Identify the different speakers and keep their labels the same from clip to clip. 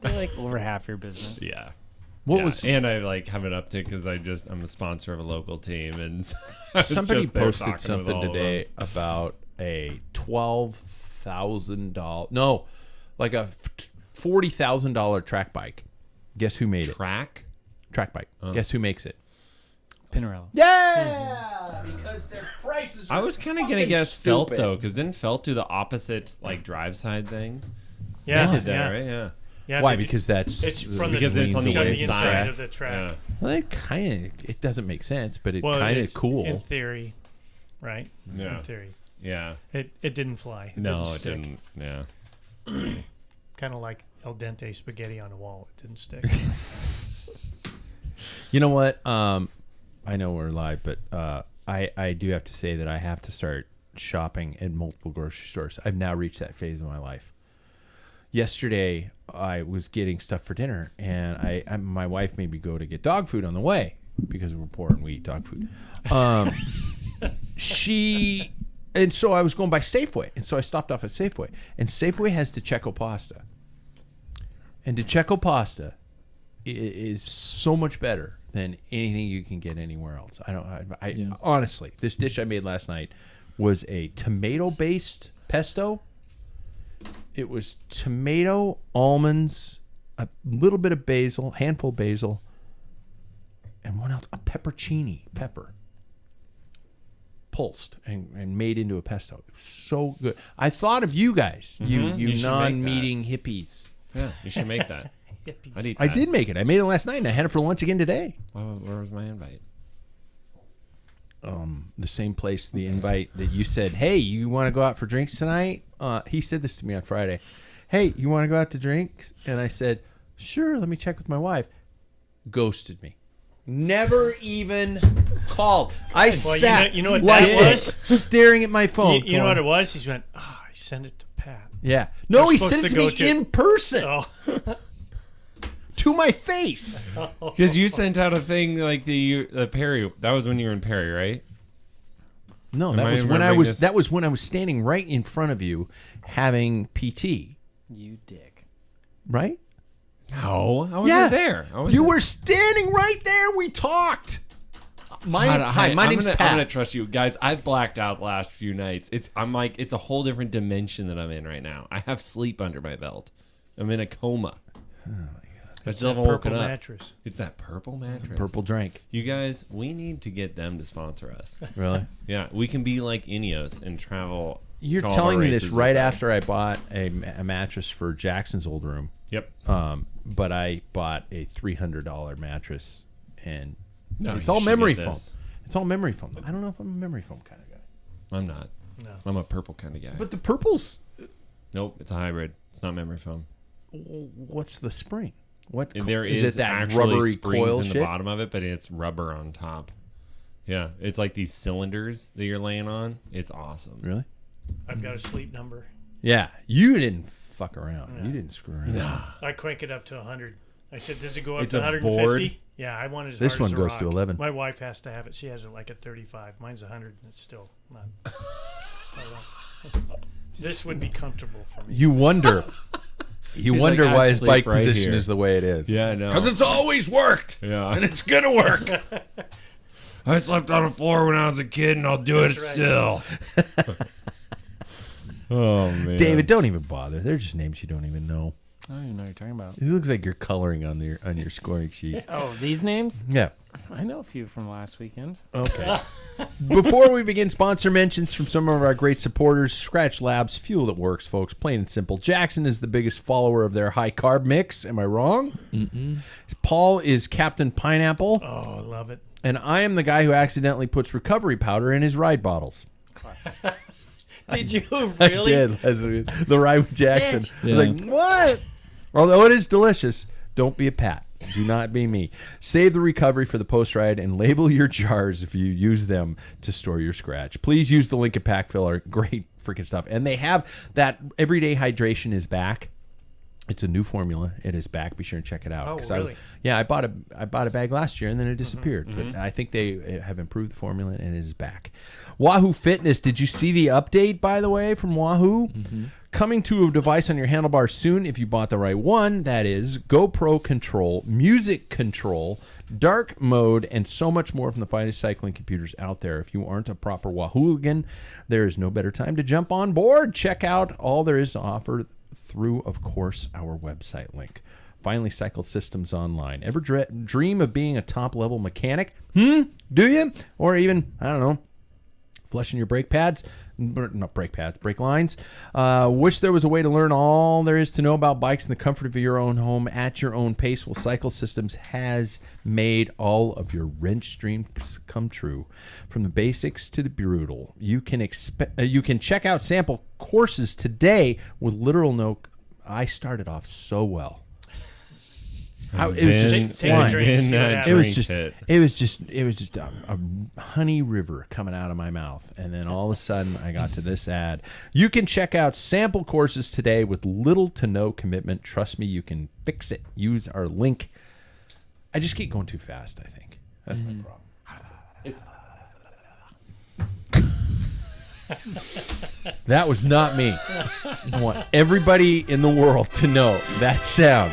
Speaker 1: They're like over half your business.
Speaker 2: Yeah.
Speaker 3: And
Speaker 2: I like have an uptick because I'm a sponsor of a local team, and
Speaker 3: somebody posted something today about a $12,000 like a $40,000 track bike. Guess who made it? Track bike. Guess who makes it?
Speaker 1: Pinarello.
Speaker 3: Yeah, because their prices.
Speaker 2: I was kind of gonna guess Felt though, because didn't Felt do the opposite like drive side thing?
Speaker 4: Yeah,
Speaker 2: they did that, right? Yeah.
Speaker 4: Yeah,
Speaker 3: why? Because it's
Speaker 2: on the
Speaker 4: inside of the track.
Speaker 2: Yeah.
Speaker 3: Well, it doesn't make sense, but it kind of cool
Speaker 4: in theory, right?
Speaker 2: Yeah.
Speaker 4: In theory.
Speaker 2: Yeah.
Speaker 4: It didn't fly.
Speaker 2: It didn't. Yeah.
Speaker 4: Kind of like al dente spaghetti on a wall. It didn't stick.
Speaker 3: You know what? I know we're live, but I do have to say that I have to start shopping at multiple grocery stores. I've now reached that phase of my life. Yesterday, I was getting stuff for dinner, and my wife made me go to get dog food on the way because we're poor and we eat dog food. And so I was going by Safeway, and so I stopped off at Safeway, and Safeway has DiCecco pasta, and DiCecco pasta is so much better than anything you can get anywhere else. Honestly, this dish I made last night was a tomato-based pesto. It was tomato, almonds, a little bit of basil, handful of basil, and what else? A peppercini, pepper. Pulsed and made into a pesto. It was so good. I thought of you guys, you non-meeting hippies.
Speaker 2: Yeah, you should make that.
Speaker 3: I did make it. I made it last night, and I had it for lunch again today.
Speaker 2: Where was my invite?
Speaker 3: The same place, the invite that you said, hey, you want to go out for drinks tonight? He said this to me on Friday. Hey, you want to go out to drinks? And I said, sure, let me check with my wife. Ghosted me. Never even called. I sat
Speaker 4: you know what that was?
Speaker 3: Staring at my phone.
Speaker 4: You know what it was? He went, I sent it to Pat.
Speaker 3: Yeah. No, he sent it to me in person.
Speaker 4: Oh.
Speaker 3: To my face.
Speaker 2: Because you sent out a thing like the Perry. That was when you were in Perry, right?
Speaker 3: No, that was when I was standing right in front of you having PT.
Speaker 1: You dick.
Speaker 3: Right?
Speaker 2: No, I wasn't there.
Speaker 3: You were standing right there. We talked. Hi, my name's Pat.
Speaker 2: I'm gonna trust you guys. I've blacked out the last few nights. It's a whole different dimension that I'm in right now. I have sleep under my belt. I'm in a coma.
Speaker 3: Oh my God.
Speaker 2: I still haven't woken up.
Speaker 4: Mattress.
Speaker 2: It's that purple mattress.
Speaker 3: Purple drink.
Speaker 2: You guys, we need to get them to sponsor us.
Speaker 3: Really?
Speaker 2: Yeah, we can be like Ineos and travel.
Speaker 3: You're telling me this right after I bought a mattress for Jackson's old room.
Speaker 2: Yep.
Speaker 3: But I bought a $300 mattress, and
Speaker 2: No,
Speaker 3: it's
Speaker 2: you
Speaker 3: all
Speaker 2: should
Speaker 3: memory
Speaker 2: get
Speaker 3: foam.
Speaker 2: this.
Speaker 3: It's all memory foam. I don't know if I'm a memory foam kind of guy.
Speaker 2: I'm not.
Speaker 4: No.
Speaker 2: I'm a purple kind of guy.
Speaker 3: But the purple's...
Speaker 2: Nope, it's a hybrid. It's not memory foam.
Speaker 3: What's the spring? What
Speaker 2: There
Speaker 3: is it? That
Speaker 2: actually
Speaker 3: rubbery
Speaker 2: springs
Speaker 3: coil
Speaker 2: in
Speaker 3: shit?
Speaker 2: the bottom of it, but it's rubber on top. Yeah, it's like these cylinders that you're laying on. It's awesome.
Speaker 3: Really?
Speaker 4: I've got a sleep number.
Speaker 3: Yeah, you didn't fuck around. No. You didn't screw around.
Speaker 2: No.
Speaker 4: I crank it up to 100. I said, does it go up
Speaker 2: It's
Speaker 4: to
Speaker 2: a
Speaker 4: 150?
Speaker 2: board?
Speaker 4: Yeah, I want it as
Speaker 3: This
Speaker 4: hard
Speaker 3: one
Speaker 4: as a
Speaker 3: goes
Speaker 4: rock.
Speaker 3: to 11.
Speaker 4: My wife has to have it. She has it like at 35. Mine's 100, and it's still not. This would be comfortable for me.
Speaker 3: You wonder. You
Speaker 2: He's
Speaker 3: wonder
Speaker 2: like,
Speaker 3: why
Speaker 2: I'd
Speaker 3: his
Speaker 2: sleep
Speaker 3: bike
Speaker 2: right
Speaker 3: position
Speaker 2: here.
Speaker 3: is the way it is.
Speaker 2: Yeah, I know.
Speaker 3: Because it's always worked.
Speaker 2: Yeah.
Speaker 3: And it's going to work.
Speaker 2: I slept on the floor when I was a kid, and I'll do it still. Oh, man.
Speaker 3: David, don't even bother. They're just names you don't even know.
Speaker 1: I don't even know what you're talking about.
Speaker 3: It looks like you're coloring on your scoring sheets.
Speaker 1: Oh, these names?
Speaker 3: Yeah.
Speaker 1: I know a few from last weekend.
Speaker 3: Okay. Before we begin, sponsor mentions from some of our great supporters. Scratch Labs, fuel that works, folks. Plain and simple. Jackson is the biggest follower of their high carb mix. Am I wrong?
Speaker 1: Mm-mm.
Speaker 3: Paul is Captain Pineapple.
Speaker 4: Oh, I love it.
Speaker 3: And I am the guy who accidentally puts recovery powder in his ride bottles.
Speaker 4: Did you really?
Speaker 3: I did. The ride with Jackson.
Speaker 4: Yes.
Speaker 3: I was like, what? Although it is delicious, don't be a Pat. Do not be me. Save the recovery for the post-ride and label your jars if you use them to store your scratch. Please use the link at Packfiller. Great freaking stuff. And they have that everyday hydration is back. It's a new formula. It is back. Be sure and check it out.
Speaker 4: Oh, really?
Speaker 3: I bought a bag last year and then it disappeared. But I think they have improved the formula and it is back. Wahoo Fitness. Did you see the update, by the way, from Wahoo? Coming to a device on your handlebars soon if you bought the right one. That is GoPro control, music control, dark mode, and so much more from the finest cycling computers out there. If you aren't a proper Wahooligans, there is no better time to jump on board. Check out all there is to offer through, of course, our website link. Finally, Cycle Systems Online. Ever dream of being a top-level mechanic? Do you? Or even, I don't know, flushing your brake pads? Not brake pads, brake lines. Wish there was a way to learn all there is to know about bikes in the comfort of your own home at your own pace. Well, Cycle Systems has made all of your wrench dreams come true. From the basics to the brutal. You can check out sample courses today with literal no. I started off so well. It was just
Speaker 4: Take a
Speaker 3: flying.
Speaker 4: drink, see what happens.
Speaker 3: It was just a honey river coming out of my mouth, and then all of a sudden I got to this ad. You can check out sample courses today with little to no commitment. Trust me, you can fix it. Use our link. I just keep going too fast, I think. That's my problem. That was not me. I want everybody in the world to know that sound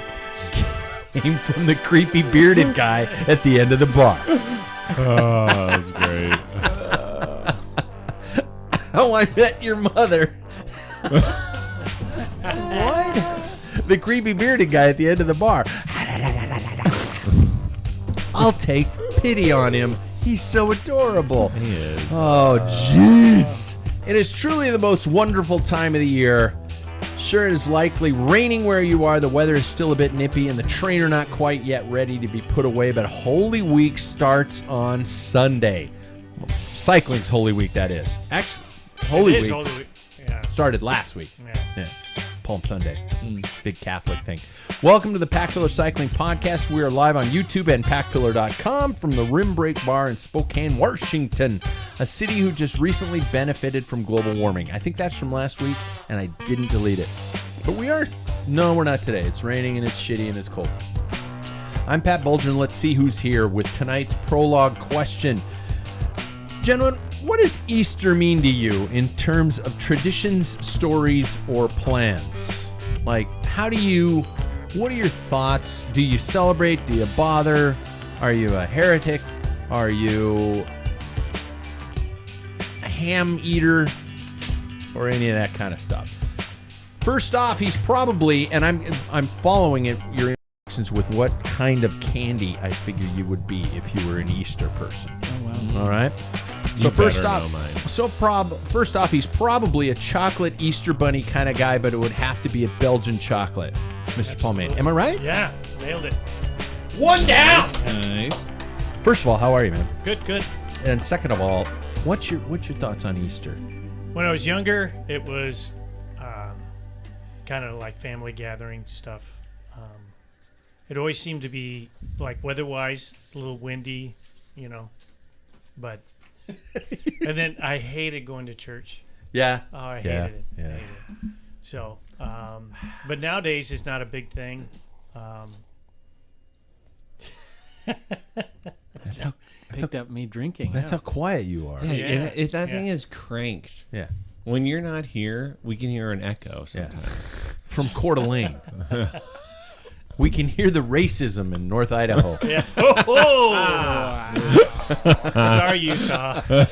Speaker 3: came from the creepy bearded guy at the end of the bar.
Speaker 2: Oh, that's great.
Speaker 3: How I Met Your Mother.
Speaker 1: What?
Speaker 3: The creepy bearded guy at the end of the bar. I'll take pity on him. He's so adorable.
Speaker 2: He is.
Speaker 3: Oh, jeez. It is truly the most wonderful time of the year. Sure, it is likely raining where you are. The weather is still a bit nippy, and the trainer not quite yet ready to be put away. But Holy Week starts on Sunday. Cycling's Holy Week, that is. Actually, Holy Week
Speaker 4: Yeah.
Speaker 3: started last week.
Speaker 4: Yeah.
Speaker 3: Palm Sunday. Big Catholic thing. Welcome to the Packfiller Cycling Podcast. We are live on YouTube and packfiller.com from the Rim Break Bar in Spokane, Washington, a city who just recently benefited from global warming. I think that's from last week, and I didn't delete it. But we're not today. It's raining, and it's shitty, and it's cold. I'm Pat Bulger, and let's see who's here with tonight's prologue question. Gentlemen, what does Easter mean to you in terms of traditions, stories, or plans? Like, what are your thoughts? Do you celebrate? Do you bother? Are you a heretic? Are you a ham eater? Or any of that kind of stuff? First off, he's probably, and I'm following your instructions with what kind of candy I figure you would be if you were an Easter person.
Speaker 1: Oh, wow.
Speaker 3: All right. So first off, he's probably a chocolate Easter bunny kind of guy, but it would have to be a Belgian chocolate, Mr. Palmain. Am I right?
Speaker 4: Yeah. Nailed it.
Speaker 3: One down.
Speaker 2: Nice.
Speaker 3: First of all, how are you, man?
Speaker 4: Good.
Speaker 3: And second of all, what's your thoughts on Easter?
Speaker 4: When I was younger, it was kind of like family gathering stuff. It always seemed to be, like, weather-wise, a little windy, but... And then I hated going to church.
Speaker 3: Yeah.
Speaker 4: Oh, I hated it.
Speaker 3: Yeah.
Speaker 4: Hated it. So, but nowadays it's not a big thing.
Speaker 1: Picked up me drinking.
Speaker 3: That's how quiet you are.
Speaker 2: Yeah, that thing is cranked.
Speaker 3: Yeah.
Speaker 2: When you're not here, we can hear an echo sometimes.
Speaker 3: From Coeur d'Alene. We can hear the racism in North Idaho.
Speaker 4: Yeah. Sorry, Utah.
Speaker 3: Back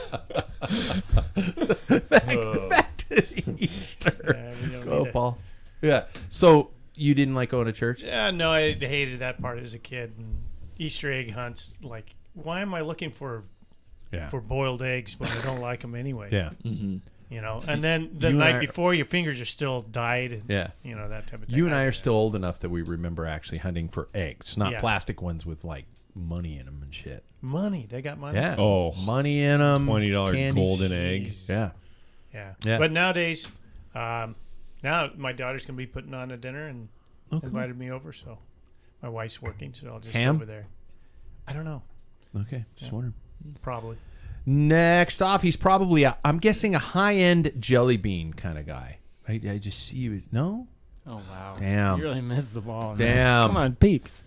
Speaker 3: to the Easter.
Speaker 4: Yeah, we don't
Speaker 3: Go,
Speaker 4: need
Speaker 3: Paul. Yeah. So you didn't like going to church?
Speaker 4: Yeah, no, I hated that part as a kid. And Easter egg hunts, like, why am I looking for boiled eggs when I don't like them anyway?
Speaker 3: Yeah.
Speaker 2: Mm-hmm.
Speaker 4: And then the night before, your fingers are still dyed. And, that type of thing.
Speaker 3: You and I are still old enough that we remember actually hunting for eggs, not
Speaker 4: Yeah.
Speaker 3: plastic ones with like money in them and shit.
Speaker 4: Money. They got money.
Speaker 3: Yeah.
Speaker 2: Oh,
Speaker 3: money in them.
Speaker 2: $20 golden eggs.
Speaker 3: Yeah.
Speaker 4: Yeah. But nowadays, now my daughter's going to be putting on a dinner and invited me over. So my wife's working, so I'll just go over there. I don't know.
Speaker 3: Okay. Just wondering.
Speaker 4: Probably.
Speaker 3: Next off, he's probably, I'm guessing, a high-end jelly bean kind of guy. I just see you as, no?
Speaker 1: Oh, wow.
Speaker 3: Damn.
Speaker 1: You really missed the ball. man.
Speaker 3: Damn.
Speaker 1: Come on, Peeps.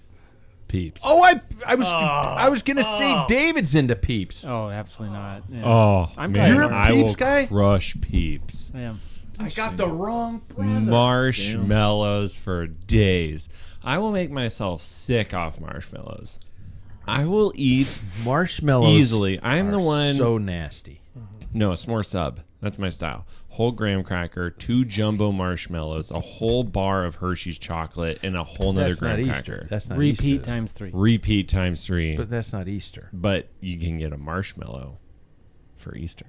Speaker 3: Oh, I was gonna say David's into Peeps.
Speaker 1: Oh, absolutely not. Yeah.
Speaker 2: Oh,
Speaker 1: I'm
Speaker 2: man,
Speaker 3: You're a
Speaker 2: I will
Speaker 3: Peeps guy?
Speaker 2: crush Peeps.
Speaker 1: Yeah.
Speaker 3: I got the wrong brother.
Speaker 2: Marshmallows for days. I will make myself sick off marshmallows. I will eat
Speaker 3: Marshmallows
Speaker 2: easily. I'm the
Speaker 3: are
Speaker 2: one.
Speaker 3: so nasty.
Speaker 2: No, s'more sub. That's my style. Whole graham cracker, 2 jumbo marshmallows, a whole bar of Hershey's chocolate, and a whole nother
Speaker 3: That's not
Speaker 2: graham
Speaker 3: Easter.
Speaker 2: cracker.
Speaker 3: That's not
Speaker 1: Repeat
Speaker 3: Easter.
Speaker 1: times 3.
Speaker 2: Repeat times 3.
Speaker 3: But that's not Easter.
Speaker 2: But you can get a marshmallow for Easter.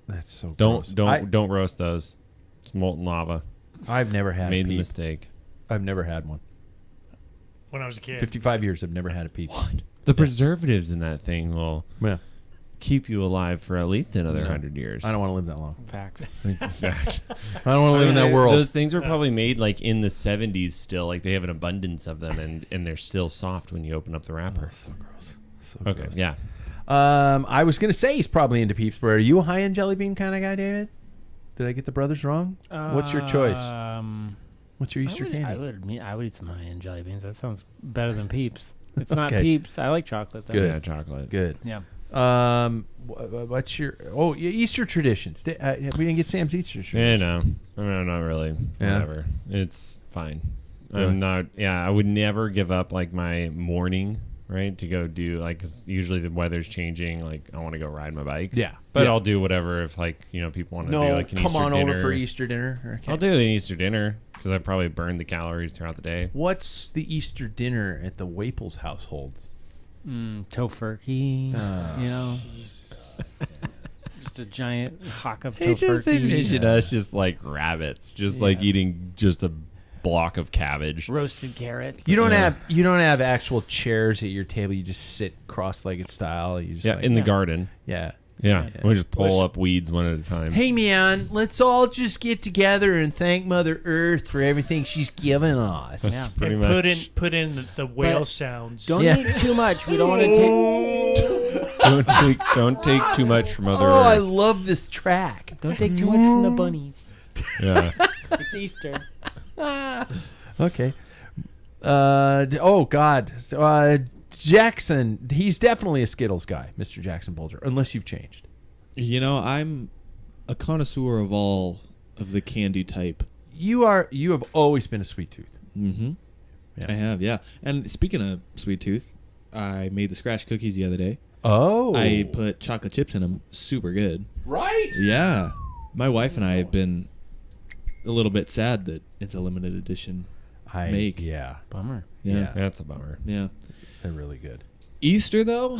Speaker 3: That's so
Speaker 2: Don't
Speaker 3: gross.
Speaker 2: don't roast those. It's molten lava.
Speaker 3: I've never had a
Speaker 2: Made the
Speaker 3: peep.
Speaker 2: mistake.
Speaker 3: I've never had one.
Speaker 4: When I was a kid.
Speaker 3: 55 years, I've never had a peep.
Speaker 2: What? The preservatives in that thing will
Speaker 3: Yeah.
Speaker 2: keep you alive for at least another
Speaker 3: No.
Speaker 2: 100 years.
Speaker 3: I don't want to live that long.
Speaker 1: Fact.
Speaker 2: In fact.
Speaker 3: I don't want to live in that world.
Speaker 2: Those things were probably made like in the 70s still. Like they have an abundance of them and they're still soft when you open up the wrapper.
Speaker 3: so gross. So
Speaker 2: Okay,
Speaker 3: gross.
Speaker 2: yeah.
Speaker 3: I was going to say he's probably into peeps, but are you a high-end jelly bean kind of guy, David? Did I get the brothers wrong? What's your choice? What's your Easter candy?
Speaker 1: I would eat some high-end jelly beans. That sounds better than Peeps. It's not
Speaker 3: Okay.
Speaker 1: Peeps. I like chocolate, though.
Speaker 3: Good.
Speaker 2: Yeah, chocolate.
Speaker 3: Good.
Speaker 1: Yeah.
Speaker 3: What's your Easter traditions? We didn't get Sam's Easter
Speaker 2: Yeah,
Speaker 3: traditions.
Speaker 2: no. I mean, not really.
Speaker 3: Yeah.
Speaker 2: Whatever. It's fine.
Speaker 3: Really?
Speaker 2: I'm not. Yeah, I would never give up like my morning, right, to go do like. 'Cause usually the weather's changing. Like I want to go ride my bike.
Speaker 3: Yeah.
Speaker 2: But
Speaker 3: Yeah.
Speaker 2: I'll do whatever if like people want to do
Speaker 3: No,
Speaker 2: like an
Speaker 3: come
Speaker 2: Easter
Speaker 3: on
Speaker 2: dinner.
Speaker 3: over for Easter dinner. Okay.
Speaker 2: I'll do an Easter dinner because I probably burned the calories throughout the day.
Speaker 3: What's the Easter dinner at the Waples households?
Speaker 1: Tofurkey. You know, just a giant hock of
Speaker 2: Hey, just envision
Speaker 1: tofurkey.
Speaker 2: us just like rabbits, just like eating just a block of cabbage.
Speaker 1: Roasted carrots.
Speaker 3: You don't have actual chairs at your table. You just sit cross-legged style. You just
Speaker 2: Yeah,
Speaker 3: like,
Speaker 2: in the garden.
Speaker 3: yeah.
Speaker 2: Yeah, we just pull
Speaker 4: Listen-
Speaker 2: up weeds one at a time.
Speaker 3: Hey man, let's all just get together and thank Mother Earth for everything she's given us.
Speaker 1: Yeah.
Speaker 2: That's pretty
Speaker 4: And
Speaker 2: much.
Speaker 4: put in the whale sounds.
Speaker 1: Don't
Speaker 3: Yeah.
Speaker 1: eat too much. We don't want to take.
Speaker 2: Don't take too much from Mother
Speaker 3: Oh, I
Speaker 2: Earth.
Speaker 3: love this track.
Speaker 1: Don't take too much from the bunnies.
Speaker 2: Yeah.
Speaker 1: It's Easter.
Speaker 3: Okay. God. Jackson, he's definitely a Skittles guy, Mr. Jackson Bulger, unless you've changed.
Speaker 5: You know, I'm a connoisseur of all of the candy type.
Speaker 3: You have always been a sweet tooth.
Speaker 5: Mm-hmm.
Speaker 3: Yeah.
Speaker 5: I have, yeah. And speaking of sweet tooth, I made the scratch cookies the other day.
Speaker 3: Oh.
Speaker 5: I put chocolate chips in them. Super good.
Speaker 3: Right.
Speaker 5: Yeah. My wife and I have been a little bit sad that it's a limited edition make.
Speaker 3: Yeah.
Speaker 1: Bummer.
Speaker 5: Yeah.
Speaker 2: That's a bummer.
Speaker 5: Yeah.
Speaker 3: They're really good.
Speaker 5: Easter, though,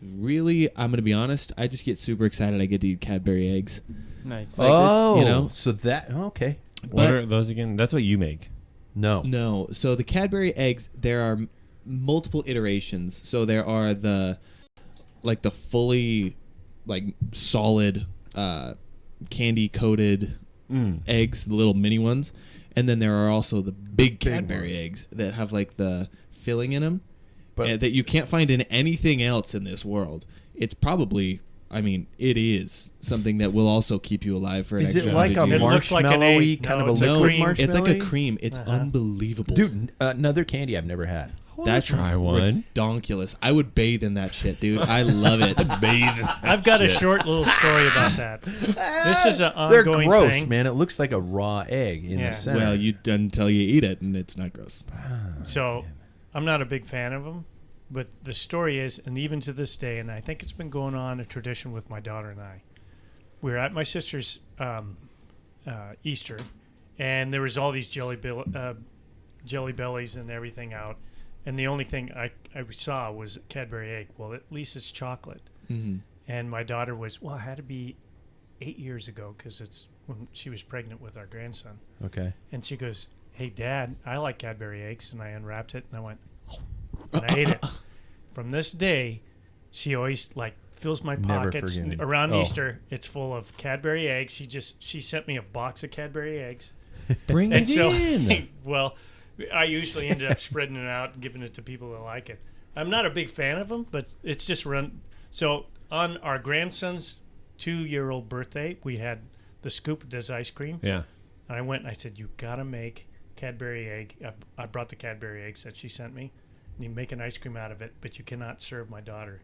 Speaker 5: really, I'm going to be honest, I just get super excited I get to eat Cadbury eggs.
Speaker 1: Nice.
Speaker 5: Like this, you know?
Speaker 3: So that, okay.
Speaker 2: What
Speaker 5: But
Speaker 2: are those again? That's what you make.
Speaker 3: No.
Speaker 5: no, so the Cadbury eggs, there are multiple iterations. So there are the fully solid candy coated eggs, the little mini ones, and then there are also the big Cadbury
Speaker 3: ones.
Speaker 5: eggs that have like the filling in them,
Speaker 3: But-
Speaker 5: that you can't find in anything else in this world. It's probably, I mean, it is something that will also keep you alive for an
Speaker 3: Is it
Speaker 5: extra
Speaker 3: like a
Speaker 5: 100 years.
Speaker 4: It looks like an
Speaker 3: marshmallowy
Speaker 4: egg.
Speaker 3: kind
Speaker 4: No,
Speaker 3: of
Speaker 4: it's
Speaker 3: a
Speaker 4: a
Speaker 3: liquid
Speaker 4: cream.
Speaker 3: marshmallow?
Speaker 5: It's like a cream. It's unbelievable.
Speaker 3: Dude, another candy I've never had.
Speaker 5: That's
Speaker 2: try one.
Speaker 5: Redonkulous. I would bathe in that shit, dude. I love it.
Speaker 4: I've got a short little story about that. This is an
Speaker 3: They're
Speaker 4: ongoing
Speaker 3: gross,
Speaker 4: thing.
Speaker 3: man. It looks like a raw egg in
Speaker 4: Yeah.
Speaker 3: the center.
Speaker 5: Well, you done until you eat it, and it's not gross.
Speaker 4: So I'm not a big fan of them, but the story is, and even to this day, and I think it's been going on a tradition with my daughter and I. We were at my sister's Easter, and there was all these jelly bellies and everything out, and the only thing I saw was Cadbury egg. Well, at least it's chocolate.
Speaker 5: Mm-hmm.
Speaker 4: And my daughter was, well, it had to be 8 years ago because it's when she was pregnant with our grandson.
Speaker 3: Okay.
Speaker 4: And she goes, hey, Dad, I like Cadbury eggs. And I unwrapped it, and I went, and I ate it. From this day, she always, fills my
Speaker 3: Never
Speaker 4: pockets.
Speaker 3: forgetting.
Speaker 4: Around
Speaker 3: Oh.
Speaker 4: Easter, it's full of Cadbury eggs. She sent me a box of Cadbury eggs.
Speaker 2: Bring
Speaker 4: And
Speaker 2: it
Speaker 4: so,
Speaker 2: in.
Speaker 4: well, I usually ended up spreading it out and giving it to people that like it. I'm not a big fan of them, but it's just run. So on our grandson's 2-year-old birthday, we had the scoop that does ice cream.
Speaker 2: Yeah.
Speaker 4: And I went and I said, you got to make Cadbury egg. I brought the Cadbury eggs that she sent me. And you make an ice cream out of it, but you cannot serve my daughter.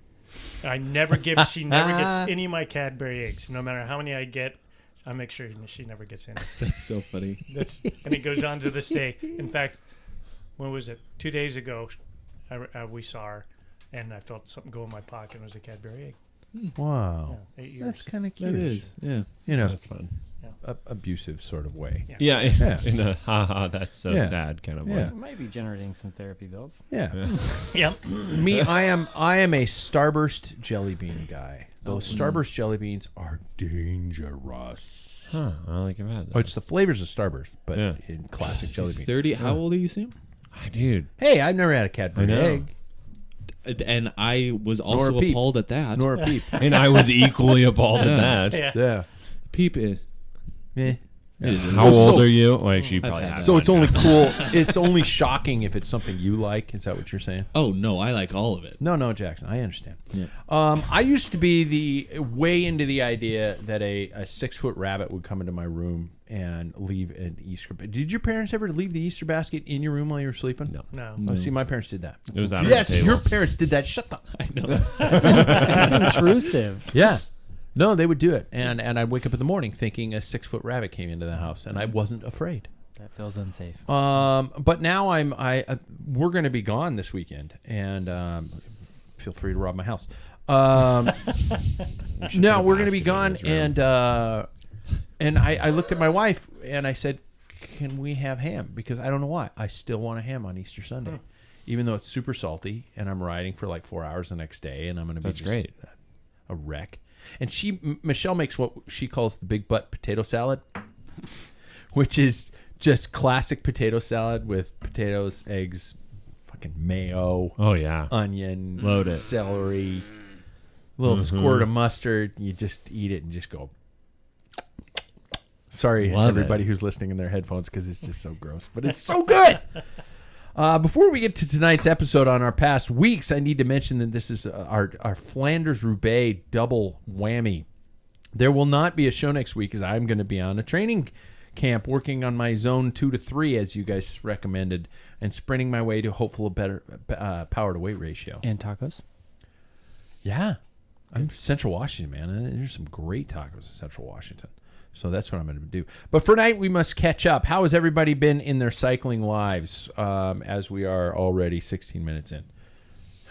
Speaker 4: She never gets any of my Cadbury eggs. No matter how many I get, I make sure she never gets in.
Speaker 5: That's so funny.
Speaker 4: And it goes on to this day. In fact, when was it? 2 days ago, we saw her, and I felt something go in my pocket. It was a Cadbury egg.
Speaker 3: Wow.
Speaker 4: Yeah, 8 years.
Speaker 3: That's kind of cute.
Speaker 5: That is, yeah.
Speaker 3: You know,
Speaker 2: That's fun.
Speaker 3: abusive sort of way.
Speaker 2: Yeah,
Speaker 3: Yeah.
Speaker 2: in a haha, that's so
Speaker 3: Yeah.
Speaker 2: sad kind of
Speaker 3: Yeah.
Speaker 2: way.
Speaker 1: It might be generating some therapy bills.
Speaker 3: Yeah.
Speaker 4: Yep.
Speaker 3: Me, I am a Starburst jelly bean guy. Those Starburst jelly beans are dangerous.
Speaker 2: Huh, I like that.
Speaker 3: Oh, it's the flavors of Starburst, but
Speaker 2: Yeah.
Speaker 3: in classic jelly beans.
Speaker 5: 30. How old are you, Sam?
Speaker 2: Dude.
Speaker 3: Hey, I've never had a Cadbury
Speaker 2: I know.
Speaker 3: egg
Speaker 5: And I was
Speaker 3: Nor
Speaker 5: also
Speaker 3: a peep.
Speaker 5: appalled at that.
Speaker 3: nor a peep.
Speaker 2: And I was equally appalled at that.
Speaker 4: Yeah.
Speaker 3: Yeah.
Speaker 5: Peep is.
Speaker 3: Eh.
Speaker 2: How old are you? Well, actually, you
Speaker 5: I've
Speaker 2: probably
Speaker 5: had
Speaker 2: had
Speaker 3: So
Speaker 2: one
Speaker 3: it's only
Speaker 2: now.
Speaker 3: cool. It's only shocking if it's something you like. Is that what you're saying?
Speaker 5: Oh, no, I like all of it.
Speaker 3: No, Jackson. I understand.
Speaker 5: Yeah.
Speaker 3: I used to be way into the idea that a 6-foot rabbit would come into my room and leave an Easter. Did your parents ever leave the Easter basket in your room while you were sleeping?
Speaker 2: No.
Speaker 4: No.
Speaker 3: Oh, see, my parents did that.
Speaker 2: It was out
Speaker 3: Yes,
Speaker 2: on the table.
Speaker 3: your parents did that. Shut up.
Speaker 5: I know.
Speaker 1: That's intrusive.
Speaker 3: Yeah. No, they would do it, and I'd wake up in the morning thinking a 6-foot rabbit came into the house, and I wasn't afraid.
Speaker 1: That feels unsafe.
Speaker 3: But now we're going to be gone this weekend, and feel free to rob my house. No, we're going to be gone, and I looked at my wife and I said, "Can we have ham?" Because I don't know why I still want a ham on Easter Sunday, even though it's super salty, and I'm riding for like 4 hours the next day, and I'm going to be
Speaker 2: That's great.
Speaker 3: a wreck. And Michelle makes what she calls the big butt potato salad, which is just classic potato salad with potatoes, eggs, fucking mayo,
Speaker 2: Oh, yeah.
Speaker 3: onion,
Speaker 2: Load it.
Speaker 3: celery, little squirt of mustard. You just eat it and just go. Sorry,
Speaker 2: Love
Speaker 3: everybody
Speaker 2: it.
Speaker 3: who's listening in their headphones, because it's just so gross, but it's so good. Before we get to tonight's episode on our past weeks, I need to mention that this is our Flanders-Roubaix double whammy. There will not be a show next week, as I'm going to be on a training camp working on my zone 2 to 3, as you guys recommended, and sprinting my way to hopefully a better power to weight ratio.
Speaker 1: And tacos?
Speaker 3: Yeah. I'm Central Washington, man. There's some great tacos in Central Washington. So that's what I'm going to do. But for tonight, we must catch up. How has everybody been in their cycling lives as we are already 16 minutes in?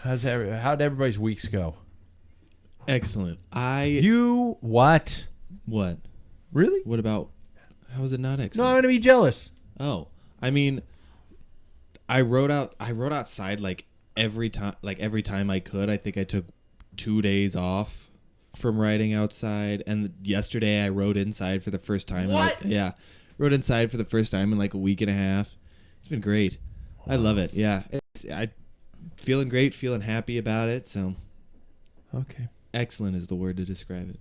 Speaker 3: How'd everybody's weeks go?
Speaker 5: Excellent.
Speaker 3: You what?
Speaker 5: What?
Speaker 3: Really?
Speaker 5: What about, how is it not
Speaker 3: No,
Speaker 5: excellent?
Speaker 3: I'm going to be jealous.
Speaker 5: Oh, I mean, I rode outside like every time I could. I think I took 2 days off from riding outside, and yesterday I rode inside for the first time. Rode inside for the first time in like a week and a half. It's been great. I love it. Yeah, I feeling great, feeling happy about it. So,
Speaker 3: Okay.
Speaker 5: excellent is the word to describe it.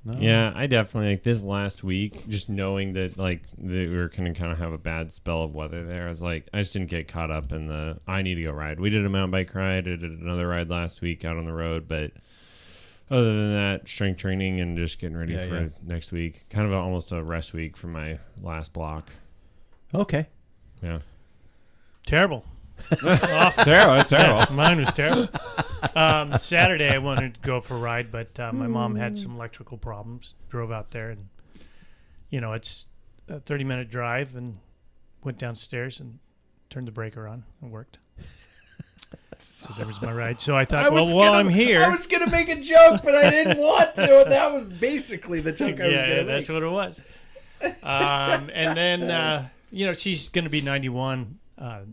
Speaker 3: No.
Speaker 2: Yeah, I definitely like this last week, just knowing that like we were going to kind of have a bad spell of weather there. I was like, I just didn't get caught up in I need to go ride. We did a mountain bike ride. I did another ride last week out on the road, but other than that, strength training and just getting ready for next week. Kind of almost a rest week from my last block.
Speaker 3: Okay.
Speaker 2: Yeah.
Speaker 4: Terrible.
Speaker 2: It's terrible. It's terrible.
Speaker 4: Mine was terrible. Saturday I wanted to go for a ride, but my mom had some electrical problems. Drove out there, and it's a 30-minute drive, and went downstairs and turned the breaker on. It worked. So there was my ride. So I thought, while I'm here,
Speaker 3: I was going to make a joke, but I didn't want to. And that was basically the joke I was going to make.
Speaker 4: that's what it was. And then she's going to be 91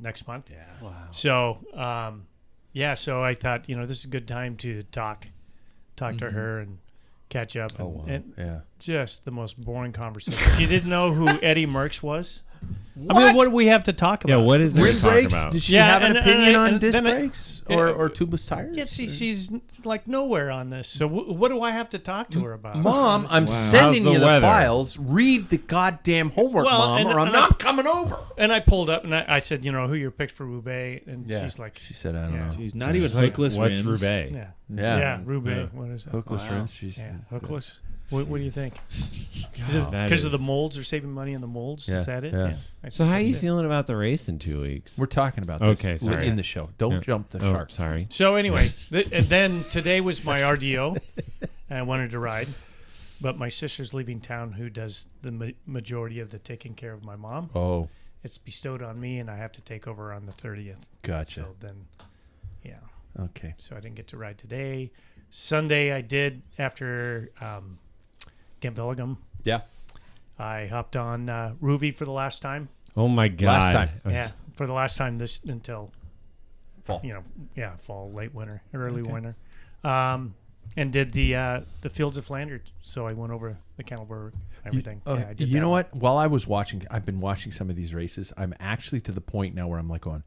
Speaker 4: next month.
Speaker 3: Yeah.
Speaker 1: Wow.
Speaker 4: So, so I thought, this is a good time to talk to her and catch up.
Speaker 3: Oh, wow.
Speaker 4: And
Speaker 3: Yeah.
Speaker 4: just the most boring conversation. She didn't know who Eddie Merckx was. I mean, what do we have to talk about?
Speaker 2: Yeah, what is there
Speaker 3: Rim
Speaker 2: to talk
Speaker 3: brakes?
Speaker 2: about?
Speaker 3: Does she
Speaker 4: Yeah,
Speaker 3: have an
Speaker 4: and-
Speaker 3: opinion
Speaker 4: and-
Speaker 3: on
Speaker 4: and
Speaker 3: disc
Speaker 4: then I-
Speaker 3: brakes or tubeless tires?
Speaker 4: Yeah, she's like nowhere on this. So what do I have to talk to her about?
Speaker 3: Mom, I'm
Speaker 5: Wow.
Speaker 3: sending
Speaker 2: How's
Speaker 3: you
Speaker 2: the
Speaker 3: the
Speaker 2: weather?
Speaker 3: files. Read the goddamn homework,
Speaker 4: Well,
Speaker 3: Mom,
Speaker 4: and-
Speaker 3: or I'm
Speaker 4: and I-
Speaker 3: not coming over.
Speaker 4: And I pulled up and I said, who your picks for Roubaix? And she's like,
Speaker 3: she said, I don't
Speaker 4: Yeah.
Speaker 3: know.
Speaker 5: She's not even
Speaker 2: Like,
Speaker 5: hookless
Speaker 2: what's
Speaker 5: rims.
Speaker 2: Roubaix?
Speaker 4: yeah, Roubaix. What is that?
Speaker 3: Hookless
Speaker 1: Wow.
Speaker 3: rims. She's
Speaker 4: Hookless. What do you think?
Speaker 2: That
Speaker 4: Because of
Speaker 2: is-
Speaker 4: the molds, or saving money on the molds?
Speaker 3: Yeah,
Speaker 4: Is that it?
Speaker 3: yeah.
Speaker 4: I
Speaker 2: So
Speaker 4: think
Speaker 2: how are
Speaker 4: that's
Speaker 2: you
Speaker 4: it.
Speaker 2: feeling about the race in 2 weeks?
Speaker 3: We're talking about this
Speaker 2: Okay, sorry.
Speaker 3: in the show. Don't
Speaker 2: Yeah.
Speaker 3: jump the
Speaker 2: Oh,
Speaker 3: shark.
Speaker 2: sorry.
Speaker 4: So anyway, and then today was my RDO, and I wanted to ride. but my sister's leaving town who does the majority of the taking care of my mom.
Speaker 3: Oh,
Speaker 4: It's bestowed on me, and I have to take over on the 30th.
Speaker 3: gotcha.
Speaker 4: So then, yeah.
Speaker 3: Okay.
Speaker 4: So I didn't get to ride today. Sunday I did after Camp Villigam.
Speaker 3: Yeah.
Speaker 4: I hopped on Arrivee for the last time.
Speaker 2: Oh my god!
Speaker 3: Last time.
Speaker 4: Yeah, for the last time this until
Speaker 3: Fall.
Speaker 4: Fall, late winter, early winter. And did the Fields of Flanders. So I went over the Canterbury, everything.
Speaker 3: Oh,
Speaker 4: yeah, I did
Speaker 3: you
Speaker 4: that
Speaker 3: know
Speaker 4: one.
Speaker 3: what? While I was watching, I've been watching some of these races. I'm actually to the point now where I'm like going,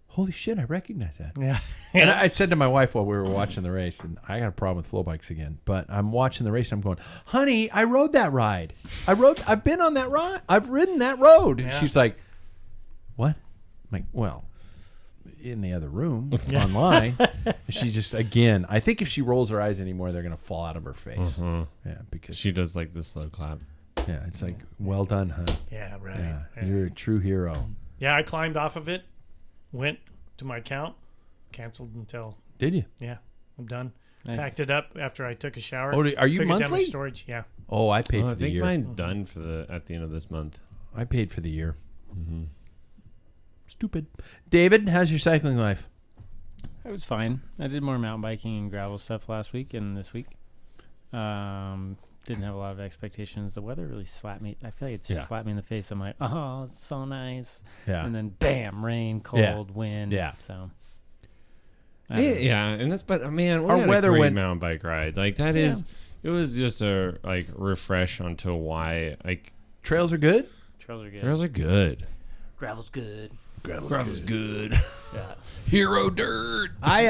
Speaker 3: holy shit, I recognize that.
Speaker 4: Yeah.
Speaker 3: And I said to my wife while we were watching the race, and I got a problem with flow bikes again, but I'm watching the race. I'm going, honey, I rode that ride. I've been on that ride. I've ridden that road. And
Speaker 4: Yeah.
Speaker 3: she's like, what? I'm like, well, in the other room online. She just, again, I think if she rolls her eyes anymore, they're going to fall out of her face. Yeah, because
Speaker 2: She does like the slow clap.
Speaker 3: yeah, it's like, well done, hun.
Speaker 4: Yeah, right.
Speaker 3: Yeah,
Speaker 4: Yeah.
Speaker 3: you're a true hero.
Speaker 4: Yeah, I climbed off of it, went to my account, canceled until,
Speaker 3: Did you?
Speaker 4: I'm done.
Speaker 1: Nice.
Speaker 4: Packed it up after I took a shower.
Speaker 3: Oh, are you
Speaker 4: took it down to
Speaker 3: monthly?
Speaker 4: storage, yeah.
Speaker 3: Oh, I paid
Speaker 2: Oh,
Speaker 3: for
Speaker 2: I
Speaker 3: the
Speaker 2: think
Speaker 3: year.
Speaker 2: mine's done for at the end of this month.
Speaker 3: I paid for the year. Stupid. David, how's your cycling life?
Speaker 1: It was fine. I did more mountain biking and gravel stuff last week and this week. Didn't have a lot of expectations. The weather really slapped me. I feel like it just
Speaker 3: Yeah.
Speaker 1: slapped me in the face. I'm like, oh, it's so nice.
Speaker 3: Yeah.
Speaker 1: And then bam, rain, cold, wind.
Speaker 3: Yeah.
Speaker 1: So. I don't know.
Speaker 2: Yeah, and that's but man, we
Speaker 3: Our
Speaker 2: had
Speaker 3: weather
Speaker 2: a great
Speaker 3: went-
Speaker 2: mountain bike ride. Like that is, it was just a like refresh onto why like
Speaker 3: Trails are good?
Speaker 1: Trails are good.
Speaker 2: trails are good.
Speaker 1: Gravel's good.
Speaker 2: Gravel's good.
Speaker 1: Yeah.
Speaker 2: Hero dirt.
Speaker 3: I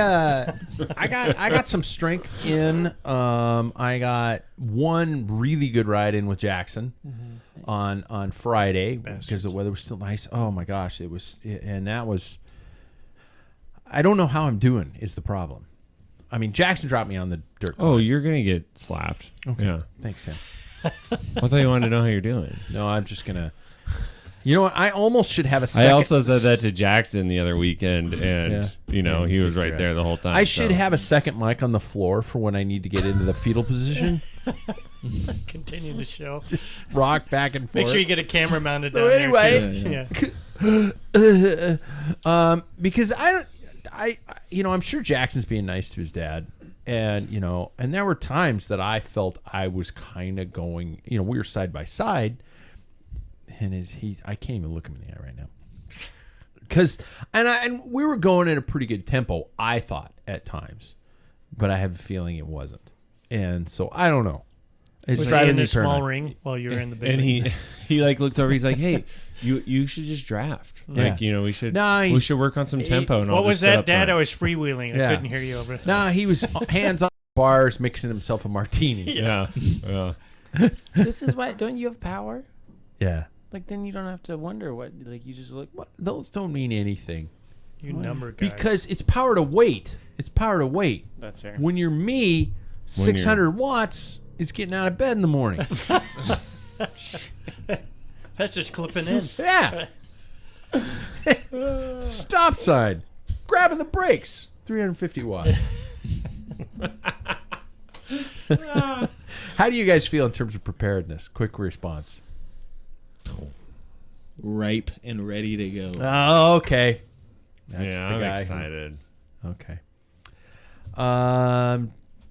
Speaker 3: got some strength in. I got one really good ride in with Jackson on Friday because the weather was still nice. Oh my gosh, it was, and that was. I don't know how I'm doing. Is the problem? I mean, Jackson dropped me on the dirt.
Speaker 2: Oh,
Speaker 3: climb.
Speaker 2: you're gonna get slapped.
Speaker 3: Okay.
Speaker 2: Yeah.
Speaker 3: Thanks, Sam.
Speaker 2: I thought you wanted to know how you're doing.
Speaker 3: No, I'm just gonna. You know what? I almost should have a second.
Speaker 2: I also said that to Jackson the other weekend, and
Speaker 3: Yeah,
Speaker 2: he was
Speaker 3: kicked
Speaker 2: right
Speaker 3: your
Speaker 2: there
Speaker 3: ass.
Speaker 2: the whole time.
Speaker 3: I should
Speaker 2: so.
Speaker 3: have a second mic on the floor for when I need to get into the fetal position.
Speaker 4: Continue the show.
Speaker 3: Rock back and forth.
Speaker 4: Make sure you get a camera mounted
Speaker 3: So
Speaker 4: down
Speaker 3: anyway-
Speaker 4: there, too. Yeah.
Speaker 3: Because I'm sure Jackson's being nice to his dad, and and there were times that I felt I was kind of going, we were side by side, and I can't even look him in the eye right now, because and we were going at a pretty good tempo, I thought at times, but I have a feeling it wasn't, and so I don't know. It's
Speaker 4: Was he
Speaker 3: driving
Speaker 4: in
Speaker 3: me
Speaker 4: a small
Speaker 3: paranoid.
Speaker 4: ring while you were in the big
Speaker 2: And
Speaker 4: ring?
Speaker 2: he like looks over. He's like, "Hey, you should just draft.
Speaker 3: Yeah.
Speaker 2: Like we should
Speaker 3: Nice.
Speaker 2: we should work on some tempo." And I'll
Speaker 4: What was
Speaker 2: just sit
Speaker 4: that,
Speaker 2: up
Speaker 4: Dad?
Speaker 2: front."
Speaker 4: I was freewheeling. I
Speaker 3: Yeah.
Speaker 4: couldn't hear you over.
Speaker 3: Nah, he was hands on bars, mixing himself a martini.
Speaker 2: Yeah.
Speaker 1: This is why. Don't you have power?
Speaker 3: Yeah.
Speaker 1: Like, then you don't have to wonder what. Like, you just look.
Speaker 3: What? Those don't mean anything.
Speaker 4: You number guys.
Speaker 3: Because it's power to weight. It's power to weight.
Speaker 1: That's fair.
Speaker 3: When you're me, 600 watts is getting out of bed in the morning.
Speaker 4: That's just clipping in.
Speaker 3: Yeah. Stop sign. Grabbing the brakes. 350 watts. How do you guys feel in terms of preparedness? Quick response.
Speaker 5: Ripe and ready to go.
Speaker 3: Oh, okay. That's
Speaker 2: Yeah,
Speaker 3: the
Speaker 2: I'm
Speaker 3: guy who-
Speaker 2: excited.
Speaker 3: Okay.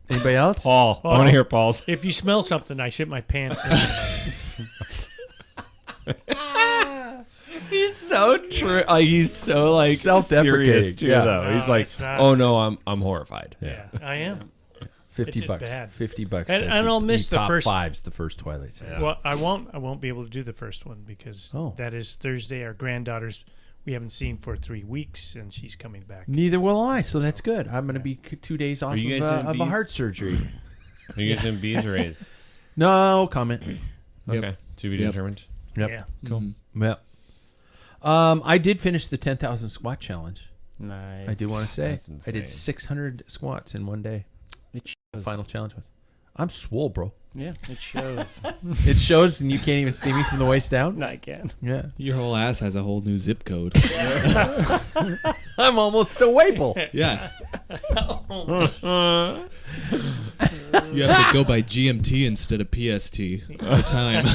Speaker 3: Anybody else?
Speaker 2: Paul, I want to hear Paul's.
Speaker 4: If you smell something, I shit my pants.
Speaker 2: He's so true. He's so like
Speaker 3: Self-deprecating.
Speaker 2: serious too,
Speaker 3: Yeah.
Speaker 2: though. He's
Speaker 4: No,
Speaker 2: like,
Speaker 4: it's not.
Speaker 2: "Oh no, I'm horrified."
Speaker 4: Yeah, I am.
Speaker 3: 50
Speaker 4: It's just
Speaker 3: bucks.
Speaker 4: bad.
Speaker 3: 50 bucks.
Speaker 4: And-
Speaker 3: says
Speaker 4: and
Speaker 3: he-
Speaker 4: I'll miss
Speaker 3: he
Speaker 4: the
Speaker 3: top
Speaker 4: first-
Speaker 3: fives the first Twilight Zone.
Speaker 4: Well, I won't be able to do the first one because
Speaker 3: Oh.
Speaker 4: that is Thursday. Our granddaughter's we haven't seen for 3 weeks, and she's coming back.
Speaker 3: Neither will I, so that's good. I'm going to be 2 days off
Speaker 2: you
Speaker 3: of,
Speaker 2: guys doing
Speaker 3: of a
Speaker 2: bees?
Speaker 3: heart surgery.
Speaker 2: Are you guys in B's or A's?
Speaker 3: No comment.
Speaker 5: Yep.
Speaker 2: Okay, to be
Speaker 5: Yep.
Speaker 2: determined.
Speaker 3: Yep.
Speaker 4: Yeah.
Speaker 5: Cool.
Speaker 3: Yep. I did finish the 10,000 squat challenge.
Speaker 1: Nice.
Speaker 3: I do want to say
Speaker 2: That's
Speaker 3: I did
Speaker 2: insane.
Speaker 3: 600 squats in one day.
Speaker 1: It
Speaker 3: The
Speaker 1: shows.
Speaker 3: final challenge was. I'm swole, bro.
Speaker 1: Yeah, it shows.
Speaker 3: It shows, and you can't even see me from the waist down.
Speaker 1: No, I can.
Speaker 3: Yeah,
Speaker 5: Your whole ass has a whole new zip code.
Speaker 3: I'm almost a Waple.
Speaker 5: Yeah. You have to go by GMT instead of PST for time.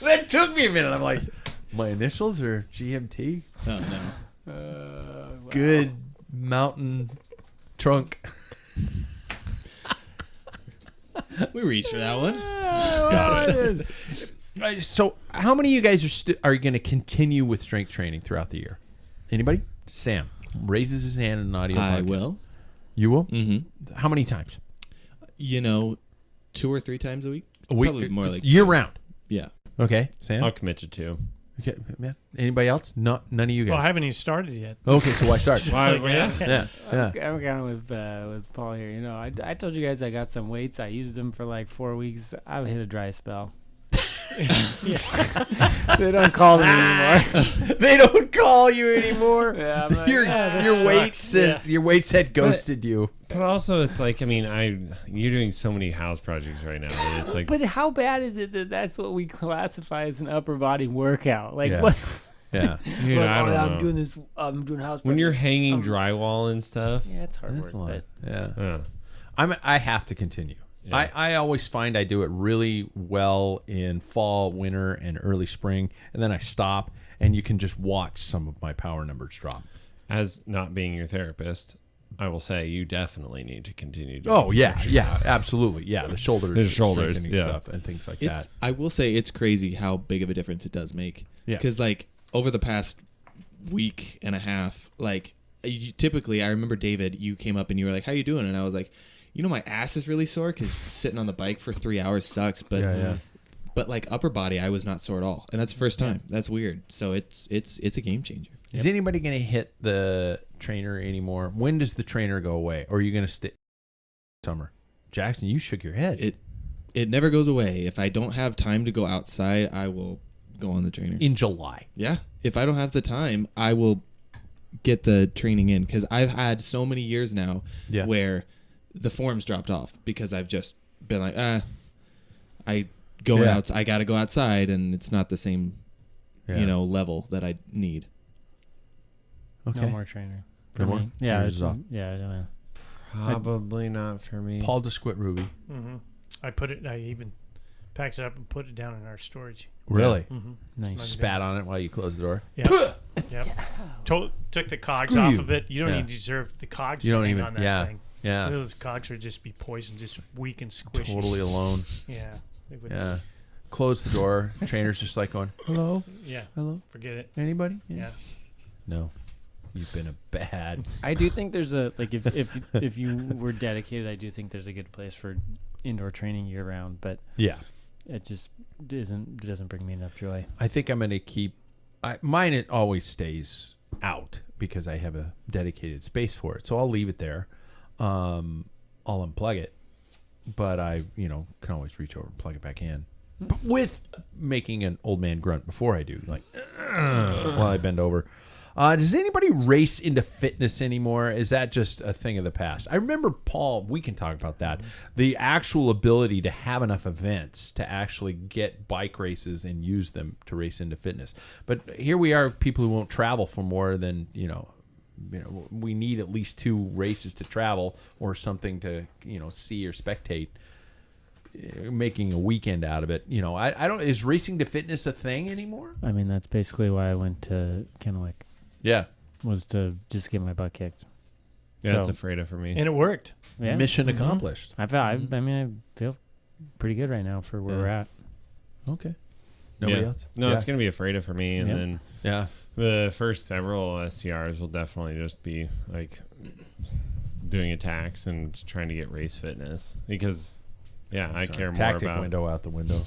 Speaker 3: That took me a minute. I'm like, my initials are GMT.
Speaker 5: Oh no.
Speaker 1: Wow.
Speaker 3: Good mountain trunk.
Speaker 5: We reached for that one.
Speaker 3: Got it. So, how many of you guys are going to continue with strength training throughout the year? Anybody? Sam raises his hand in an audio.
Speaker 5: I
Speaker 3: podcast.
Speaker 5: will.
Speaker 3: You will?
Speaker 5: Mm-hmm.
Speaker 3: How many times?
Speaker 5: 2 or 3 times a week.
Speaker 3: A week?
Speaker 5: Probably more like
Speaker 3: year
Speaker 5: 2.
Speaker 3: round.
Speaker 5: Yeah.
Speaker 3: Okay, Sam.
Speaker 2: I'll commit to 2.
Speaker 3: Okay, yeah. Anybody else? No, none of you guys.
Speaker 4: Well, I haven't even started yet.
Speaker 3: Okay, so why start?
Speaker 2: Yeah.
Speaker 3: Yeah.
Speaker 1: I'm kind of with Paul here. You know, I told you guys I got some weights. I used them for like 4 weeks. I've hit a dry spell. They don't call me anymore.
Speaker 3: They don't call you anymore.
Speaker 1: Yeah, I'm like,
Speaker 3: Your weights had ghosted you.
Speaker 2: But also, it's like, I mean, you're doing so many house projects right now. That it's like,
Speaker 1: But how bad is it that that's what we classify as an upper body workout? Like
Speaker 3: Yeah.
Speaker 1: what?
Speaker 3: Yeah.
Speaker 2: dude,
Speaker 1: Like,
Speaker 2: I don't know.
Speaker 1: I'm doing this. I'm doing house.
Speaker 2: When you're
Speaker 1: projects.
Speaker 2: hanging drywall and stuff.
Speaker 1: Yeah, it's hard
Speaker 3: That's
Speaker 1: work.
Speaker 3: a lot.
Speaker 1: But
Speaker 3: Yeah. I have to continue.
Speaker 2: Yeah.
Speaker 3: I always find I do it really well in fall, winter, and early spring, and then I stop, and you can just watch some of my power numbers drop.
Speaker 2: As not being your therapist, I will say you definitely need to continue doing
Speaker 3: Oh yeah, yeah, absolutely, yeah. The shoulders,
Speaker 2: The shoulders,
Speaker 3: strengthening
Speaker 2: yeah.
Speaker 3: stuff, and things like
Speaker 5: It's.
Speaker 3: that.
Speaker 5: I will say it's crazy how big of a difference it does make.
Speaker 3: Yeah.
Speaker 5: Because like over the past week and a half, like typically, I remember David, you came up and you were like, "How you doing?" And I was like, "You know, my ass is really sore because sitting on the bike for 3 hours sucks." But
Speaker 3: Yeah.
Speaker 5: but like upper body, I was not sore at all, and that's the first time. That's weird. So it's a game changer.
Speaker 3: Is anybody going to hit the trainer anymore? When does the trainer go away? Or are you going to stay summer? Jackson, you shook your head.
Speaker 5: It never goes away. If I don't have time to go outside, I will go on the trainer.
Speaker 3: In July.
Speaker 5: Yeah. If I don't have the time, I will get the training in because I've had so many years now where the form's dropped off because I've just been like, I got to go outside and it's not the same, level that I need.
Speaker 3: Okay.
Speaker 1: no more trainer. For
Speaker 3: No more?
Speaker 1: me. Yeah.
Speaker 3: Yours is off.
Speaker 1: Yeah.
Speaker 2: Probably not for me.
Speaker 3: Paul DeSquit Ruby.
Speaker 4: Mm-hmm. I even packed it up and put it down in our storage.
Speaker 3: Really?
Speaker 4: Mm-hmm.
Speaker 1: Nice.
Speaker 3: Spat on it while you closed the door.
Speaker 4: Yep. Took the cogs
Speaker 3: Screw
Speaker 4: off
Speaker 3: you.
Speaker 4: of it. You don't
Speaker 3: Yeah.
Speaker 4: even deserve the cogs
Speaker 3: You
Speaker 4: to
Speaker 3: don't
Speaker 4: hang
Speaker 3: even.
Speaker 4: on that
Speaker 3: Yeah.
Speaker 4: thing.
Speaker 3: Yeah.
Speaker 4: Those cogs would just be poison, just weak and squishy.
Speaker 3: Totally alone.
Speaker 4: Yeah. They would,
Speaker 3: Yeah. Close the door. Trainer's just like going, hello?
Speaker 4: Yeah.
Speaker 3: Hello?
Speaker 4: Forget it.
Speaker 3: Anybody?
Speaker 4: Yeah.
Speaker 3: No. You've been a bad.
Speaker 1: I do think there's a like if you were dedicated, I do think there's a good place for indoor training year round, but
Speaker 3: Yeah.
Speaker 1: it just doesn't bring me enough joy.
Speaker 3: I think I'm going to keep mine. It always stays out because I have a dedicated space for it. So I'll leave it there. I'll unplug it, but I, can always reach over and plug it back in. But with making an old man grunt before I do, like while I bend over. Does anybody race into fitness anymore? Is that just a thing of the past? I remember, Paul, we can talk about that. The actual ability to have enough events to actually get bike races and use them to race into fitness. But here we are, people who won't travel for more than, we need at least 2 races to travel or something to, see or spectate. Making a weekend out of it. I don't, is racing to fitness a thing anymore?
Speaker 1: I mean, that's basically why I went to Kennewick,
Speaker 3: Yeah.
Speaker 1: was to just get my butt kicked.
Speaker 2: Yeah, that's
Speaker 1: So-
Speaker 2: a Freda for me.
Speaker 4: And it worked.
Speaker 1: Yeah.
Speaker 3: Mission accomplished.
Speaker 1: I feel pretty good right now for where we're at.
Speaker 3: Okay. Nobody
Speaker 2: Yeah.
Speaker 3: else?
Speaker 2: No,
Speaker 3: Yeah.
Speaker 2: it's going to be a Freda for me. And
Speaker 1: Yeah.
Speaker 2: then
Speaker 3: Yeah.
Speaker 2: the first several SCRs will definitely just be like doing attacks and trying to get race fitness because, I care more
Speaker 3: Tactic
Speaker 2: about.
Speaker 3: window out the window.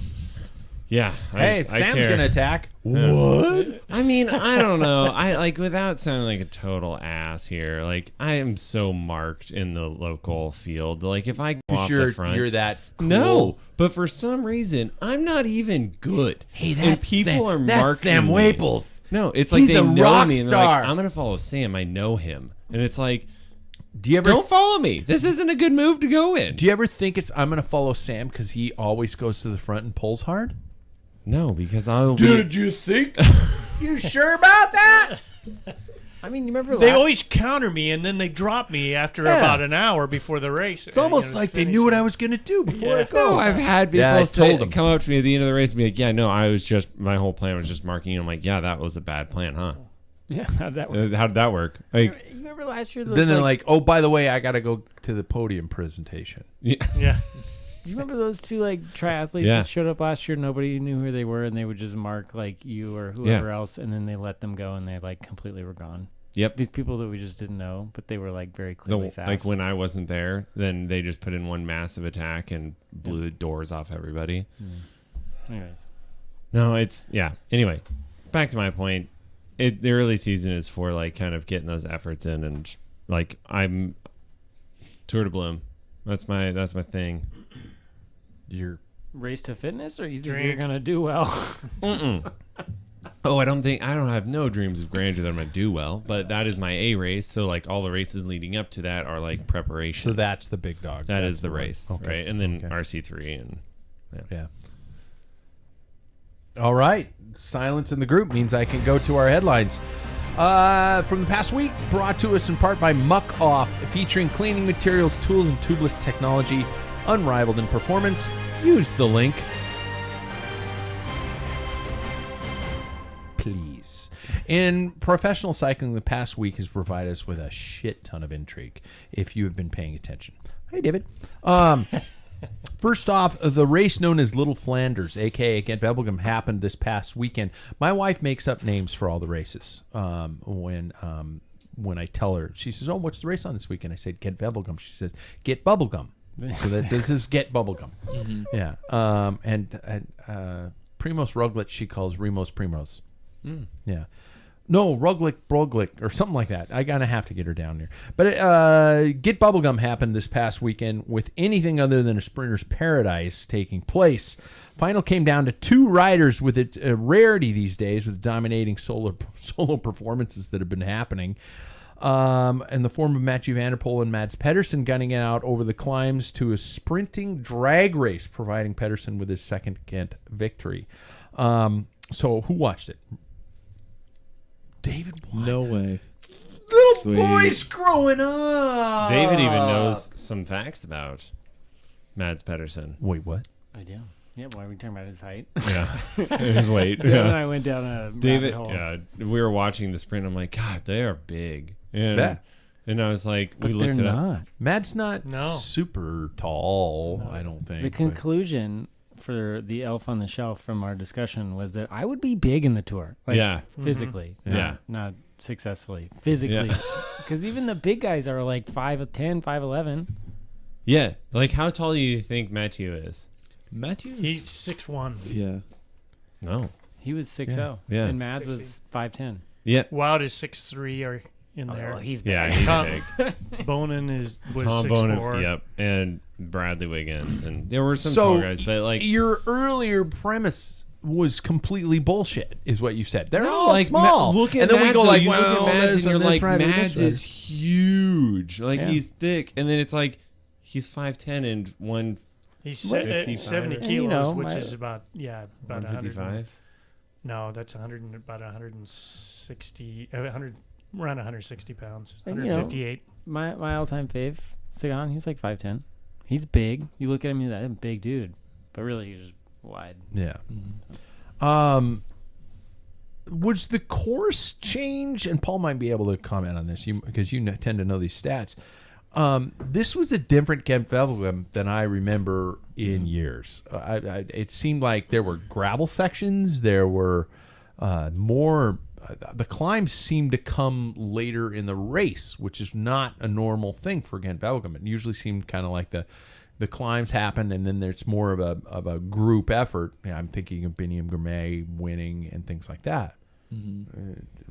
Speaker 2: Yeah.
Speaker 3: Hey,
Speaker 2: I
Speaker 3: Sam's
Speaker 2: care.
Speaker 3: going to attack.
Speaker 2: Yeah.
Speaker 3: What?
Speaker 2: I mean, I don't know. I like without sounding like a total ass here. Like I am so marked in the local field. Like if I go off the front,
Speaker 3: You're that cool.
Speaker 2: no. But for some reason, I'm not even good.
Speaker 3: Hey,
Speaker 2: and
Speaker 3: that's
Speaker 2: people
Speaker 3: Sam,
Speaker 2: are
Speaker 3: that's
Speaker 2: marking
Speaker 3: Sam
Speaker 2: me.
Speaker 3: Waples.
Speaker 2: No, it's like
Speaker 3: He's
Speaker 2: they
Speaker 3: a
Speaker 2: know
Speaker 3: rock
Speaker 2: me and they're
Speaker 3: star.
Speaker 2: like, I'm gonna follow Sam. I know him, and it's like,
Speaker 3: Do you ever
Speaker 2: don't follow me. This isn't a good move to go in.
Speaker 3: Do you ever think it's I'm going to follow Sam because he always goes to the front and pulls hard?
Speaker 2: No, because I'll
Speaker 3: you think? You sure about that?
Speaker 1: I mean, you remember
Speaker 4: They always counter me, and then they drop me after about an hour before the race.
Speaker 3: It's almost like they knew what I was going to do before I go.
Speaker 2: No, I've had people
Speaker 3: I told them.
Speaker 2: come up to me at the end of the race and be like, yeah, no, my whole plan was just marking you. I'm like, yeah, that was a bad plan, huh?
Speaker 1: Yeah, how'd that work?
Speaker 2: How did that work? Like,
Speaker 1: You remember last year?
Speaker 3: Then they're like, oh, by the way, I got to go to the podium presentation.
Speaker 4: Yeah.
Speaker 1: You remember those two like triathletes
Speaker 2: Yeah.
Speaker 1: that showed up last year? Nobody knew who they were, and they would just mark like you or whoever else, and then they let them go, and they like completely were gone.
Speaker 2: Yep.
Speaker 1: These people that we just didn't know, but they were like very clearly fast.
Speaker 2: Like when I wasn't there, then they just put in one massive attack and blew the doors off everybody.
Speaker 1: Anyways,
Speaker 2: No, Anyway, back to my point. The early season is for like kind of getting those efforts in, and like I'm Tour de Bloom. That's my thing.
Speaker 3: You're
Speaker 1: race to fitness, or you think
Speaker 4: Drink.
Speaker 1: you're gonna do well?
Speaker 2: Oh, I don't have no dreams of grandeur that I'm gonna do well, but that is my A race. So like all the races leading up to that are like preparation.
Speaker 3: so that's the big dog.
Speaker 2: That
Speaker 3: That's
Speaker 2: is the
Speaker 3: one.
Speaker 2: race,
Speaker 3: Okay.
Speaker 2: right? And then
Speaker 3: Okay.
Speaker 2: RC3 and
Speaker 3: Yeah. All right. Silence in the group means I can go to our headlines. From the past week, brought to us in part by Muck Off, featuring cleaning materials, tools, and tubeless technology, unrivaled in performance. Use the link, please. In professional cycling, the past week has provided us with a shit ton of intrigue, if you have been paying attention. Hey, David. First off, the race known as Little Flanders, a.k.a. Gent-Wevelgem, happened this past weekend. My wife makes up names for all the races. When I tell her, she says, oh, what's the race on this weekend? I said, Gent-Wevelgem. She says, Get Bubblegum. So this is Get Bubblegum. Mm-hmm. Yeah. And Primoz Roglic, she calls Remos Primos. Yeah. No, Roglic, or something like that. I gotta have to get her down there. But Get Bubblegum happened this past weekend with anything other than a sprinter's paradise taking place. Final came down to two riders, with a rarity these days, with dominating solo performances that have been happening. In the form of Mathieu van der Poel and Mads Pedersen gunning it out over the climbs to a sprinting drag race, providing Pedersen with his second Ghent victory. So who watched it? David won.
Speaker 5: No way.
Speaker 3: Little
Speaker 5: Sweet.
Speaker 3: boys growing up.
Speaker 2: David even knows some facts about Mads Pedersen.
Speaker 3: Wait, what?
Speaker 1: I do. Yeah, why are we talking about his height?
Speaker 2: Yeah, his weight.
Speaker 1: So when
Speaker 2: Yeah.
Speaker 1: I went down a
Speaker 2: David.
Speaker 1: rabbit hole.
Speaker 2: Yeah, we were watching the sprint. I'm like, God, they are big. And,
Speaker 3: Yeah.
Speaker 2: and I was like,
Speaker 1: But
Speaker 2: we
Speaker 1: they're
Speaker 2: looked it up.
Speaker 1: not.
Speaker 3: Matt's not
Speaker 4: No.
Speaker 3: super tall, I don't think.
Speaker 1: The
Speaker 3: but-
Speaker 1: conclusion for the elf on the shelf from our discussion was that I would be big in the tour. Like,
Speaker 2: Yeah.
Speaker 1: physically.
Speaker 2: Yeah.
Speaker 1: Not successfully. Physically. Because even the big guys are like 5'10", 5'11".
Speaker 2: Yeah. Like, how tall do you think Mathieu is?
Speaker 5: Matthew?
Speaker 4: He's 6'1".
Speaker 5: Yeah.
Speaker 2: No.
Speaker 1: He was 6'0".
Speaker 2: Yeah.
Speaker 1: And Mads was 5'10".
Speaker 2: Yeah.
Speaker 4: Wout is 6'3", are in
Speaker 1: Oh,
Speaker 4: there.
Speaker 1: well, he's
Speaker 2: Yeah,
Speaker 1: big.
Speaker 2: he's
Speaker 4: Tom-
Speaker 2: big.
Speaker 4: Bonin was
Speaker 2: Tom
Speaker 4: 6'4".
Speaker 2: Bonin. Yep. And Bradley Wiggins. And there were some
Speaker 3: So
Speaker 2: tall guys, but like,
Speaker 3: your earlier premise was completely bullshit, is what you said. They're all
Speaker 2: like,
Speaker 3: small.
Speaker 2: look at
Speaker 3: and then we
Speaker 2: Mads,
Speaker 3: go
Speaker 2: though.
Speaker 3: like,
Speaker 2: You look
Speaker 3: well,
Speaker 2: at Mads
Speaker 3: this
Speaker 2: and you're
Speaker 3: this
Speaker 2: like,
Speaker 3: rider, this
Speaker 2: Mads
Speaker 3: rider.
Speaker 2: is huge. Like,
Speaker 3: Yeah.
Speaker 2: he's thick. And then it's like, he's 5'10" and
Speaker 4: He's
Speaker 2: 155
Speaker 4: 70
Speaker 2: or-
Speaker 4: kilos,
Speaker 1: You know,
Speaker 4: which
Speaker 1: my-
Speaker 4: is about 100.
Speaker 2: 155.
Speaker 4: No, that's 100 and about 160, 100, around 160 pounds,
Speaker 1: And, you know,
Speaker 4: 158.
Speaker 1: My all-time fave, Sagan, he was like 5'10". He's big. You look at him, he's a big dude. But really, he's just wide.
Speaker 3: Yeah. Was the course change, and Paul might be able to comment on this because you tend to know these stats. This was a different Gent-Wevelgem than I remember in years. It seemed like there were gravel sections. There were more. The climbs seemed to come later in the race, which is not a normal thing for Gent-Wevelgem. It usually seemed kind of like the climbs happen, and then there's more of a group effort. I'm thinking of Biniam Gourmet winning and things like that.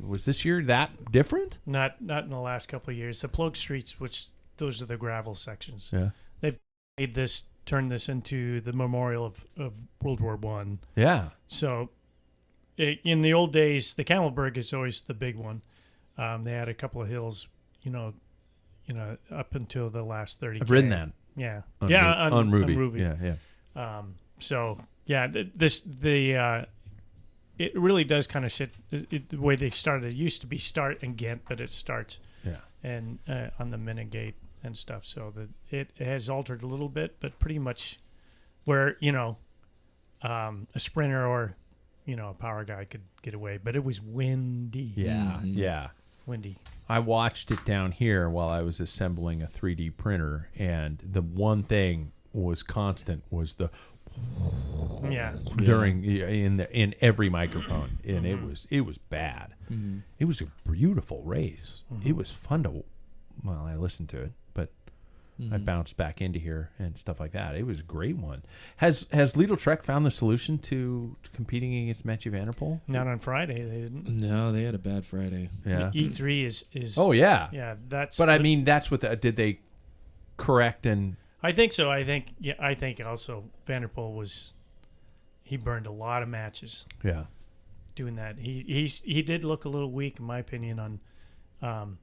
Speaker 3: Was this year that different?
Speaker 4: Not in the last couple of years. The Ploeg Streets, which those are the gravel sections.
Speaker 3: Yeah.
Speaker 4: They've turned this into the memorial of World War One.
Speaker 3: Yeah.
Speaker 4: So, in the old days, the Camelberg is always the big one. They had a couple of hills, up until the last 30.
Speaker 3: I've ridden that.
Speaker 4: Yeah,
Speaker 3: On Ruby.
Speaker 4: Ruby.
Speaker 3: Yeah, yeah.
Speaker 4: So yeah, it really does kind of sit the way they started. It used to be start in Ghent, but it starts and on the Minigate and stuff. So that it has altered a little bit, but pretty much where a sprinter or a power guy could get away. But it was windy.
Speaker 3: Yeah.
Speaker 4: Windy.
Speaker 3: I watched it down here while I was assembling a 3D printer, and the one thing was constant was the during in every microphone, and it was bad. It was a beautiful race. It was fun to I listened to it, but I bounced back into here and stuff like that. It was a great one. Has Lidl Trek found the solution to competing against Mathieu van der Poel?
Speaker 4: Not on Friday, they didn't.
Speaker 5: No, they had a bad Friday.
Speaker 3: Yeah.
Speaker 4: E3 is.
Speaker 3: Oh yeah.
Speaker 4: Yeah, that's.
Speaker 3: But I mean, that's what did they correct and.
Speaker 4: I think so. I think also Van der Poel he burned a lot of matches.
Speaker 3: Yeah.
Speaker 4: Doing that. He did look a little weak in my opinion on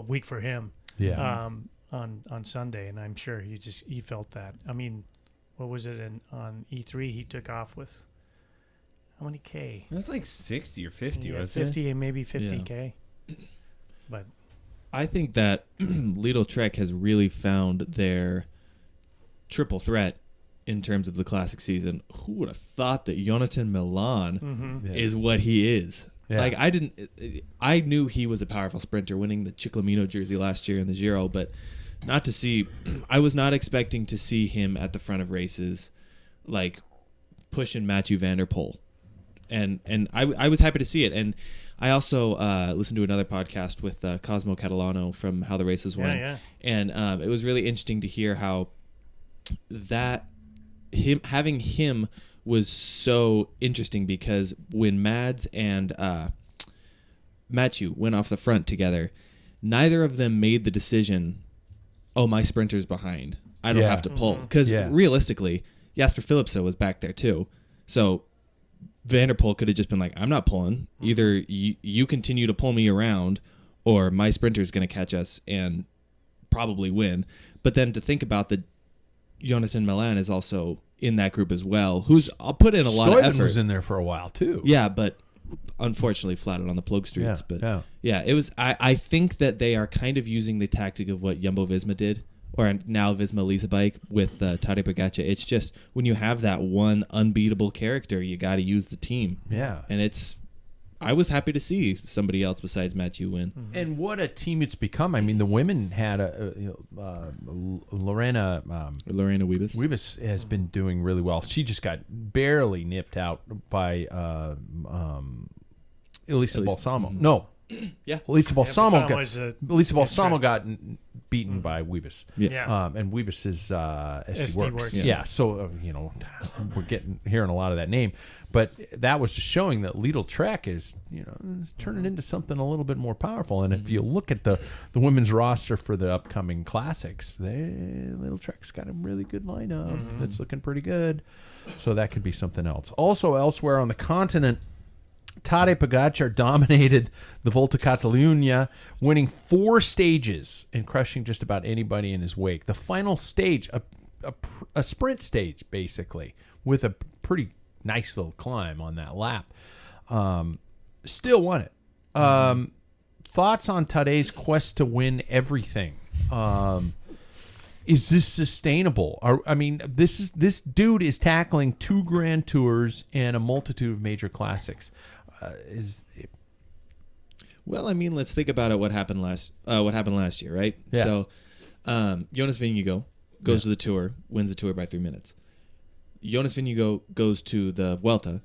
Speaker 4: weak for him.
Speaker 3: Yeah.
Speaker 4: On Sunday, and I'm sure he felt that. I mean, what was it on E3 he took off with how many K?
Speaker 2: It was like 60 or 50, wasn't
Speaker 4: 50 and maybe 50K. But
Speaker 5: I think that Lidl Trek has really found their triple threat in terms of the classic season. Who would have thought that Jonathan Milan is what he is?
Speaker 3: Yeah.
Speaker 5: Like I knew he was a powerful sprinter, winning the Ciclamino jersey last year in the Giro, but I was not expecting to see him at the front of races, like pushing Mathieu van der Poel, and I was happy to see it. And I also listened to another podcast with Cosmo Catalano from How the Races Won, and it was really interesting to hear how having him was so interesting, because when Mads and Mathieu went off the front together, neither of them made the decision, oh, my sprinter's behind, I don't have to pull. Because realistically, Jasper Philipsen was back there too. So Van der Poel could have just been like, I'm not pulling. Either you continue to pull me around, or my sprinter's going to catch us and probably win. But then to think about the Jonathan Milan is also in that group as well, who's I'll put in a lot of effort.
Speaker 3: Was in there for a while too.
Speaker 5: Yeah, but unfortunately flatted on the Plug Streets. It was. I think that they are kind of using the tactic of what Jumbo Visma did, or now Visma Lease a Bike with Tadej Pogačar. It's just when you have that one unbeatable character, you got to use the team. Yeah, and I was happy to see somebody else besides Mathieu win.
Speaker 3: And what a team it's become. I mean, the women had Lorena
Speaker 5: Wiebes.
Speaker 3: Wiebes has been doing really well. She just got barely nipped out by Elisa Balsamo. No.
Speaker 5: Yeah.
Speaker 3: Elisa Balsamo
Speaker 5: Balsamo
Speaker 3: got beaten by Wiebes. And Wiebes is SD Works. Yeah. So, we're hearing a lot of that name. But that was just showing that Lidl Trek is turning into something a little bit more powerful. And if you look at the women's roster for the upcoming classics, Lidl Trek's got a really good lineup. That's looking pretty good. So that could be something else. Also, elsewhere on the continent, Tadej Pogačar dominated the Volta Catalunya, winning 4 stages and crushing just about anybody in his wake. The final stage, a sprint stage, basically, with a pretty nice little climb on that lap. Still won it. Thoughts on Tadej's quest to win everything? Is this sustainable? This dude is tackling 2 Grand Tours and a multitude of major classics.
Speaker 5: Well, let's think about it. What happened last year, right?
Speaker 3: Yeah.
Speaker 5: So, Jonas Vingegaard goes to the Tour, wins the Tour by 3 minutes. Jonas Vingegaard goes to the Vuelta,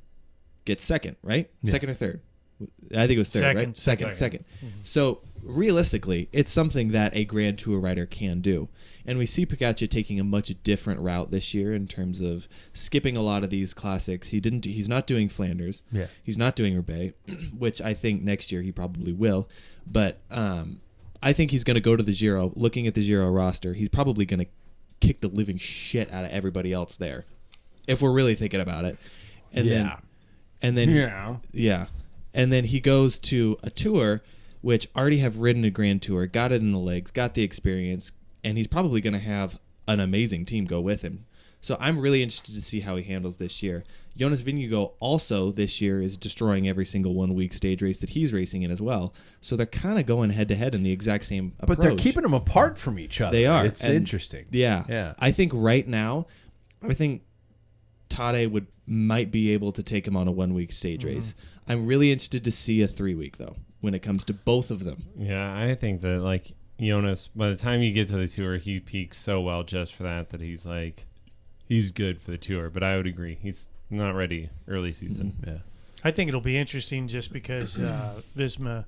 Speaker 5: gets second, right? Yeah. Second or third? I think it was third, right? Second. Mm-hmm. So realistically, it's something that a Grand Tour rider can do. And we see Pogačar taking a much different route this year in terms of skipping a lot of these classics. He's not doing Flanders. Yeah. He's not doing Roubaix, which I think next year he probably will. But I think he's going to go to the Giro. Looking at the Giro roster, he's probably going to kick the living shit out of everybody else there, if we're really thinking about it. And then he goes to a tour which already have ridden a Grand Tour, got it in the legs, got the experience, and he's probably going to have an amazing team go with him. So I'm really interested to see how he handles this year. Jonas Vingegaard also this year is destroying every single 1 week stage race that he's racing in as well. So they're kind of going head to head in the exact same approach.
Speaker 3: But they're keeping them apart from each other.
Speaker 5: They are.
Speaker 3: It's
Speaker 5: And
Speaker 3: interesting.
Speaker 5: Yeah. I think right now, Tade might be able to take him on a 1 week stage race. I'm really interested to see a 3 week though when it comes to both of them.
Speaker 2: Yeah, I think that like Jonas, by the time you get to the tour, he peaks so well just for that he's good for the tour. But I would agree, he's not ready early season.
Speaker 3: Yeah.
Speaker 4: I think it'll be interesting just because Visma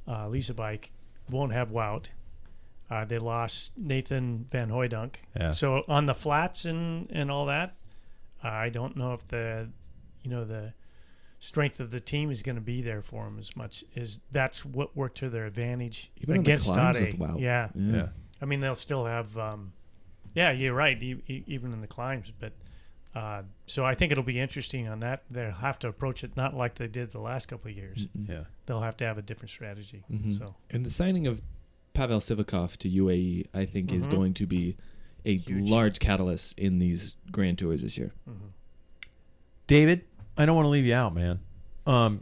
Speaker 4: Lisa Bike won't have Wout. They lost Nathan Van Hooydonk.
Speaker 3: Yeah.
Speaker 4: So on the flats and all that, I don't know if the strength of the team is going to be there for them as much as that's what worked to their advantage
Speaker 5: Even
Speaker 4: against
Speaker 5: on the climbs
Speaker 4: Tade.
Speaker 5: with Wout.
Speaker 4: Yeah. I mean, they'll still have. You're right. Even in the climbs, but. So I think it'll be interesting on that. They'll have to approach it not like they did the last couple of years.
Speaker 3: Yeah.
Speaker 4: They'll have to have a different strategy. So
Speaker 5: And the signing of Pavel Sivakov to UAE, I think, is going to be a large catalyst in these Grand Tours this year.
Speaker 3: David, I don't want to leave you out, man.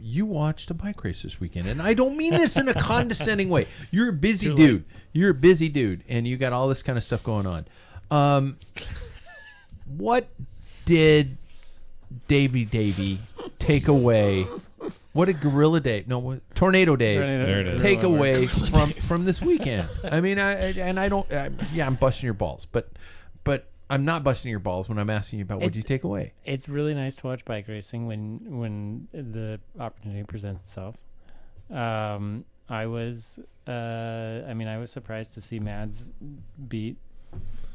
Speaker 3: You watched a bike race this weekend, and I don't mean this in a condescending way. You're a busy dude. You're a busy dude, and you got all this kind of stuff going on. What did Davey take away? What did Gorilla Dave? No, what, Tornado Dave
Speaker 2: There it is.
Speaker 3: take away from this weekend? I mean, I'm busting your balls, but I'm not busting your balls when I'm asking you about what did you take away.
Speaker 1: It's really nice to watch bike racing when the opportunity presents itself. I was surprised to see Mads beat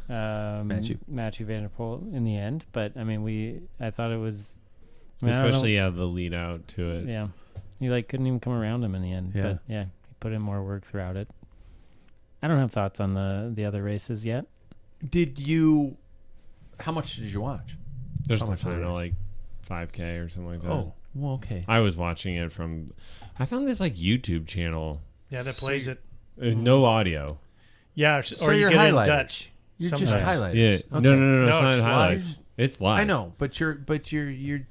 Speaker 1: Mathieu van der Poel in the end, but I mean, I thought it was,
Speaker 2: Especially the lead out to it.
Speaker 1: Yeah, he couldn't even come around him in the end.
Speaker 3: Yeah.
Speaker 1: But yeah, he put in more work throughout it. I don't have thoughts on the other races yet.
Speaker 3: How much did you watch?
Speaker 2: There's
Speaker 3: How
Speaker 2: the
Speaker 3: much of the
Speaker 2: final
Speaker 3: race?
Speaker 2: 5K or something like that.
Speaker 3: Oh, well, okay.
Speaker 2: I was watching it from. I found this YouTube channel.
Speaker 4: yeah, that plays it.
Speaker 2: No audio.
Speaker 4: Yeah,
Speaker 3: So
Speaker 4: or you
Speaker 3: you're
Speaker 4: get it in
Speaker 3: highlighted.
Speaker 4: Dutch.
Speaker 3: You're
Speaker 4: sometimes.
Speaker 3: just highlighting.
Speaker 2: Yeah.
Speaker 3: Okay.
Speaker 2: No. It's
Speaker 4: No,
Speaker 2: not
Speaker 4: it's
Speaker 2: highlights.
Speaker 4: live.
Speaker 2: It's live.
Speaker 3: I know, but you're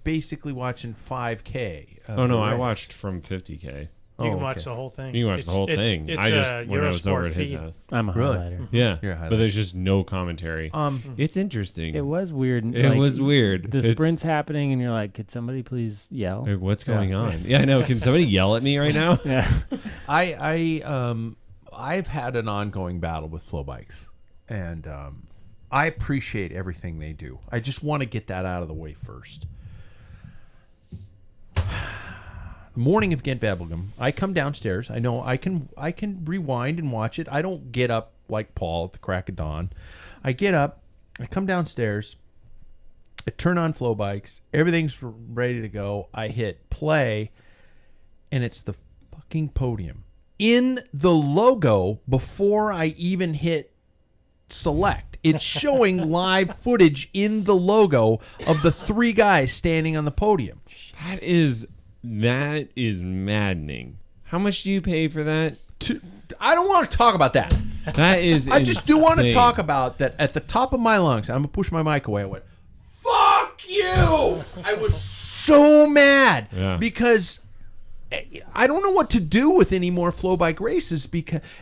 Speaker 3: basically watching 5K.
Speaker 2: Oh no, I watched from 50K.
Speaker 4: You can watch the whole thing.
Speaker 2: You can watch the whole thing.
Speaker 4: It's
Speaker 2: I just when I was over
Speaker 4: Eurosport
Speaker 2: at his
Speaker 4: feed.
Speaker 2: house.
Speaker 1: I'm a
Speaker 3: Really?
Speaker 1: highlighter.
Speaker 2: Yeah,
Speaker 3: You're a
Speaker 2: but
Speaker 3: highlight.
Speaker 2: there's just no commentary. It's interesting.
Speaker 1: It was weird.
Speaker 2: It was weird.
Speaker 1: The
Speaker 2: It's-
Speaker 1: sprint's happening, and you're like, could somebody please yell?
Speaker 2: Like, what's going on? Yeah, I know. Can somebody yell at me right now?
Speaker 1: Yeah.
Speaker 3: I've had an ongoing battle with flow bikes, and I appreciate everything they do. I just want to get that out of the way first. Morning of Ghent-Wevelgem, I come downstairs. I know I can rewind and watch it. I don't get up like Paul at the crack of dawn. I get up, I come downstairs, I turn on flow bikes, everything's ready to go. I hit play, and it's the fucking podium in the logo before I even hit select. It's showing live footage in the logo of the three guys standing on the podium.
Speaker 2: That is maddening. How much do you pay for that?
Speaker 3: I don't want to talk about that.
Speaker 2: That is
Speaker 3: I just do want to
Speaker 2: insane.
Speaker 3: talk about that at the top of my lungs. I'm going to push my mic away. I went, fuck you! I was so mad because I don't know what to do with any more flow bike races.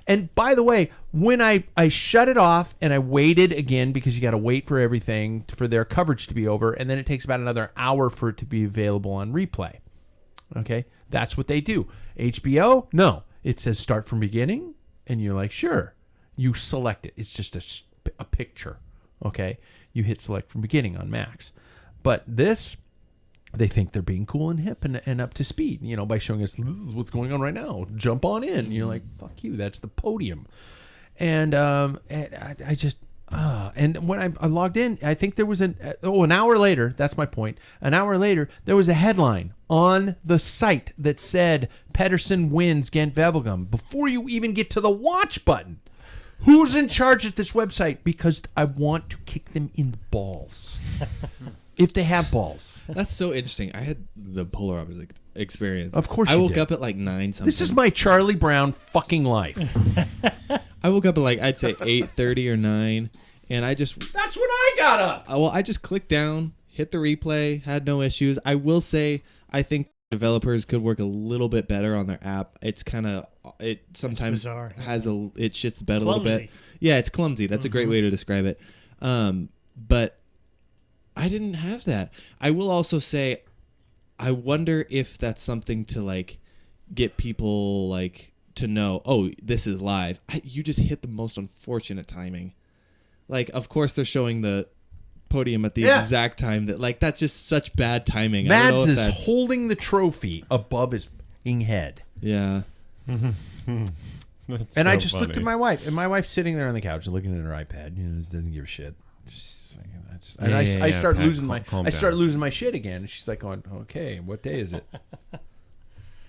Speaker 3: And by the way, when I shut it off and I waited again, because you got to wait for everything for their coverage to be over, and then it takes about another hour for it to be available on replay. Okay, that's what they do. HBO, no, it says start from beginning, and you're like, sure. You select it. It's just a picture. Okay, you hit select from beginning on Max, but this, they think they're being cool and hip and up to speed, by showing us, this is what's going on right now. Jump on in. And you're like, fuck you. That's the podium. And I just. And when I logged in, I think there was an hour later, that's my point. An hour later, there was a headline on the site that said Pedersen wins Ghent-Wevelgem before you even get to the watch button. Who's in charge at this website? Because I want to kick them in the balls. If they have balls.
Speaker 5: That's so interesting. I had the polar opposite experience.
Speaker 3: Of course
Speaker 5: I
Speaker 3: you
Speaker 5: woke
Speaker 3: did.
Speaker 5: up at like 9 something.
Speaker 3: This is my Charlie Brown fucking life.
Speaker 5: I woke up at like, I'd say 8:30 or 9, and I just
Speaker 3: That's when I got up.
Speaker 5: I just clicked down, hit the replay, had no issues. I will say I think developers could work a little bit better on their app. It's kind of it sometimes
Speaker 4: bizarre.
Speaker 5: it shits the bed a little bit.
Speaker 4: Clumsy.
Speaker 5: Yeah, it's clumsy. That's a great way to describe it. But I didn't have that. I will also say, I wonder if that's something to like get people like to know. Oh, this is live. You just hit the most unfortunate timing. Like, of course, they're showing the podium at the exact time that like that's just such bad timing.
Speaker 3: Mads is holding the trophy above his f***ing head.
Speaker 5: Yeah.
Speaker 3: And I just looked at my wife, and my wife's sitting there on the couch looking at her iPad. You know, just doesn't give a shit. Just like, and I start
Speaker 2: Pat,
Speaker 3: losing
Speaker 2: calm
Speaker 3: losing my shit again. And she's like going, "Okay, what day is it?"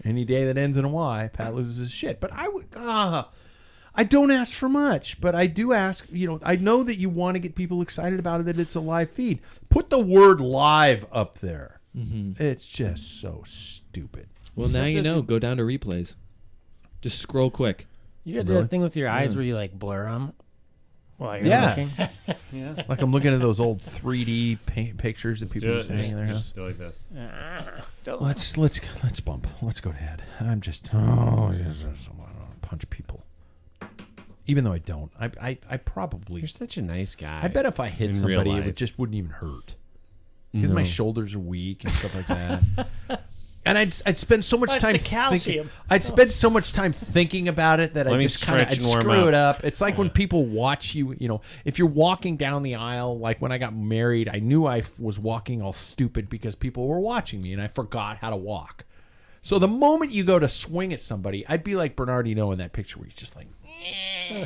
Speaker 3: Any day that ends in a Y, Pat loses his shit. But I don't ask for much, but I do ask. You know, I know that you want to get people excited about it. That it's a live feed. Put the word "live" up there. Mm-hmm. It's just so stupid.
Speaker 5: Well, now you know. Go down to replays. Just scroll quick.
Speaker 1: You got that thing with your eyes where you like blur them while you're looking.
Speaker 3: Yeah, like I'm looking at those old 3D pictures that people are saying in their house.
Speaker 2: Just do like this.
Speaker 3: Let's bump. Let's go to head. I'm just I don't punch people. Even though I don't, I probably.
Speaker 2: You're such a nice guy.
Speaker 3: I bet if I hit somebody, it wouldn't even hurt because my shoulders are weak and stuff like that. And I'd spend so much time thinking. I'd spend so much time thinking about it that I just kind of screw it up. It's like when people watch you. You know, if you're walking down the aisle, like when I got married, I knew I was walking all stupid because people were watching me, and I forgot how to walk. So the moment you go to swing at somebody, I'd be like Bernardino in that picture where he's just like,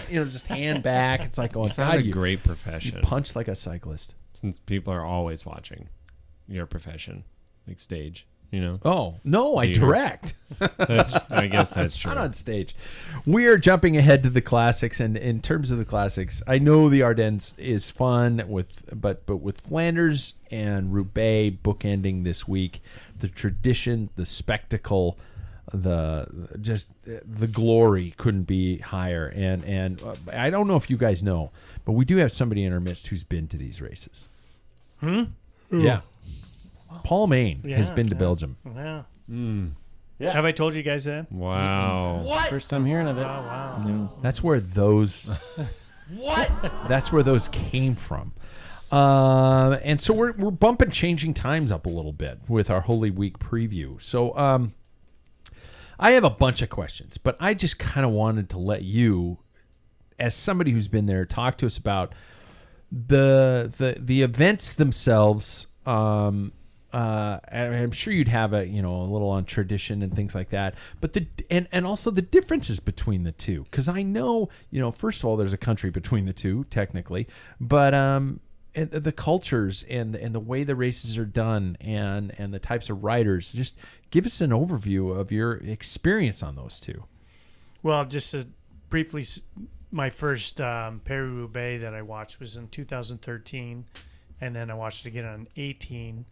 Speaker 3: just hand back. It's like,
Speaker 2: God, a great profession.
Speaker 3: You punch like a cyclist.
Speaker 2: Since people are always watching your profession, like stage. You know?
Speaker 3: Oh, no, I direct.
Speaker 2: I guess that's true.
Speaker 3: Not on stage. We are jumping ahead to the classics, and in terms of the classics, I know the Ardennes is fun but with Flanders and Roubaix bookending this week, the tradition, the spectacle, the glory couldn't be higher. And I don't know if you guys know, but we do have somebody in our midst who's been to these races. Yeah. Paul Main has been to Belgium.
Speaker 4: Yeah. Have I told you guys that?
Speaker 2: Wow.
Speaker 1: What? First time hearing of it.
Speaker 4: Wow.
Speaker 5: No.
Speaker 3: That's where those. What? That's where those came from. And so we're bumping changing times up a little bit with our Holy Week preview. So I have a bunch of questions, but I just kind of wanted to let you, as somebody who's been there, talk to us about the events themselves. I'm sure you'd have a little on tradition and things like that, but and also the differences between the two, because I know first of all there's a country between the two technically, but and the cultures and the way the races are done and the types of riders. Just give us an overview of your experience on those two. Well,
Speaker 4: just to briefly, my first Paris-Roubaix that I watched was in 2013, and then I watched it again on 18.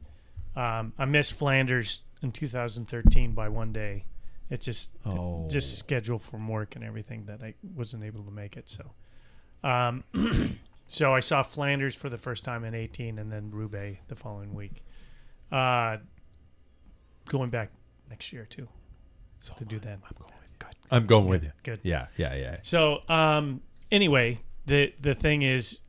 Speaker 4: I missed Flanders in 2013 by one day. It's just scheduled from work and everything that I wasn't able to make it. So, so I saw Flanders for the first time in 18, and then Roubaix the following week. Going back next year too, to do that.
Speaker 3: I'm going with you.
Speaker 4: Good.
Speaker 3: Yeah.
Speaker 4: So, anyway, the thing is,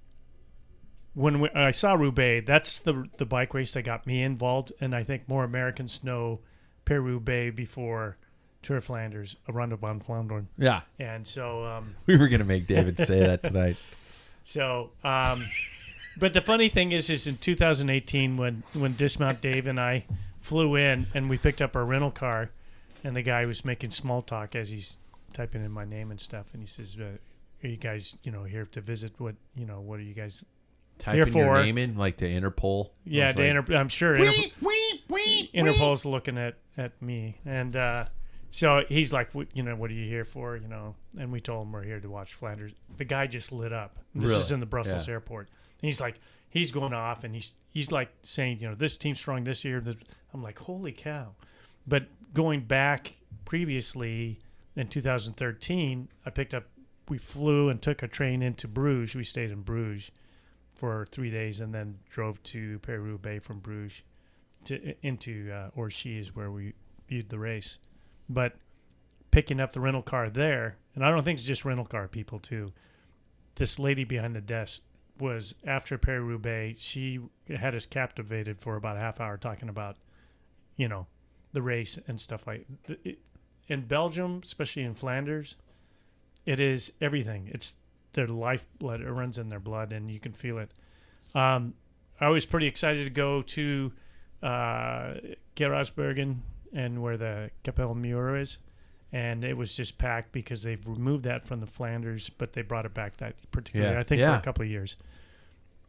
Speaker 4: when I saw Roubaix, that's the bike race that got me involved, and I think more Americans know Paris-Roubaix before Tour of Flanders, a Ronde van Vlaanderen.
Speaker 3: Yeah.
Speaker 4: And so...
Speaker 3: we were going to make David say that tonight.
Speaker 4: So, but the funny thing is in 2018, when Dismount Dave and I flew in, and we picked up our rental car, and the guy was making small talk as he's typing in my name and stuff, and he says, are you guys, here to visit? What are you guys...
Speaker 3: Typing your name in, like to Interpol.
Speaker 4: Yeah, I'm sure Interpol's looking at me, and so he's like, what are you here for? And we told him we're here to watch Flanders. The guy just lit up. This is in the Brussels airport. And he's going off, and he's like saying, this team's strong this year. I'm like, holy cow! But going back previously in 2013, we flew and took a train into Bruges. We stayed in Bruges. for 3 days, and then drove to Paris-Roubaix from Bruges into Orchy is where we viewed the race. But picking up the rental car there, and I don't think it's just rental car people too. This lady behind the desk was, after Paris-Roubaix, she had us captivated for about a half hour talking about, the race and stuff like it. In Belgium, especially in Flanders, it is everything. It's their lifeblood. It runs in their blood, and you can feel it. I was pretty excited to go to Gerasbergen and where the Capelle Muur is, and it was just packed because they've removed that from the Flanders, but they brought it back that particularly, I think, for a couple of years.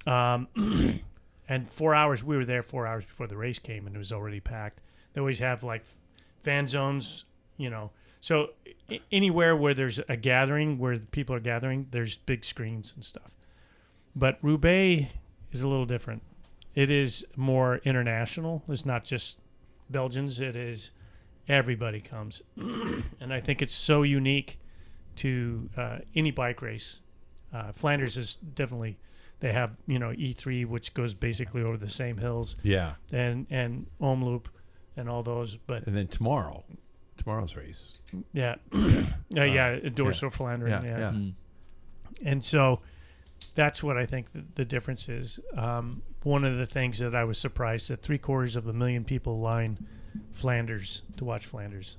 Speaker 4: And 4 hours, we were there 4 hours before the race came, and it was already packed. They always have like fan zones, so anywhere where there's a gathering, where people are gathering, there's big screens and stuff. But Roubaix is a little different. It is more international. It's not just Belgians. It is everybody comes. And I think it's so unique to any bike race. Flanders is definitely, they have, E3, which goes basically over the same hills.
Speaker 3: Yeah.
Speaker 4: And Omloop and all those. But
Speaker 3: and then tomorrow's race.
Speaker 4: Yeah. Dorsal Flanders.
Speaker 3: Yeah.
Speaker 4: And so that's what I think the difference is. One of the things that I was surprised that 750,000 people line Flanders to watch Flanders.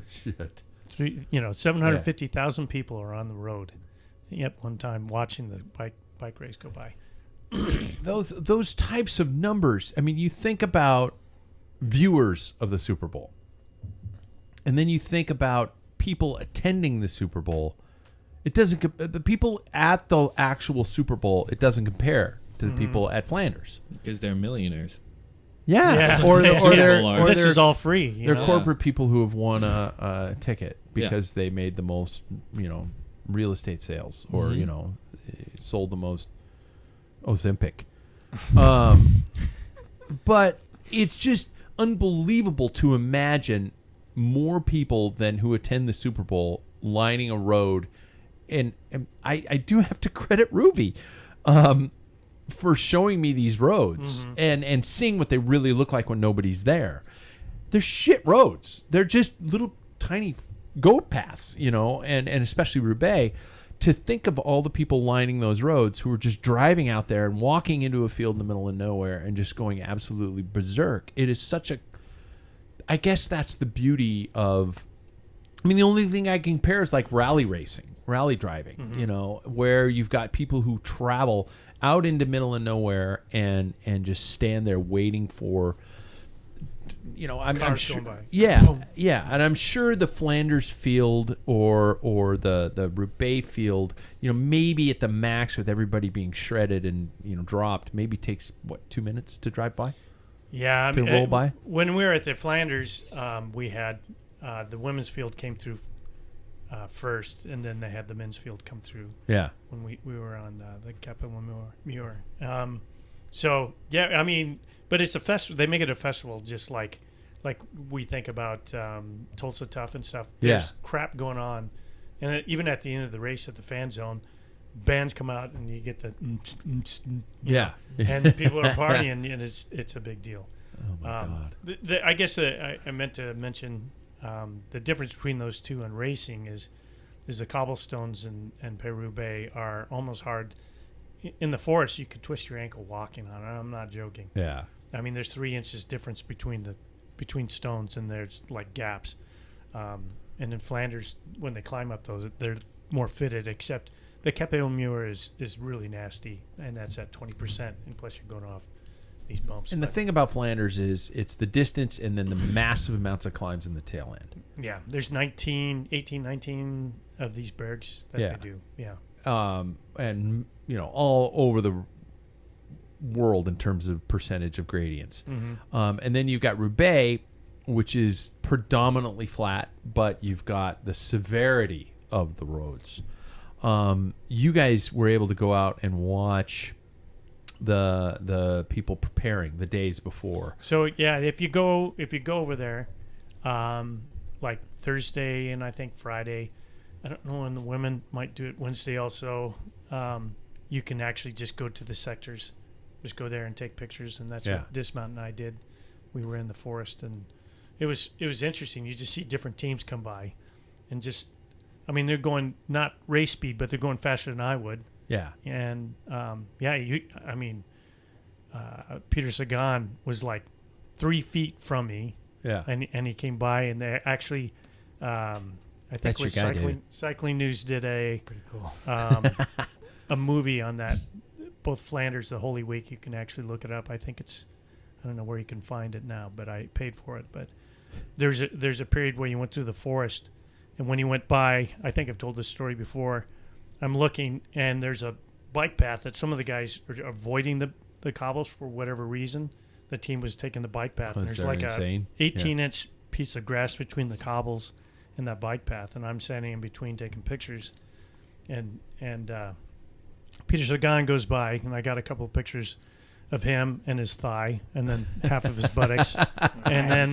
Speaker 3: Shit.
Speaker 4: 750,000 people are on the road at one time watching the bike race go by.
Speaker 3: Those types of numbers. I mean, you think about viewers of the Super Bowl, and then you think about people attending the Super Bowl. It doesn't. The people at the actual Super Bowl, it doesn't compare to the people at Flanders
Speaker 5: because they're millionaires.
Speaker 3: Yeah.
Speaker 4: This is all free.
Speaker 3: They're corporate people who have won a ticket because they made the most, real estate sales, or sold the most Ozempic. But it's just unbelievable to imagine more people than who attend the Super Bowl lining a road. And I do have to credit Ruby for showing me these roads and seeing what they really look like when nobody's there. They're shit roads. They're just little tiny goat paths, and especially Roubaix. To think of all the people lining those roads who are just driving out there and walking into a field in the middle of nowhere and just going absolutely berserk. It is such a... I guess that's the beauty of... I mean, the only thing I can compare is like rally racing, rally driving, where you've got people who travel out into middle of nowhere and just stand there waiting for... I'm sure,
Speaker 4: going by.
Speaker 3: Yeah, and I'm sure the Flanders field or the Roubaix field, maybe at the max with everybody being shredded and dropped, maybe takes 2 minutes to drive by.
Speaker 4: Yeah,
Speaker 3: roll by.
Speaker 4: When we were at the Flanders, we had the women's field came through first, and then they had the men's field come through.
Speaker 3: Yeah, when
Speaker 4: we were on the Capelle Muur. So yeah, I mean. But it's a festival. They make it a festival, just like we think about Tulsa Tough and stuff. There's crap going on, and even at the end of the race at the fan zone, bands come out and you get the and people are partying, and it's a big deal.
Speaker 3: Oh my God!
Speaker 4: I guess I meant to mention the difference between those two in racing is the cobblestones and Paris-Roubaix are almost hard. In the forest, you could twist your ankle walking on it. I'm not joking.
Speaker 3: Yeah.
Speaker 4: I mean, there's 3 inches difference between stones, and there's like gaps. And in Flanders, when they climb up those, they're more fitted. Except the Capelle Muur is really nasty, and that's at 20%. And plus, you're going off these bumps.
Speaker 3: And the thing about Flanders is it's the distance and then the massive amounts of climbs in the tail end.
Speaker 4: Yeah, there's 19 of these bergs that they do. Yeah.
Speaker 3: And all over the world in terms of percentage of gradients. And then you've got Roubaix, which is predominantly flat, but you've got the severity of the roads. You guys were able to go out and watch the people preparing the days before.
Speaker 4: So yeah, if you go over there, like Thursday and I think Friday, I don't know when the women might do it Wednesday also. you can actually just go to the sectors, just go there and take pictures, and that's
Speaker 3: Yeah.
Speaker 4: what Dismount and I did. We were in the forest, and it was interesting. You just see different teams come by, and just, I mean, they're going not race speed, but they're going faster than I would.
Speaker 3: Yeah.
Speaker 4: And Peter Sagan was like 3 feet from me,
Speaker 3: Yeah.
Speaker 4: and he came by, and they actually, I think
Speaker 3: That's
Speaker 4: it was
Speaker 3: your guy,
Speaker 4: Cycling News did a
Speaker 1: Pretty cool.
Speaker 4: a movie on that, both Flanders, the Holy Week. You can actually look it up. I think it's, I don't know where you can find it now, but I paid for it. But there's a period where you went through the forest, and when you went by, I think I've told this story before, I'm looking, and there's a bike path that some of the guys are avoiding the cobbles for whatever reason. The team was taking the bike path, and there's like
Speaker 3: insane.
Speaker 4: a 18-inch piece of grass between the cobbles and that bike path, and I'm standing in between taking pictures, and Peter Sagan goes by, and I got a couple of pictures of him and his thigh, and then half of his buttocks, and then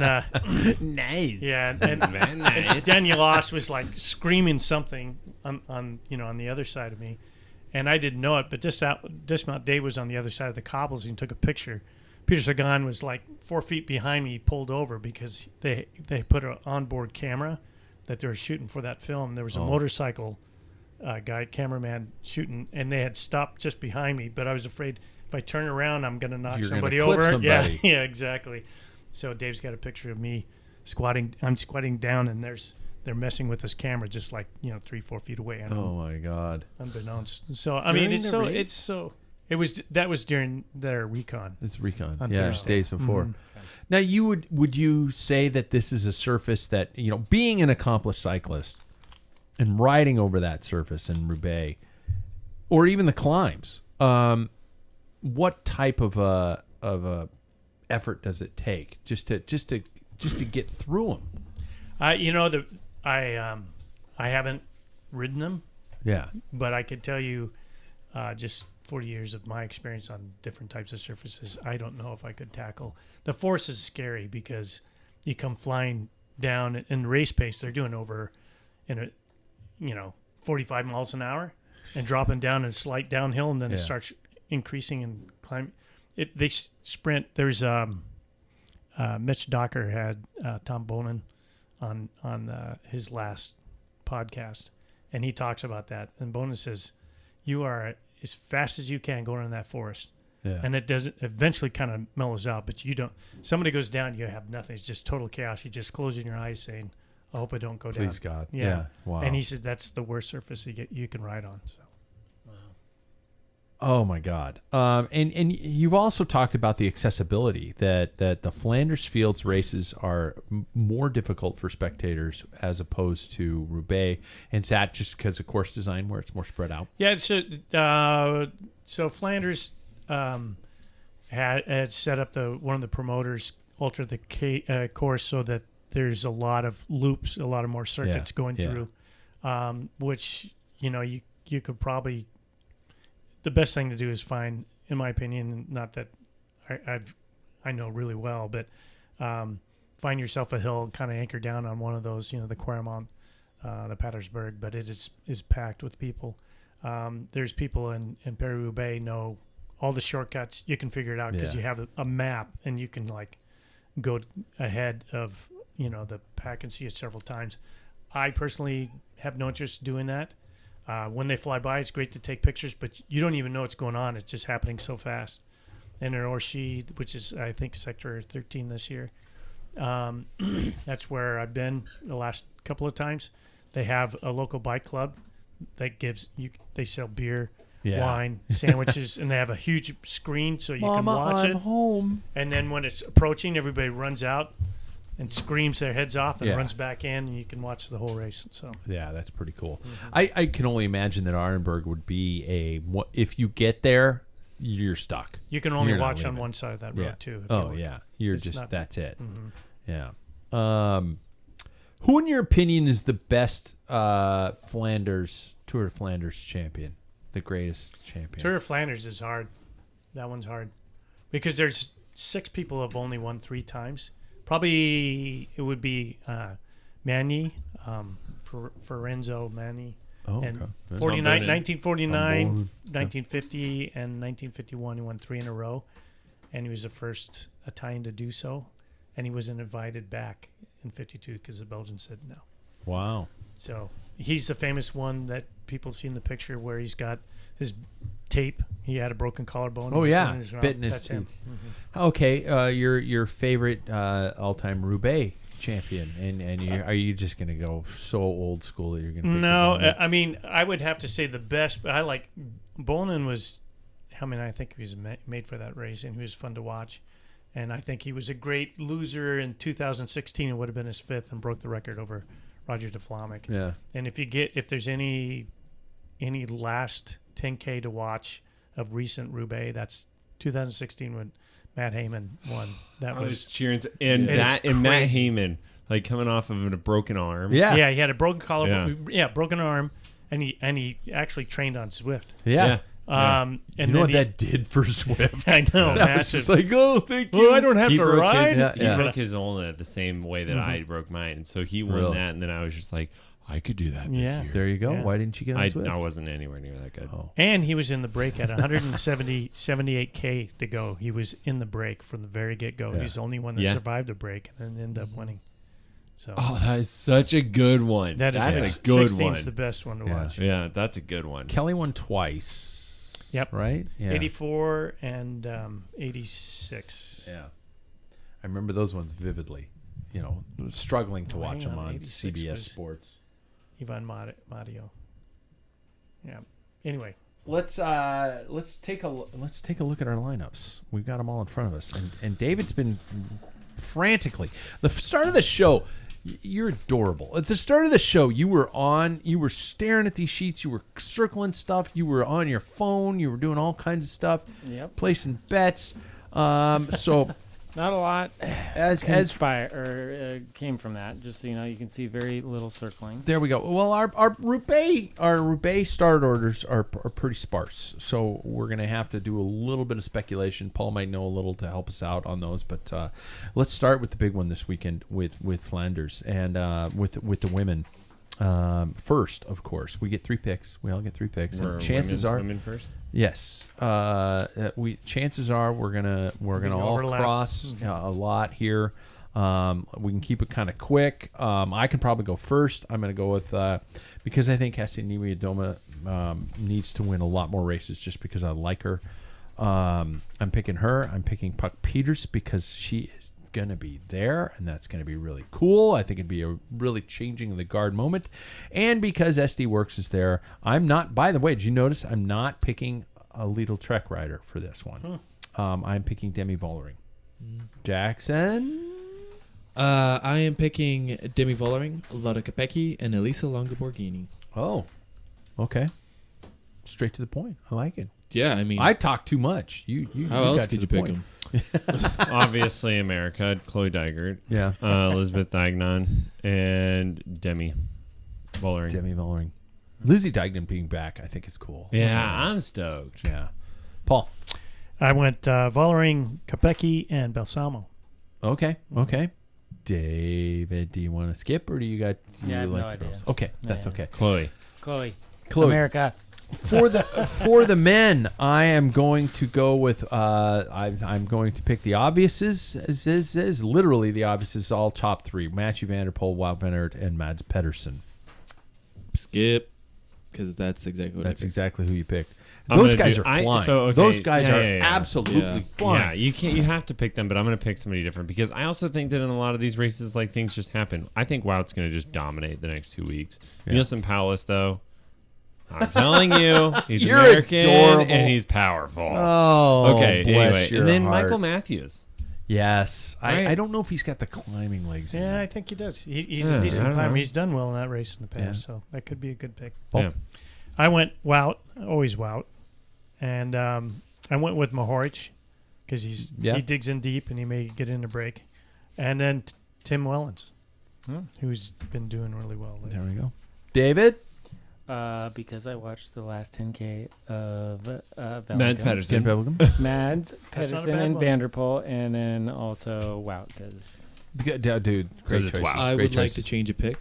Speaker 3: Nice.
Speaker 4: yeah, and Daniel Oss was like screaming something on the other side of me, and I didn't know it, but Dismount Dave was on the other side of the cobbles and took a picture. Peter Sagan was like 4 feet behind me. He pulled over because they put an onboard camera that they were shooting for that film. There was a motorcycle cameraman shooting, and they had stopped just behind me, but I was afraid if I turn around, I'm going to knock
Speaker 3: You're
Speaker 4: somebody
Speaker 3: gonna clip
Speaker 4: over.
Speaker 3: somebody.
Speaker 4: Yeah, exactly. So Dave's got a picture of me squatting. I'm squatting down, and they're messing with this camera just like 3-4 feet away. And
Speaker 3: Oh my God.
Speaker 4: unbeknownst. So I mean,
Speaker 1: During the race?
Speaker 4: that was during their recon.
Speaker 3: It's recon.
Speaker 4: On
Speaker 3: Yeah,
Speaker 4: Thursday.
Speaker 3: days before.
Speaker 4: Mhm.
Speaker 3: Now, would you say that this is a surface that, being an accomplished cyclist and riding over that surface in Roubaix, or even the climbs, what type of a effort does it take just to get through them?
Speaker 4: I haven't ridden them,
Speaker 3: Yeah.
Speaker 4: but I could tell you, just 40 years of my experience on different types of surfaces, I don't know if I could tackle. The force is scary because you come flying down in race pace. They're doing over 45 miles an hour and dropping down a slight downhill, and then it starts increasing and climbing. They sprint. There's Mitch Docker had Tom Bonin on his last podcast, and he talks about that. And Bonin says, you are as fast as you can going in that forest.
Speaker 3: Yeah.
Speaker 4: And it doesn't eventually kind of mellows out, but you don't. Somebody goes down, you have nothing. It's just total chaos. You're just closing your eyes, saying, "I hope I don't go down."
Speaker 3: Please God.
Speaker 4: Yeah.
Speaker 3: Wow.
Speaker 4: And he said that's the worst surface you can ride on. So.
Speaker 3: Oh my God. And you've also talked about the accessibility that the Flanders Fields races are more difficult for spectators as opposed to Roubaix. And is that just because of course design where it's more spread out?
Speaker 4: Yeah. So Flanders had set up one of the promoters altered the course so that there's a lot of loops, a lot of more circuits going through, which you could probably. The best thing to do is find, in my opinion, not that I know really well, but find yourself a hill and kind of anchor down on one of those, the Quaremont, the Patersburg, but it is packed with people. There's people in Paris-Roubaix know all the shortcuts. You can figure it out because you have a map and you can like go ahead of, the pack and see it several times. I personally have no interest in doing that. When they fly by, it's great to take pictures, but you don't even know what's going on. It's just happening so fast. And in Orchy, which is, I think, Sector 13 this year, that's where I've been the last couple of times. They have a local bike club that they sell beer, wine, sandwiches, and they have a huge screen so you can watch it.
Speaker 3: Home.
Speaker 4: And then when it's approaching, everybody runs out and screams their heads off and runs back in, and you can watch the whole race. So
Speaker 3: Yeah, that's pretty cool. I can only imagine that Arenberg would be if you get there, you're stuck.
Speaker 4: you can only
Speaker 3: You're not
Speaker 4: watch on
Speaker 3: leaving.
Speaker 4: one side of that road too.
Speaker 3: Oh yeah, you're
Speaker 4: It's
Speaker 3: just
Speaker 4: not-
Speaker 3: that's it.
Speaker 4: Mhm.
Speaker 3: Yeah. Who, in your opinion, is the best Tour de Flanders champion? The greatest champion?
Speaker 4: Tour of Flanders is hard. That one's hard because there's 6 people who have only won 3 times. Probably it would be Magny, Ferenzo Magny.
Speaker 3: Oh,
Speaker 4: And
Speaker 3: okay.
Speaker 4: 49,
Speaker 2: Tom Bonin.
Speaker 4: 1949, 1950 and 1951. He won 3 in a row, and he was the first Italian to do so. And he wasn't invited back in 52 because the Belgians said no.
Speaker 3: Wow.
Speaker 4: So he's the famous one that people see in the picture where he's got his tape. He had a broken collarbone.
Speaker 3: Oh, yeah. Bitten his
Speaker 4: That's him.
Speaker 3: teeth. Okay, your favorite all-time Roubaix champion, and are you just going to go so old school that you're going to?
Speaker 4: No, I mean I would have to say the best. I like Bonin was. I think he was made for that race, and he was fun to watch. And I think he was a great loser in 2016. It would have been his 5th and broke the record over Roger de Vlaeminck.
Speaker 3: Yeah.
Speaker 4: And if there's any last 10K to watch of recent Roubaix, that's 2016 when Matt Heyman won. That
Speaker 2: I
Speaker 4: was
Speaker 2: was cheering, and Matt Heyman, like coming off of a broken arm.
Speaker 3: Yeah.
Speaker 4: he had a broken collarbone. Yeah, broken arm, and he actually trained on Zwift.
Speaker 3: Yeah.
Speaker 4: And
Speaker 3: you know what that did for Swift?
Speaker 4: I know.
Speaker 3: That was just like, oh, thank you.
Speaker 4: I don't have to ride.
Speaker 2: He broke his ulna the same way that I broke mine, and so he won that. And then I was just like, I could do that this year.
Speaker 3: There you go.
Speaker 4: Yeah.
Speaker 3: Why didn't you get on Swift?
Speaker 2: I wasn't anywhere near that good.
Speaker 3: Oh.
Speaker 4: And he was in the break at 178K to go. He was in the break from the very get-go.
Speaker 3: Yeah.
Speaker 4: He's the only one that survived a break and then ended up winning. So
Speaker 2: That is such a good one.
Speaker 4: that's
Speaker 2: a good
Speaker 4: 16's
Speaker 2: one.
Speaker 4: the best one to
Speaker 3: Yeah.
Speaker 4: watch.
Speaker 2: Yeah, that's a good one.
Speaker 3: Kelly won twice.
Speaker 4: Yep.
Speaker 3: Right? Yeah.
Speaker 4: 84 and 86.
Speaker 3: Yeah. I remember those ones vividly. Struggling to watch
Speaker 4: hang
Speaker 3: them
Speaker 4: on,
Speaker 3: on
Speaker 4: 86
Speaker 3: CBS
Speaker 4: was-
Speaker 3: Sports.
Speaker 4: Ivan Mario. Yeah. Anyway.
Speaker 3: Let's take a look at our lineups. We've got them all in front of us, and David's been frantically. The start of the show, you're adorable. At the start of the show, you were staring at these sheets, you were circling stuff, you were on your phone, you were doing all kinds of stuff, placing bets. So
Speaker 1: Not a lot
Speaker 3: as
Speaker 1: came from that. Just so you know, you can see very little circling.
Speaker 3: there we go. Well, our Roubaix start orders are pretty sparse, so we're gonna have to do a little bit of speculation. Paul might know a little to help us out on those, but let's start with the big one this weekend with Flanders and with the women. First, of course, we get 3 picks. We all get 3 picks, and chances are
Speaker 2: women first.
Speaker 3: yes. Chances are we're gonna all
Speaker 4: overlap.
Speaker 3: cross a lot here. We can keep it kind of quick. I can probably go first. I'm going to go with because I think Hessie Niewiadoma needs to win a lot more races just because I like her. I'm picking her. I'm picking Puck Peters because she is going to be there, and that's going to be really cool. I think it'd be a really changing of the guard moment. And because SD Works is there, I'm not, by the way, did you notice I'm not picking a Lidl Trek rider for this one? I'm picking Demi Vollering. Jackson?
Speaker 5: I am picking Demi Vollering, Lotta Kopecky, and Elisa Longoborghini.
Speaker 3: Oh, okay. Straight to the point. I like it.
Speaker 5: Yeah, I mean,
Speaker 3: I talk too much. You
Speaker 5: how else could you pick him?
Speaker 2: Obviously, America, Chloe Dygert,
Speaker 3: Yeah.
Speaker 2: Elizabeth Dagnon, and Demi Vollering.
Speaker 3: Demi Vollering. Lizzie Deignan being back, I think is cool.
Speaker 2: Yeah, I'm stoked.
Speaker 3: Yeah. Paul.
Speaker 4: I went Vollering, Kopecky, and Balsamo.
Speaker 3: Okay. David, do you want to skip, or do you got?
Speaker 1: Yeah, I have
Speaker 3: like
Speaker 1: no
Speaker 3: the
Speaker 1: idea.
Speaker 3: girls? Okay, that's
Speaker 1: Yeah.
Speaker 3: okay.
Speaker 2: Chloe.
Speaker 1: Chloe.
Speaker 3: For
Speaker 1: America.
Speaker 3: the men, I am going to go with. I'm going to pick the obviouses. Is literally the obviouses. All top 3: Matthew Van Der Poel, Wout van Aert, and Mads Pedersen.
Speaker 5: Skip, because that's exactly what
Speaker 3: That's
Speaker 5: I picked.
Speaker 3: exactly who you picked.
Speaker 2: I'm
Speaker 3: Those
Speaker 2: gonna
Speaker 3: guys
Speaker 2: do-
Speaker 3: are flying.
Speaker 2: okay,
Speaker 3: Those guys
Speaker 2: yeah,
Speaker 3: are
Speaker 2: yeah, yeah.
Speaker 3: absolutely
Speaker 5: Yeah.
Speaker 3: flying.
Speaker 2: Yeah, you can't. You have to pick them, but I'm going to pick somebody different because I also think that in a lot of these races, like things just happen. I think Wout's going to just dominate the next 2 weeks.
Speaker 3: Yeah.
Speaker 2: Nielsen Powless, though, I'm telling you, he's
Speaker 3: You're
Speaker 2: American
Speaker 3: adorable.
Speaker 2: and he's powerful.
Speaker 3: Oh,
Speaker 2: okay,
Speaker 3: bless
Speaker 2: anyway,
Speaker 3: your
Speaker 2: and then
Speaker 3: heart.
Speaker 2: Michael Matthews.
Speaker 3: Yes,
Speaker 2: Right.
Speaker 3: I don't know if he's got the climbing legs. in
Speaker 4: Yeah, I
Speaker 3: him.
Speaker 4: think he does. He's
Speaker 2: Yeah,
Speaker 4: a
Speaker 2: I
Speaker 4: decent
Speaker 2: don't
Speaker 4: climber.
Speaker 2: know.
Speaker 4: He's done well in that race in the past,
Speaker 3: Yeah.
Speaker 4: so that could be a good pick.
Speaker 3: Oh.
Speaker 2: Yeah.
Speaker 4: I went Wout, always Wout, and I went with Mohoric because he digs in deep and he may get in a break, and then Tim Wellens, who's been doing really well lately.
Speaker 3: There we go. David.
Speaker 1: Because I watched the last 10K of
Speaker 2: Mads
Speaker 3: Ken
Speaker 2: Pedersen.
Speaker 3: Bellingham.
Speaker 1: Mads,
Speaker 4: That's not a
Speaker 1: Pedersen,
Speaker 4: bad
Speaker 1: and
Speaker 4: one.
Speaker 1: Vanderpool, and then also Wout. Because
Speaker 3: Dude, great
Speaker 2: 'Cause it's
Speaker 3: choices.
Speaker 2: Wout.
Speaker 5: I
Speaker 3: Great
Speaker 5: would like
Speaker 3: choices.
Speaker 5: to change a pick.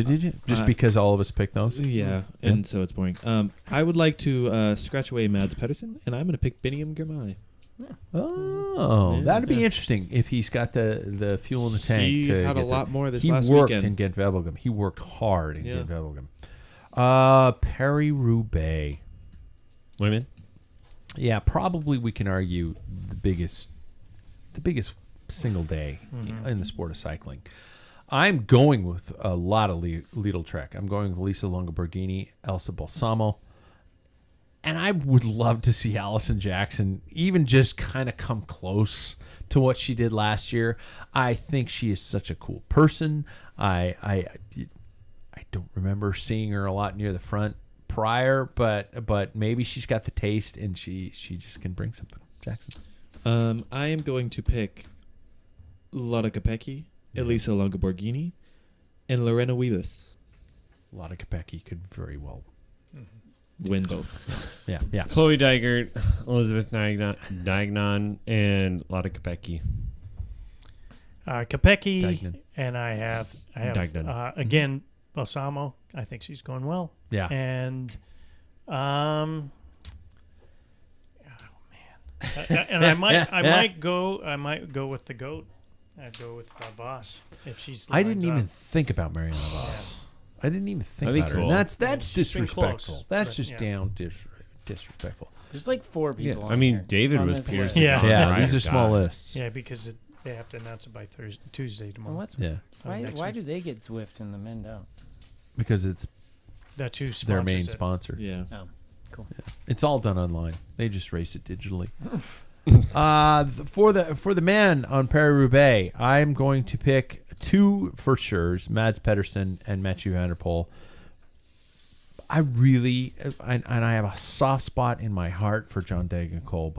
Speaker 3: Did you? Just because all of us picked those?
Speaker 5: Yeah, and so it's boring. I would like to scratch away Mads Pedersen, and I'm going to pick Biniam Girmay.
Speaker 3: Oh,
Speaker 5: Yeah,
Speaker 3: that'd be
Speaker 5: yeah.
Speaker 3: interesting if he's got the fuel in the tank.
Speaker 5: He
Speaker 3: to
Speaker 5: had a
Speaker 3: get
Speaker 5: lot more this
Speaker 3: he
Speaker 5: last
Speaker 3: worked
Speaker 5: weekend.
Speaker 3: in Gent-Wevelgem. He worked hard in
Speaker 5: Yeah.
Speaker 3: Gent-Wevelgem. Paris-Roubaix.
Speaker 2: Women.
Speaker 3: Yeah, probably we can argue the biggest single day in the sport of cycling. I'm going with a lot of Lidl Trek. I'm going with Lisa Longoborghini, Elsa Balsamo. And I would love to see Allison Jackson even just kind of come close to what she did last year. I think she is such a cool person. I don't remember seeing her a lot near the front prior, but maybe she's got the taste and she just can bring something. Jackson.
Speaker 5: I am going to pick Lotte Kopecky, Elisa Longoborghini, and Lorena Wiebes.
Speaker 3: Lotte Kopecky could very well.
Speaker 5: Win both.
Speaker 3: Yeah.
Speaker 2: Chloe Dygert, Elizabeth Dagnon, and Lotte Kopecky.
Speaker 4: Kopecky,
Speaker 3: Dagnan.
Speaker 4: and I have
Speaker 2: Dagnan.
Speaker 4: again Balsamo. I think she's going well.
Speaker 3: Yeah.
Speaker 4: And and I might go with the goat. I'd go with Voss if she's.
Speaker 3: I didn't
Speaker 4: lines
Speaker 3: even
Speaker 4: up.
Speaker 3: think about Marianne Voss. I didn't even think
Speaker 2: That'd be
Speaker 3: about her.
Speaker 2: cool.
Speaker 3: And that's
Speaker 4: She's been
Speaker 3: disrespectful.
Speaker 4: close,
Speaker 3: That's
Speaker 4: but,
Speaker 3: just
Speaker 4: yeah.
Speaker 3: down disrespectful.
Speaker 1: There's like 4
Speaker 2: Yeah,
Speaker 1: people.
Speaker 2: I
Speaker 1: on
Speaker 2: mean,
Speaker 1: here
Speaker 2: David
Speaker 1: on
Speaker 2: was
Speaker 1: this
Speaker 2: Pearson.
Speaker 1: list.
Speaker 4: Yeah.
Speaker 3: Yeah, these are small lists.
Speaker 4: Yeah, because they have to announce it by Tuesday
Speaker 1: Well,
Speaker 4: tomorrow.
Speaker 1: what's, why
Speaker 4: next
Speaker 1: why
Speaker 4: week.
Speaker 1: do they get Zwift and the men don't?
Speaker 3: Because it's
Speaker 4: That's who sponsors
Speaker 3: their main
Speaker 4: it.
Speaker 3: sponsor.
Speaker 5: Yeah.
Speaker 1: Oh, cool.
Speaker 3: It's all done online. They just race it digitally. For the man on Paris-Roubaix, I'm going to pick 2 for sure, Mads Pedersen and Mathieu van der Poel. I really, and I have a soft spot in my heart for John Degenkolb.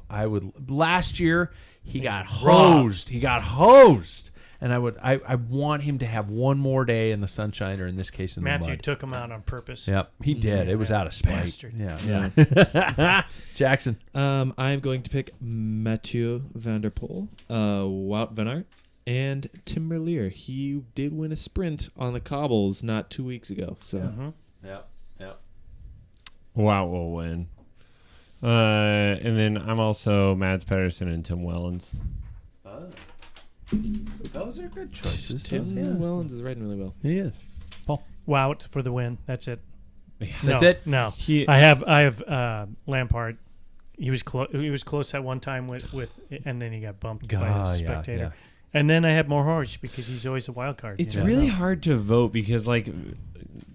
Speaker 3: Last year he got hosed. He got hosed. And I want him to have one more day in the sunshine, or in this case in the
Speaker 4: Matthew
Speaker 3: mud.
Speaker 4: took him out on purpose.
Speaker 3: Yep, he did. It was out of spite.
Speaker 4: Bastard.
Speaker 3: Yeah. Jackson.
Speaker 5: I'm going to pick Mathieu van der Poel, Wout van Aert, and Tim Merlier. He did win a sprint on the cobbles not 2 weeks ago. So
Speaker 3: Yep.
Speaker 2: Wow, will win. And then I'm also Mads Pedersen and Tim Wellens.
Speaker 3: Those are good choices.
Speaker 5: Tim Wellens is riding really well.
Speaker 3: He is.
Speaker 4: Wout for the win. That's it.
Speaker 3: That's
Speaker 4: No,
Speaker 3: it?
Speaker 4: No,
Speaker 2: He-
Speaker 4: I have Lampard. He was close. He was close at one time with, and then he got bumped by a spectator. And then I have Mohoric because he's always a wild card.
Speaker 2: It's
Speaker 4: you know?
Speaker 2: really hard to vote because like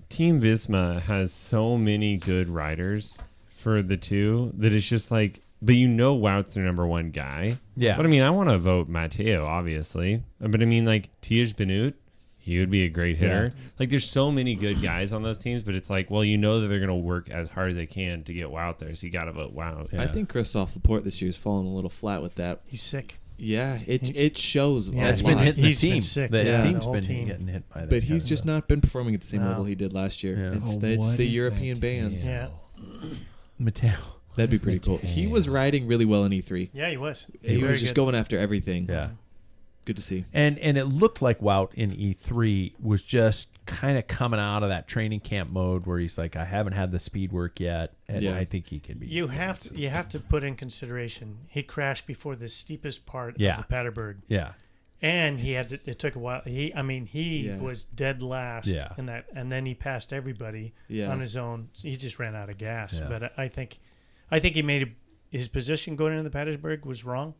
Speaker 2: Team Visma has so many good riders for the 2 that it's just like, but Wout's their number 1 guy.
Speaker 3: Yeah.
Speaker 2: But I mean, I want to vote Matteo, obviously. But I mean, like Tiege Benoot, he would be a great hitter.
Speaker 3: Yeah.
Speaker 2: Like there's so many good guys on those teams, but it's like, well, that they're going to work as hard as they can to get Wout there. So you got to vote Wout.
Speaker 3: Yeah.
Speaker 5: I think Christophe Laporte this year has fallen a little flat with that.
Speaker 4: He's sick.
Speaker 5: Yeah, it shows.
Speaker 4: Yeah,
Speaker 5: a
Speaker 3: It's
Speaker 5: lot.
Speaker 3: been hitting the
Speaker 4: He's been
Speaker 3: team.
Speaker 4: sick.
Speaker 3: The
Speaker 5: Yeah.
Speaker 3: team's
Speaker 4: The whole
Speaker 3: been
Speaker 4: team.
Speaker 3: getting hit by that.
Speaker 5: But he's
Speaker 3: kind
Speaker 5: just
Speaker 3: of
Speaker 5: not been performing at the same
Speaker 4: No.
Speaker 5: level he did last year.
Speaker 3: Yeah.
Speaker 5: It's the European bands.
Speaker 4: Yeah.
Speaker 3: Mateo.
Speaker 5: That'd be pretty cool. He was riding really well in E3.
Speaker 4: Yeah, he was.
Speaker 5: He
Speaker 4: Very
Speaker 5: was just
Speaker 4: good.
Speaker 5: going after everything.
Speaker 3: Yeah.
Speaker 5: Good to see.
Speaker 3: And it looked like Wout in E3 was just kind of coming out of that training camp mode where he's like, I haven't had the speed work yet, and
Speaker 5: Yeah.
Speaker 3: I think he can be.
Speaker 4: You have to put in consideration he crashed before the steepest part
Speaker 3: Yeah.
Speaker 4: of the Paderberg,
Speaker 3: Yeah.
Speaker 4: and it took a while. He
Speaker 5: Yeah.
Speaker 4: was dead last
Speaker 3: Yeah.
Speaker 4: in that, and then he passed everybody
Speaker 5: Yeah.
Speaker 4: on his own. He just ran out of gas.
Speaker 3: Yeah.
Speaker 4: But I think he made his position going into the Paderberg was wrong,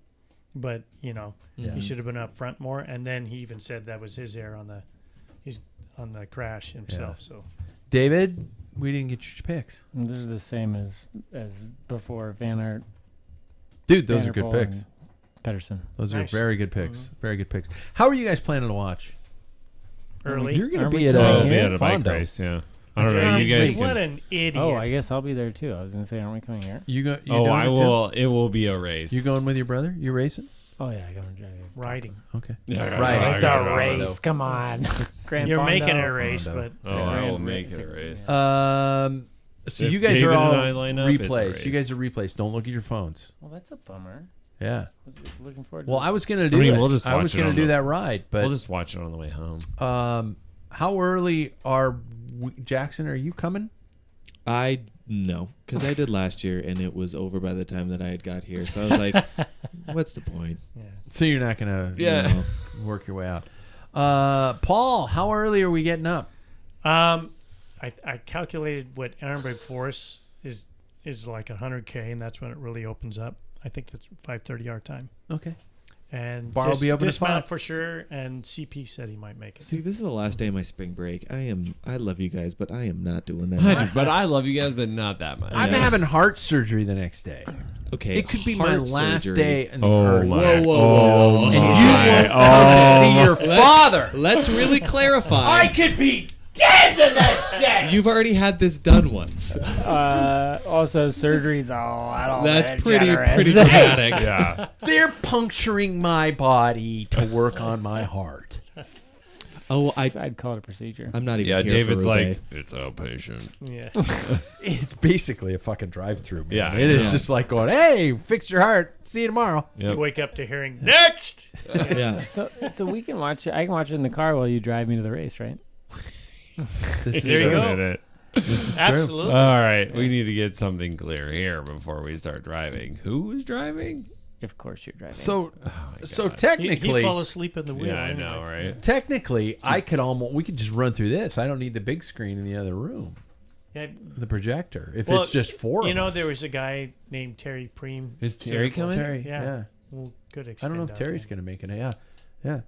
Speaker 4: but
Speaker 3: Yeah.
Speaker 4: he should have been up front more. And then he even said that was his error on the crash himself.
Speaker 3: Yeah.
Speaker 4: So
Speaker 3: David, we didn't get your picks.
Speaker 1: They're the same as before. Van Aert,
Speaker 3: Dude, those
Speaker 1: Van
Speaker 3: are
Speaker 1: der
Speaker 3: good
Speaker 1: Poel,
Speaker 3: picks.
Speaker 1: and Pedersen.
Speaker 3: Those
Speaker 4: Nice.
Speaker 3: are very good picks. Very good picks. How are you guys planning to watch?
Speaker 4: early.
Speaker 3: You're going to
Speaker 1: Aren't
Speaker 3: be
Speaker 1: we
Speaker 3: at
Speaker 1: going
Speaker 2: I'll
Speaker 3: a
Speaker 2: be at a bike
Speaker 3: Fondo.
Speaker 2: race, yeah. I don't know.
Speaker 4: Son,
Speaker 2: You guys
Speaker 4: what
Speaker 2: can,
Speaker 4: an idiot!
Speaker 1: Oh, I guess I'll be there too. I was gonna say, aren't we coming here?
Speaker 3: You
Speaker 2: I
Speaker 3: doing it, Tim?
Speaker 2: will. It will be a race.
Speaker 3: You going with your brother? You racing?
Speaker 1: Oh yeah, I'm gonna drive.
Speaker 4: riding.
Speaker 3: Okay.
Speaker 2: Yeah,
Speaker 3: Right.
Speaker 1: It's
Speaker 3: I
Speaker 1: a
Speaker 3: got
Speaker 1: race.
Speaker 3: Fondo.
Speaker 1: Come on. Grand
Speaker 4: You're
Speaker 1: Fondo.
Speaker 4: making it a race,
Speaker 3: Fondo.
Speaker 4: but
Speaker 2: Oh, I will
Speaker 1: Grand
Speaker 2: make
Speaker 1: race.
Speaker 2: it a race.
Speaker 3: So
Speaker 2: If
Speaker 3: you guys
Speaker 2: David
Speaker 3: are all
Speaker 2: and I line up, it's a
Speaker 3: replays. You
Speaker 2: race.
Speaker 3: guys are replays. Don't look at your phones.
Speaker 1: Well, that's a bummer.
Speaker 3: Yeah.
Speaker 1: I was looking forward to
Speaker 3: Well,
Speaker 1: this.
Speaker 3: I was going to do
Speaker 2: mean,
Speaker 3: it.
Speaker 2: we'll just
Speaker 3: I was
Speaker 2: watch it
Speaker 3: going to
Speaker 2: on
Speaker 3: do
Speaker 2: the-
Speaker 3: that ride, but
Speaker 2: We'll just watch it on the way home.
Speaker 3: how early are Jackson? Are you coming?
Speaker 5: I no, because I did last year and it was over by the time that I had got here. So I was like, what's the point?
Speaker 3: So you're not gonna work your way out. Paul, how early are we getting up?
Speaker 4: I calculated what Ehrenberg Forest is like 100K, and that's when it really opens up. I think that's 5:30 our time.
Speaker 3: Okay.
Speaker 4: And
Speaker 3: Bar will be open at
Speaker 4: dismount
Speaker 3: 5
Speaker 4: for sure. And CP said he might make it.
Speaker 5: See, this is the last day of my spring break. I love you guys, but I am not doing that.
Speaker 2: But I love you guys, but not that much.
Speaker 3: I'm having heart surgery the next day.
Speaker 5: Okay,
Speaker 3: It could be my
Speaker 5: heart
Speaker 3: last
Speaker 5: surgery.
Speaker 3: day in
Speaker 2: Oh
Speaker 3: Earth.
Speaker 2: my!
Speaker 5: Whoa, whoa, whoa, whoa.
Speaker 3: And you will come see your father.
Speaker 5: Let's really clarify.
Speaker 3: I could be dead the next day.
Speaker 5: You've already had this done once.
Speaker 1: Also, surgery's all
Speaker 5: That's
Speaker 1: that
Speaker 5: pretty
Speaker 1: generous.
Speaker 5: dramatic.
Speaker 2: Yeah.
Speaker 3: They're puncturing my body to work on my heart.
Speaker 5: Oh,
Speaker 1: I'd call it a procedure.
Speaker 5: I'm not even
Speaker 2: Yeah,
Speaker 5: here
Speaker 2: David's
Speaker 5: for
Speaker 2: like, it's outpatient.
Speaker 4: Yeah.
Speaker 3: It's basically a fucking drive-through. Man.
Speaker 2: Yeah.
Speaker 3: It is
Speaker 5: Yeah.
Speaker 3: just like going, hey, fix your heart. See you tomorrow.
Speaker 4: You
Speaker 2: Yep.
Speaker 4: wake up to hearing next.
Speaker 5: Yeah.
Speaker 1: So we can watch it. I can watch it in the car while you drive me to the race, right?
Speaker 3: This is
Speaker 4: There you
Speaker 3: true.
Speaker 4: go.
Speaker 2: Minute.
Speaker 3: This is true.
Speaker 4: Absolutely.
Speaker 2: All right, we need to get something clear here before we start driving. Who is driving?
Speaker 1: Of course you're driving.
Speaker 3: So
Speaker 2: God.
Speaker 3: technically,
Speaker 4: He fall asleep in the wheel.
Speaker 2: Yeah, I
Speaker 4: anyway.
Speaker 2: know, right?
Speaker 3: technically, we could just run through this. I don't need the big screen in the other room,
Speaker 4: Yeah.
Speaker 3: the projector. If
Speaker 4: Well,
Speaker 3: it's just four
Speaker 4: You
Speaker 3: of
Speaker 4: know,
Speaker 3: us.
Speaker 4: there was a guy named Terry Preem.
Speaker 2: Is Terry coming?
Speaker 3: Terry,
Speaker 4: Yeah.
Speaker 3: yeah.
Speaker 4: Well, good.
Speaker 3: I don't know if
Speaker 4: extend out
Speaker 3: Terry's
Speaker 4: there.
Speaker 3: going to make it. Yeah.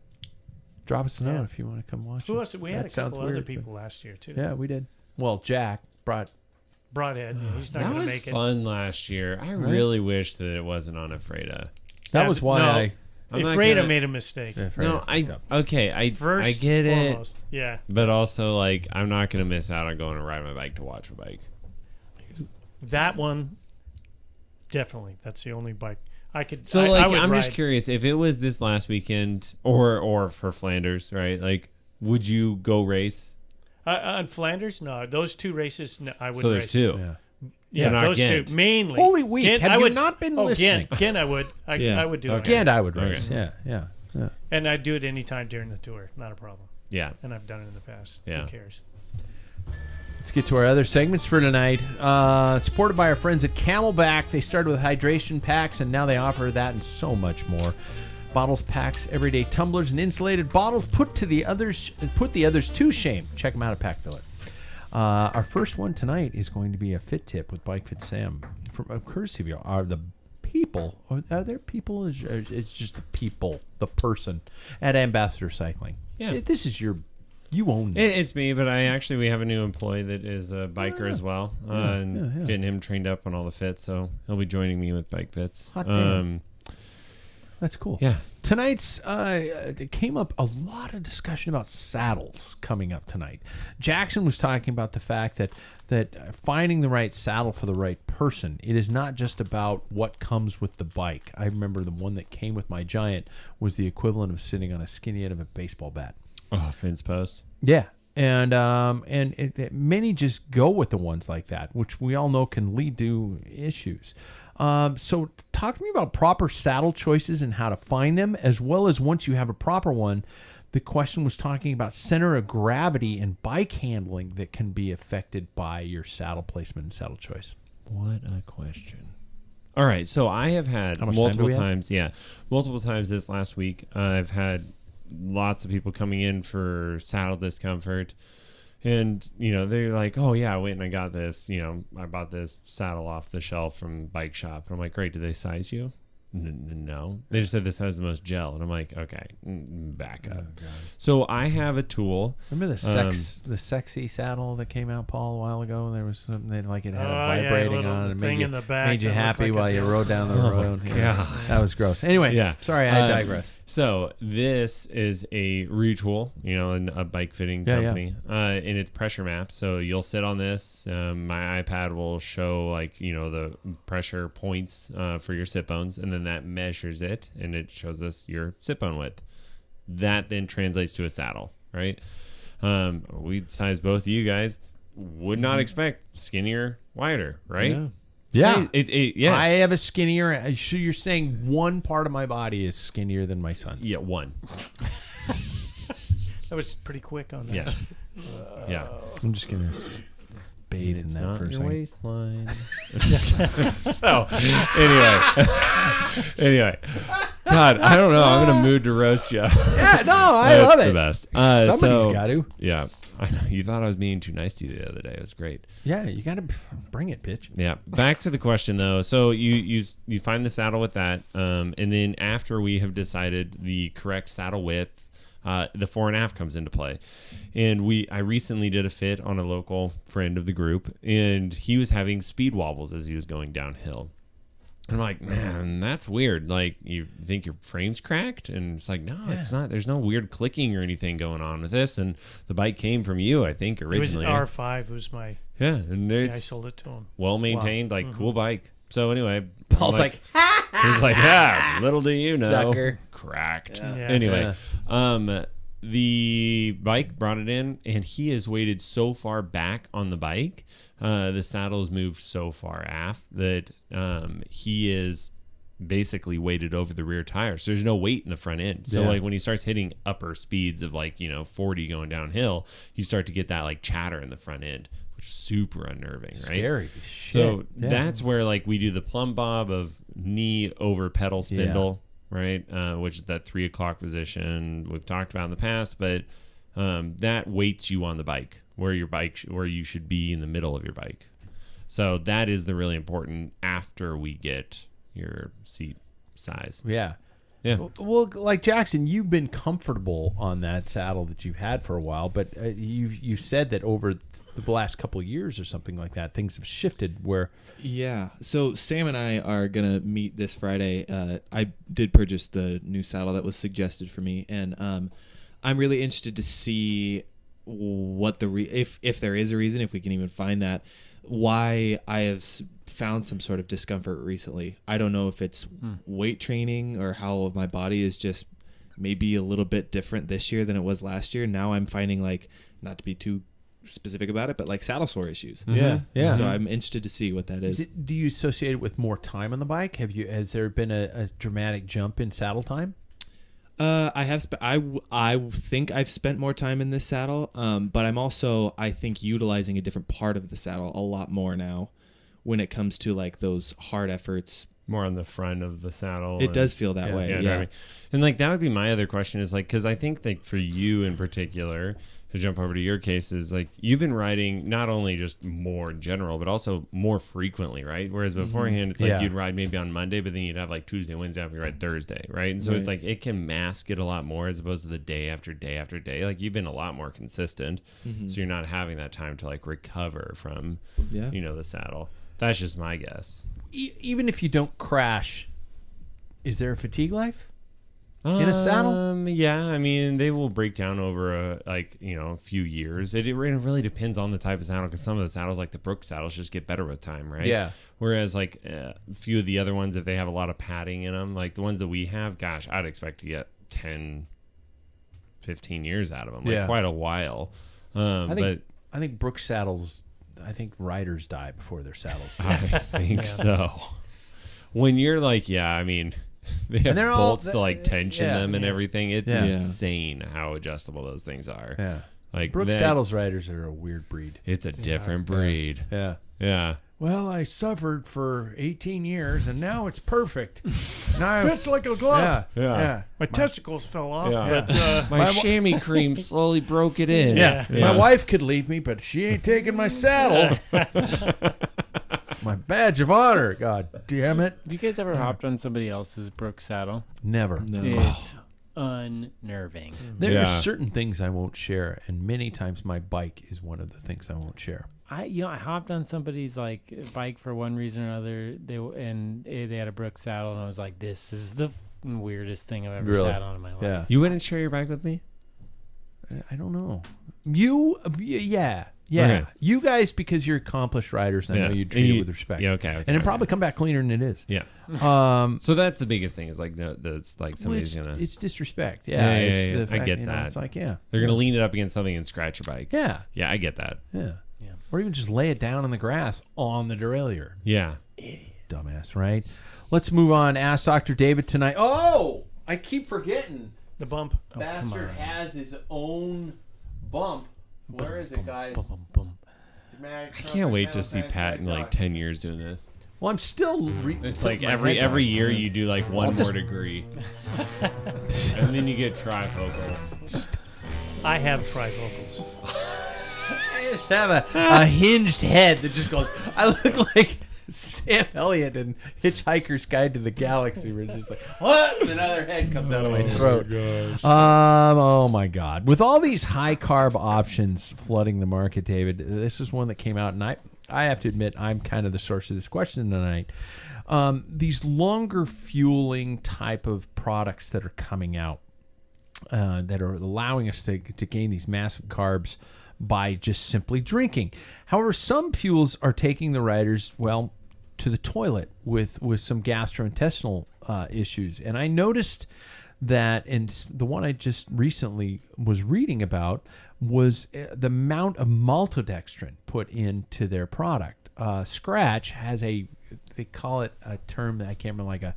Speaker 3: Drop us a note
Speaker 4: Yeah.
Speaker 3: if you want to come watch
Speaker 4: Who
Speaker 3: it.
Speaker 4: else? We had
Speaker 3: That
Speaker 4: a couple
Speaker 3: sounds
Speaker 4: other
Speaker 3: weird, but-
Speaker 4: people last year too.
Speaker 3: Yeah, we did. Well, Jack brought.
Speaker 4: Broadhead. Yeah, he's not
Speaker 2: That
Speaker 4: going to
Speaker 2: was
Speaker 4: make it.
Speaker 2: fun last year. I really wish that it wasn't on a Freda.
Speaker 3: That
Speaker 4: Yeah,
Speaker 3: was why
Speaker 4: no.
Speaker 3: I.
Speaker 2: I'm not
Speaker 4: Freda
Speaker 2: gonna-
Speaker 4: made a mistake.
Speaker 3: Yeah,
Speaker 2: No,
Speaker 3: Freddie
Speaker 2: I
Speaker 3: fucked up.
Speaker 2: okay. I
Speaker 4: First,
Speaker 2: get it,
Speaker 4: foremost. Yeah.
Speaker 2: but also like I'm not gonna miss out on going to ride my bike to watch a bike.
Speaker 4: That one, definitely. That's the only bike I could.
Speaker 2: So
Speaker 4: I
Speaker 2: like
Speaker 4: would
Speaker 2: I'm just
Speaker 4: ride.
Speaker 2: curious if it was this last weekend or for Flanders, right? Like, would you go race?
Speaker 4: On Flanders, no. Those two races, no, I would.
Speaker 2: So there's
Speaker 4: race.
Speaker 2: two.
Speaker 3: Yeah.
Speaker 4: Yeah,
Speaker 2: But not
Speaker 4: those
Speaker 2: Ghent.
Speaker 4: two mainly.
Speaker 3: Holy week!
Speaker 4: Ghent,
Speaker 3: Have
Speaker 4: I
Speaker 3: you
Speaker 4: would,
Speaker 3: not been
Speaker 4: oh,
Speaker 3: listening?
Speaker 4: Ghent, I would.
Speaker 5: Yeah.
Speaker 4: I would do
Speaker 2: Okay.
Speaker 4: it.
Speaker 3: And I would
Speaker 2: Okay.
Speaker 3: race. Yeah.
Speaker 4: And I'd do it anytime during the tour. Not a problem.
Speaker 2: Yeah.
Speaker 4: And I've done it in the past.
Speaker 2: Yeah.
Speaker 4: Who cares?
Speaker 3: Let's get to our other segments for tonight. Supported by our friends at Camelback. They started with hydration packs, and now they offer that and so much more. Bottles, packs, everyday tumblers, and insulated bottles put the others to shame. Check them out at Packfiller. Our first one tonight is going to be a fit tip with Bike Fit Sam. From courtesy of are the people. Are there people? It's just the people, the person at Ambassador Cycling.
Speaker 2: Yeah.
Speaker 3: This is you own this.
Speaker 2: It's me, but we have a new employee that is a biker as well, and getting him trained up on all the fits, so he'll be joining me with bike fits.
Speaker 3: Hot damn. That's cool.
Speaker 2: Yeah.
Speaker 3: Tonight's it came up a lot of discussion about saddles coming up tonight. Jackson was talking about the fact that finding the right saddle for the right person, it is not just about what comes with the bike. I remember the one that came with my Giant was the equivalent of sitting on a skinny end of a baseball bat.
Speaker 2: Oh, fence post.
Speaker 3: Yeah. And many just go with the ones like that, which we all know can lead to issues. So talk to me about proper saddle choices and how to find them, as well as once you have a proper one, the question was talking about center of gravity and bike handling that can be affected by your saddle placement and saddle choice.
Speaker 2: What a question. All right, so I have had
Speaker 3: How much time do
Speaker 2: multiple
Speaker 3: we have?
Speaker 2: times. Yeah, multiple times this last week. I've had lots of people coming in for saddle discomfort, and they're like, "Oh yeah, I went and I got this. I bought this saddle off the shelf from Bike Shop." And I'm like, "Great, did they size you?" No, they just said this has the most gel, and I'm like, "Okay, back up." So I have a tool.
Speaker 3: Remember the sexy saddle that came out, Paul, a while ago? There was something like it had
Speaker 4: Oh,
Speaker 3: a
Speaker 4: yeah,
Speaker 3: vibrating
Speaker 4: little
Speaker 3: on it.
Speaker 4: thing
Speaker 3: Made
Speaker 4: in the back
Speaker 3: made you
Speaker 4: that looked
Speaker 3: happy
Speaker 4: like a
Speaker 3: while you
Speaker 4: dildo.
Speaker 3: rode down the road.
Speaker 2: God.
Speaker 3: That was gross. Anyway,
Speaker 2: Yeah.
Speaker 3: sorry, I digress.
Speaker 2: So this is a retool, a bike fitting
Speaker 3: Yeah,
Speaker 2: company, and it's pressure maps. So you'll sit on this. My iPad will show the pressure points for your sit bones, and then that measures it, and it shows us your sit bone width. That then translates to a saddle, right? We size both of you guys. Would not expect skinnier, wider, right?
Speaker 5: Yeah.
Speaker 3: Yeah.
Speaker 2: Yeah.
Speaker 3: I have a skinnier. So you're saying one part of my body is skinnier than my son's?
Speaker 2: Yeah, one.
Speaker 4: That was pretty quick on that.
Speaker 2: Yeah. Yeah.
Speaker 3: I'm just gonna bathe in
Speaker 2: It's
Speaker 3: that
Speaker 2: not
Speaker 3: for a
Speaker 2: your
Speaker 3: second.
Speaker 2: waistline. So anyway, God, I don't know. I'm in a mood to roast you.
Speaker 3: Yeah, no, I
Speaker 2: That's
Speaker 3: love
Speaker 2: the
Speaker 3: it.
Speaker 2: best.
Speaker 3: Somebody's got to.
Speaker 2: Yeah, I know. You thought I was being too nice to you the other day. It was great.
Speaker 3: Yeah, you got to bring it, bitch.
Speaker 2: Yeah. Back to the question though. So you find the saddle with that, and then after we have decided the correct saddle width, the 4.5 comes into play. And I recently did a fit on a local friend of the group, and he was having speed wobbles as he was going downhill. And I'm like, man, that's weird. Like, you think your frame's cracked? And it's like, no, it's not. There's no weird clicking or anything going on with this. And the bike came from you, I think, originally.
Speaker 4: It was R5. It was my.
Speaker 2: Yeah, and
Speaker 4: I
Speaker 2: it's
Speaker 4: sold it to him.
Speaker 2: well maintained, like cool bike. So anyway,
Speaker 3: Paul's like,
Speaker 2: he's like, yeah, little do you know,
Speaker 3: Sucker.
Speaker 2: cracked.
Speaker 4: Yeah.
Speaker 2: Anyway, the bike brought it in, and he is weighted so far back on the bike. The saddle's moved so far aft that he is basically weighted over the rear tires. So there's no weight in the front end. So like when he starts hitting upper speeds of 40 going downhill, you start to get that like chatter in the front end, which is super unnerving, right?
Speaker 3: scary shit.
Speaker 2: So that's where like we do the plumb bob of knee over pedal spindle, right? Which is that 3 o'clock position we've talked about in the past, but that weights you on the bike where you should be in the middle of your bike. So that is the really important after we get your seat size.
Speaker 3: Yeah.
Speaker 2: Yeah.
Speaker 3: Well, like Jackson, you've been comfortable on that saddle that you've had for a while, but you said that over the last couple of years or something like that, things have shifted where.
Speaker 5: Yeah. So Sam and I are gonna meet this Friday. I did purchase the new saddle that was suggested for me, and I'm really interested to see what if there is a reason, if we can even find that, why I have found some sort of discomfort recently. I don't know if it's weight training or how my body is just maybe a little bit different this year than it was last year. Now I'm finding, like, not to be too specific about it, but like saddle sore issues.
Speaker 3: Yeah.
Speaker 5: So I'm interested to see what that is.
Speaker 3: Do you associate it with more time on the bike? Has there been a dramatic jump in saddle time?
Speaker 5: I have. I think I've spent more time in this saddle, but I'm also, I think, utilizing a different part of the saddle a lot more now when it comes to like those hard efforts.
Speaker 2: More on the front of the saddle.
Speaker 5: It does feel that way. Yeah.
Speaker 2: Driving. And like that would be my other question is like, because I think that for you in particular, to jump over to your case, is like you've been riding not only just more in general, but also more frequently, right? Whereas beforehand, it's like you'd ride maybe on Monday, but then you'd have like Tuesday, Wednesday, after you ride Thursday, right? And so it's like it can mask it a lot more as opposed to the day after day after day. Like you've been a lot more consistent, so you're not having that time to like recover from, the saddle. That's just my guess.
Speaker 3: Even if you don't crash, is there a fatigue life in a saddle?
Speaker 2: Yeah, I mean, they will break down over a few years. It really depends on the type of saddle, because some of the saddles, like the Brooks saddles, just get better with time, right?
Speaker 3: Yeah.
Speaker 2: Whereas like a few of the other ones, if they have a lot of padding in them, like the ones that we have, gosh, I'd expect to get 10, 15 years out of them, like quite a while.
Speaker 3: I think Brooks saddles. I think riders die before their saddles.
Speaker 2: I think so. When you're like, I mean, they have bolts to like tension them and everything. It's insane how adjustable those things are.
Speaker 3: Yeah.
Speaker 2: Like
Speaker 3: Brooks saddles riders are a weird breed.
Speaker 2: It's a different breed.
Speaker 3: Yeah.
Speaker 2: Yeah.
Speaker 3: Well, I suffered for 18 years, and now it's perfect. Now
Speaker 4: Fits like a glove.
Speaker 3: Yeah.
Speaker 4: My testicles fell off,
Speaker 2: Yeah.
Speaker 4: but
Speaker 2: My chamois cream slowly broke it in.
Speaker 3: My wife could leave me, but she ain't taking my saddle. My badge of honor. God damn it.
Speaker 1: Have you guys ever hopped on somebody else's Brooks saddle?
Speaker 3: Never.
Speaker 5: No.
Speaker 1: It's unnerving.
Speaker 3: There
Speaker 2: Yeah.
Speaker 3: are certain things I won't share, and many times my bike is one of the things I won't share.
Speaker 1: I hopped on somebody's like bike for one reason or another. They had a Brooks saddle, and I was like, "This is the weirdest thing I've ever sat on in my life."
Speaker 3: Yeah.
Speaker 2: You wouldn't share your bike with me?
Speaker 3: I don't know. You, yeah.
Speaker 2: Okay.
Speaker 3: You guys, because you're accomplished riders, and I know you treat it with respect.
Speaker 2: Yeah, okay.
Speaker 3: And it'll probably come back cleaner than it is.
Speaker 2: Yeah. So that's the biggest thing is like, that's like somebody's going to...
Speaker 3: It's disrespect.
Speaker 2: Yeah,
Speaker 3: It's
Speaker 2: yeah.
Speaker 3: the
Speaker 2: I
Speaker 3: fact,
Speaker 2: get that.
Speaker 3: It's like,
Speaker 2: They're going to lean it up against something and scratch your bike.
Speaker 3: Yeah.
Speaker 2: Yeah, I get that.
Speaker 3: Yeah. Or even just lay it down in the grass on the derailleur.
Speaker 2: Yeah.
Speaker 3: Dumbass, right? Let's move on. Ask Dr. David tonight. Oh, I keep forgetting.
Speaker 4: The bump.
Speaker 3: Bastard has his own bump. Where is it, guys?
Speaker 2: I can't wait to see Pat in like 10 years doing this.
Speaker 3: Well, I'm still.
Speaker 2: It's like every year you do like one more degree, and then you get trifocals.
Speaker 4: I have trifocals.
Speaker 3: I just have a hinged head that just goes. I look like Sam Elliott in Hitchhiker's Guide to the Galaxy, where it's just like, what? And another head comes out of my throat. Oh my God! With all these high carb options flooding the market, David, this is one that came out, and I have to admit, I'm kind of the source of this question tonight. These longer fueling type of products that are coming out that are allowing us to gain these massive carbs by just simply drinking. However, some fuels are taking the riders, well, to the toilet with some gastrointestinal issues. And I noticed that, and the one I just recently was reading about was the amount of maltodextrin put into their product. Scratch has they call it a term that I can't remember, like a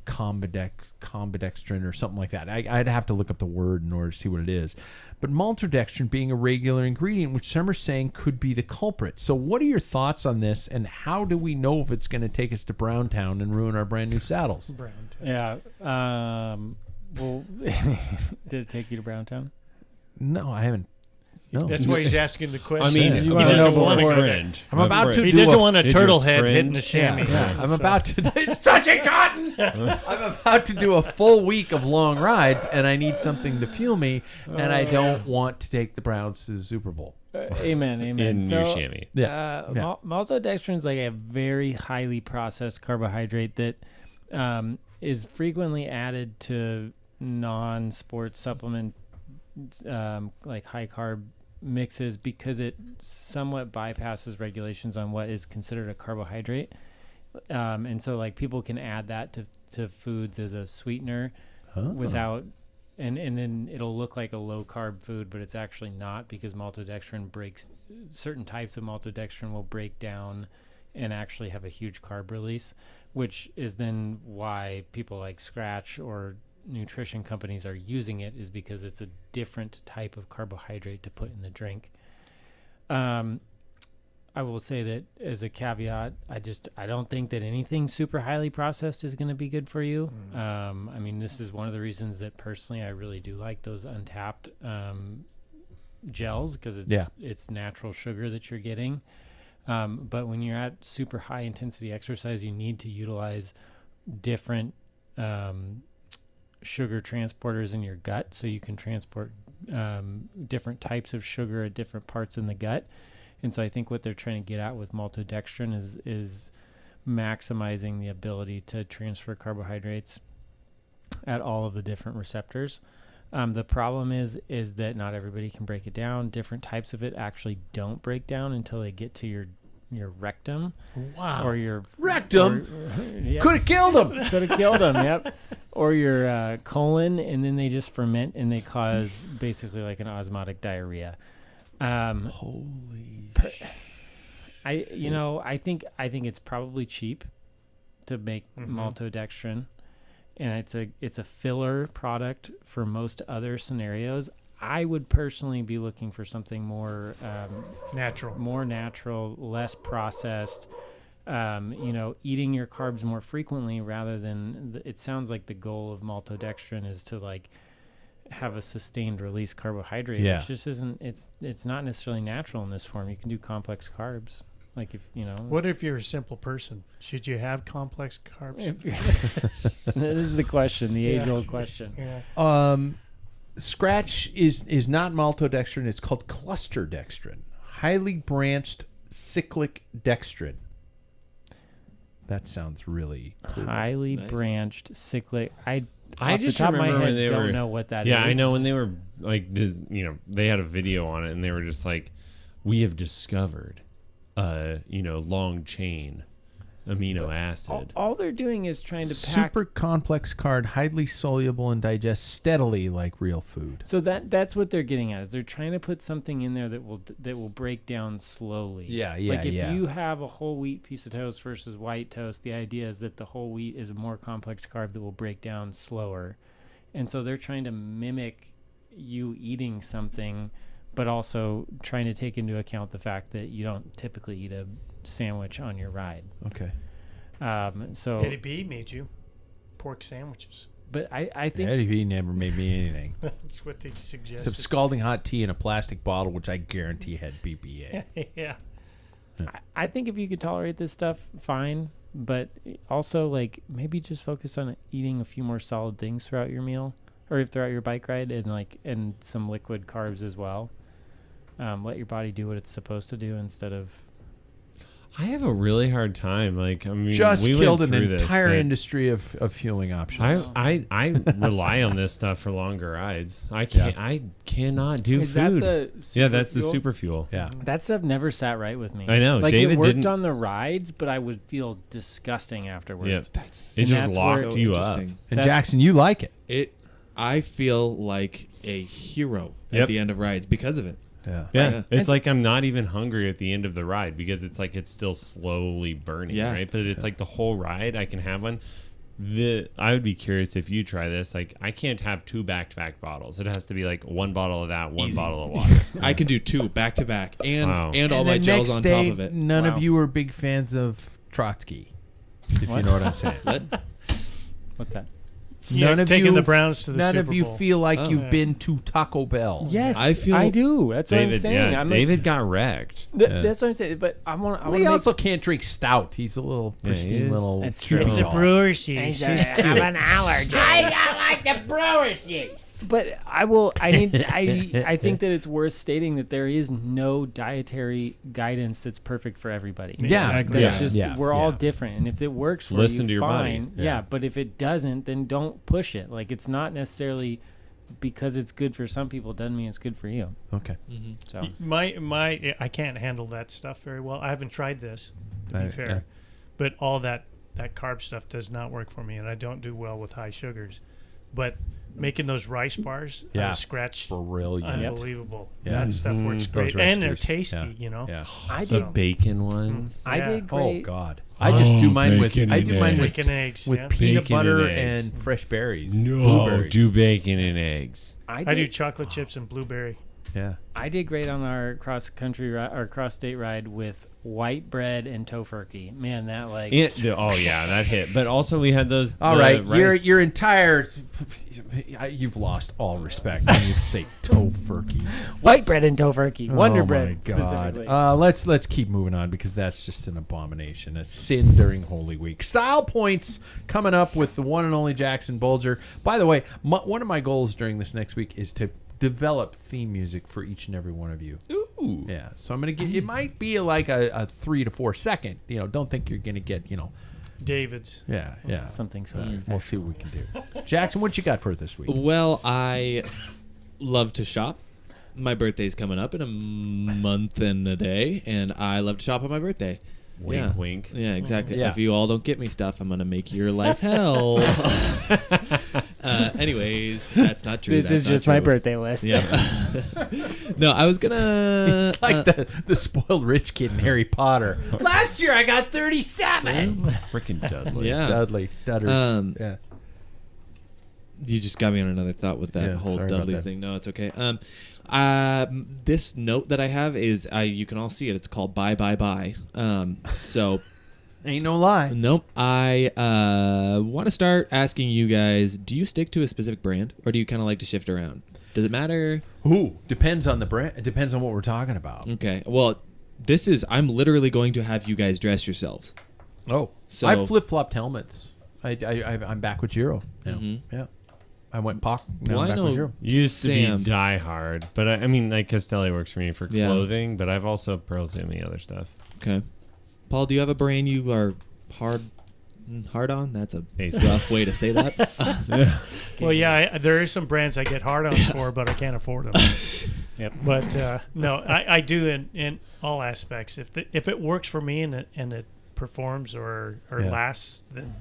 Speaker 3: combidextrin or something like that. I'd have to look up the word in order to see what it is. But maltodextrin being a regular ingredient, which some are saying could be the culprit. So what are your thoughts on this, and how do we know if it's going to take us to Browntown and ruin our brand new saddles?
Speaker 4: Browntown.
Speaker 1: Yeah. Well, did it take you to Browntown?
Speaker 3: No, I haven't. No.
Speaker 4: That's why he's asking the question.
Speaker 2: I mean,
Speaker 1: You
Speaker 2: he
Speaker 1: wanna
Speaker 2: doesn't
Speaker 1: know
Speaker 2: want a
Speaker 1: before-
Speaker 2: friend.
Speaker 3: I'm about to
Speaker 4: He
Speaker 3: do
Speaker 4: doesn't
Speaker 3: a-
Speaker 4: want a
Speaker 2: Did your
Speaker 4: turtle head
Speaker 2: friend-
Speaker 4: hitting the chamois.
Speaker 3: I'm about to. It's touching cotton. I'm about to do a full week of long rides, and I need something to fuel me, and I don't want to take the Browns to the Super Bowl.
Speaker 1: Amen.
Speaker 2: In your chamois.
Speaker 3: Yeah.
Speaker 1: Maltodextrin is like a very highly processed carbohydrate that is frequently added to non-sports supplement like high carb mixes because it somewhat bypasses regulations on what is considered a carbohydrate. And so like people can add that to foods as a sweetener without, and then it'll look like a low carb food, but it's actually not, because certain types of maltodextrin will break down and actually have a huge carb release, which is then why people like Scratch or nutrition companies are using it, is because it's a different type of carbohydrate to put in the drink. I will say that as a caveat, I don't think that anything super highly processed is going to be good for you. I mean, this is one of the reasons that personally I really do like those Untapped gels, because it's natural sugar that you're getting. But when you're at super high intensity exercise, you need to utilize different sugar transporters in your gut, so you can transport different types of sugar at different parts in the gut. And so I think what they're trying to get at with maltodextrin is maximizing the ability to transfer carbohydrates at all of the different receptors. The problem is that not everybody can break it down. Different types of it actually don't break down until they get to your rectum.
Speaker 3: Wow.
Speaker 1: Or your
Speaker 3: Rectum?
Speaker 1: Yep.
Speaker 3: Could have killed him.
Speaker 1: Could have killed them, yep. Or your colon, and then they just ferment and they cause basically like an osmotic diarrhea.
Speaker 3: Holy
Speaker 1: I think it's probably cheap to make maltodextrin, and it's a filler product for most other scenarios. I would personally be looking for something more natural, less processed. Eating your carbs more frequently rather than. It sounds like the goal of maltodextrin is to like have a sustained release carbohydrate, which just isn't. It's not necessarily natural in this form. You can do complex carbs, like if you know.
Speaker 4: What if you're a simple person? Should you have complex carbs?
Speaker 1: This is the question, the age-old question.
Speaker 4: Yeah.
Speaker 3: Scratch is not maltodextrin. It's called cluster dextrin, highly branched cyclic dextrin. That sounds really cool.
Speaker 1: Highly branched cyclic. I
Speaker 2: I
Speaker 1: off
Speaker 2: just
Speaker 1: the top of my
Speaker 2: remember
Speaker 1: head,
Speaker 2: when they
Speaker 1: don't
Speaker 2: were.
Speaker 1: know what that is.
Speaker 2: Yeah, I know when they were like, they had a video on it, and they were just like, "We have discovered, long chain amino acid."
Speaker 1: All they're doing is trying to pack.
Speaker 3: Super complex card, highly soluble and digest steadily like real food.
Speaker 1: So that's what they're getting at. Is they're trying to put something in there that will break down slowly.
Speaker 3: Yeah.
Speaker 1: Like if you have a whole wheat piece of toast versus white toast, the idea is that the whole wheat is a more complex carb that will break down slower, And so they're trying to mimic you eating something, but also trying to take into account the fact that you don't typically eat a sandwich on your ride.
Speaker 3: Okay.
Speaker 1: So
Speaker 4: Eddie B made you pork sandwiches.
Speaker 1: but I think
Speaker 3: Eddie V never made me anything.
Speaker 4: That's what they suggested.
Speaker 3: Except scalding hot tea in a plastic bottle, which I guarantee had BPA.
Speaker 4: Yeah.
Speaker 1: I think if you could tolerate this stuff, fine. But also, like, maybe just focus on eating a few more solid things throughout your meal or throughout your bike ride, and some liquid carbs as well. Let your body do what it's supposed to do instead of.
Speaker 2: I have a really hard time. Like, I mean,
Speaker 3: Just
Speaker 2: we
Speaker 3: killed
Speaker 2: went
Speaker 3: an
Speaker 2: through this,
Speaker 3: entire
Speaker 2: but
Speaker 3: industry of fueling options.
Speaker 2: I rely on this stuff for longer rides. I can't. I cannot do
Speaker 1: Is
Speaker 2: food.
Speaker 1: that the
Speaker 2: Yeah, that's the
Speaker 1: fuel?
Speaker 2: super fuel.
Speaker 3: Yeah.
Speaker 1: That stuff never sat right with me.
Speaker 2: I know,
Speaker 1: Like
Speaker 2: David
Speaker 1: it worked
Speaker 2: didn't-
Speaker 1: on the rides, but I would feel disgusting afterwards.
Speaker 2: Yeah.
Speaker 5: That's
Speaker 2: It just
Speaker 1: that's
Speaker 2: locked
Speaker 1: where-
Speaker 2: you up.
Speaker 3: And
Speaker 1: That's-
Speaker 3: Jackson, you like it.
Speaker 5: I feel like a hero
Speaker 2: Yep.
Speaker 5: at the end of rides because of it.
Speaker 3: Yeah.
Speaker 2: Yeah,
Speaker 5: Yeah.
Speaker 2: it's like I'm not even hungry at the end of the ride because it's like it's still slowly burning,
Speaker 5: Yeah.
Speaker 2: right? But it's like the whole ride I can have one. I would be curious if you try this. Like, I can't have 2 back-to-back bottles. It has to be like 1 bottle of that, 1
Speaker 5: Easy.
Speaker 2: bottle of water.
Speaker 5: I can do 2 back to back and
Speaker 2: Wow.
Speaker 5: and all
Speaker 3: And
Speaker 5: my
Speaker 3: the
Speaker 5: gels
Speaker 3: next
Speaker 5: on
Speaker 3: day,
Speaker 5: top of it.
Speaker 3: None
Speaker 1: Wow.
Speaker 3: of you are big fans of Trotsky, if you know what I'm saying.
Speaker 1: What's that?
Speaker 3: None of
Speaker 4: taking
Speaker 3: you,
Speaker 4: the Browns to the
Speaker 3: none
Speaker 4: Super
Speaker 3: of you
Speaker 4: Bowl.
Speaker 3: feel like
Speaker 5: Oh.
Speaker 3: you've
Speaker 4: Yeah.
Speaker 3: been to Taco Bell.
Speaker 1: Yes,
Speaker 5: I feel-
Speaker 1: I do. That's what I'm
Speaker 2: David,
Speaker 1: saying.
Speaker 2: yeah,
Speaker 1: I'm
Speaker 2: David got wrecked.
Speaker 1: That's what I'm saying. But I want
Speaker 3: Well, he also can't drink stout. He's a little
Speaker 2: Yeah, he
Speaker 3: pristine
Speaker 2: is.
Speaker 3: little.
Speaker 1: That's true.
Speaker 3: cute
Speaker 1: It's a
Speaker 3: doll.
Speaker 4: Brewer's
Speaker 1: have an allergy. But I think that it's worth stating that there is no dietary guidance that's perfect for everybody.
Speaker 3: Yeah,
Speaker 4: Exactly.
Speaker 1: That's
Speaker 3: yeah,
Speaker 1: just
Speaker 3: yeah,
Speaker 1: we're all
Speaker 3: yeah.
Speaker 1: different, and if it works for
Speaker 2: Listen
Speaker 1: you,
Speaker 2: to your body.
Speaker 1: fine.
Speaker 3: Yeah.
Speaker 1: Yeah, but if it doesn't, then don't push it. Like, it's not necessarily because it's good for some people doesn't mean it's good for you.
Speaker 3: Okay.
Speaker 1: So
Speaker 4: My I can't handle that stuff very well. I haven't tried this, to be fair,
Speaker 3: yeah.
Speaker 4: but all that carb stuff does not work for me, and I don't do well with high sugars. But making those rice bars,
Speaker 3: Yeah.
Speaker 4: scratch,
Speaker 3: Brilliant.
Speaker 4: unbelievable.
Speaker 3: Yeah.
Speaker 4: That stuff works
Speaker 3: Those
Speaker 4: great, and they're
Speaker 3: recipes.
Speaker 4: tasty.
Speaker 3: Yeah.
Speaker 4: You know.
Speaker 3: Yeah.
Speaker 1: I
Speaker 2: The
Speaker 1: did.
Speaker 2: bacon ones.
Speaker 1: I
Speaker 4: Yeah.
Speaker 1: did
Speaker 3: Oh
Speaker 1: great.
Speaker 3: God. I just do mine with
Speaker 2: bacon and eggs.
Speaker 4: Bacon and eggs.
Speaker 3: with
Speaker 4: yeah.
Speaker 3: peanut
Speaker 2: Bacon
Speaker 3: butter
Speaker 2: and eggs.
Speaker 3: and fresh berries.
Speaker 2: No,
Speaker 3: Blueberries.
Speaker 2: do bacon and eggs.
Speaker 4: I do chocolate chips and blueberry.
Speaker 3: Yeah.
Speaker 1: I did great on our cross country or cross state ride with white bread and tofurkey. Man, that
Speaker 2: Oh yeah, that hit. But also we had those.
Speaker 3: All
Speaker 2: the
Speaker 3: right,
Speaker 2: rice-
Speaker 3: your entire you've lost all respect when you say tofurkey.
Speaker 1: white bread and tofurkey, Wonder
Speaker 3: Oh,
Speaker 1: Bread
Speaker 3: my God.
Speaker 1: specifically.
Speaker 3: Let's keep moving on because that's just an abomination, a sin during Holy Week. Style points coming up with the one and only Jackson Bulger. By the way, one of my goals during this next week is to develop theme music for each and every one of you.
Speaker 5: Ooh.
Speaker 3: Yeah, so I'm gonna get. It might be like a 3 to 4 second. Don't think you're gonna get.
Speaker 4: David's.
Speaker 3: Yeah, yeah.
Speaker 1: Something so.
Speaker 3: We'll see what we can do. Jackson, what you got for this week?
Speaker 5: Well, I love to shop. My birthday's coming up in a month and a day, and I love to shop on my birthday.
Speaker 2: Wink,
Speaker 5: yeah.
Speaker 2: wink.
Speaker 5: Yeah, exactly.
Speaker 3: Yeah.
Speaker 5: If you all don't get me stuff, I'm gonna make your life hell. Anyways, that's not true.
Speaker 1: This
Speaker 5: That's
Speaker 1: is
Speaker 5: not
Speaker 1: just my
Speaker 5: true.
Speaker 1: birthday list.
Speaker 5: Yeah. No, I was gonna.
Speaker 3: It's like the spoiled rich kid in Harry Potter. Last year I got 37.
Speaker 2: Freaking Dudley.
Speaker 5: Yeah.
Speaker 3: Dudley, Dudders. Yeah.
Speaker 5: You just got me on another thought with that
Speaker 3: Yeah,
Speaker 5: whole
Speaker 3: sorry about
Speaker 5: Dudley
Speaker 3: that.
Speaker 5: thing. No, it's okay. This note that I have is you can all see it. It's called Bye Bye Bye. So
Speaker 3: Ain't no lie.
Speaker 5: nope. I want to start asking you guys: do you stick to a specific brand, or do you kind of like to shift around? Does it matter?
Speaker 3: Ooh, depends on the brand. It depends on what we're talking about.
Speaker 5: Okay. Well, I'm literally going to have you guys dress yourselves.
Speaker 3: Oh,
Speaker 5: So-
Speaker 3: I flip flopped helmets. I'm back with Giro now.
Speaker 5: Mhm.
Speaker 3: Yeah, I went Pac. Now
Speaker 5: Well,
Speaker 3: I'm
Speaker 5: I
Speaker 3: back
Speaker 5: know-
Speaker 3: with Giro.
Speaker 2: You used to
Speaker 5: Sam.
Speaker 2: be die hard, but I mean, like Castelli works for me for
Speaker 5: Yeah.
Speaker 2: clothing, but I've also Pearl me other stuff.
Speaker 5: Okay. Paul, do you have a brand you are hard on? That's a
Speaker 2: Basically.
Speaker 5: rough way to say that.
Speaker 4: Well, yeah, there are some brands I get hard-ons for, but I can't afford them.
Speaker 1: Yep.
Speaker 4: But no, I do in all aspects. If it works for me and it performs or
Speaker 3: Yeah.
Speaker 4: lasts, then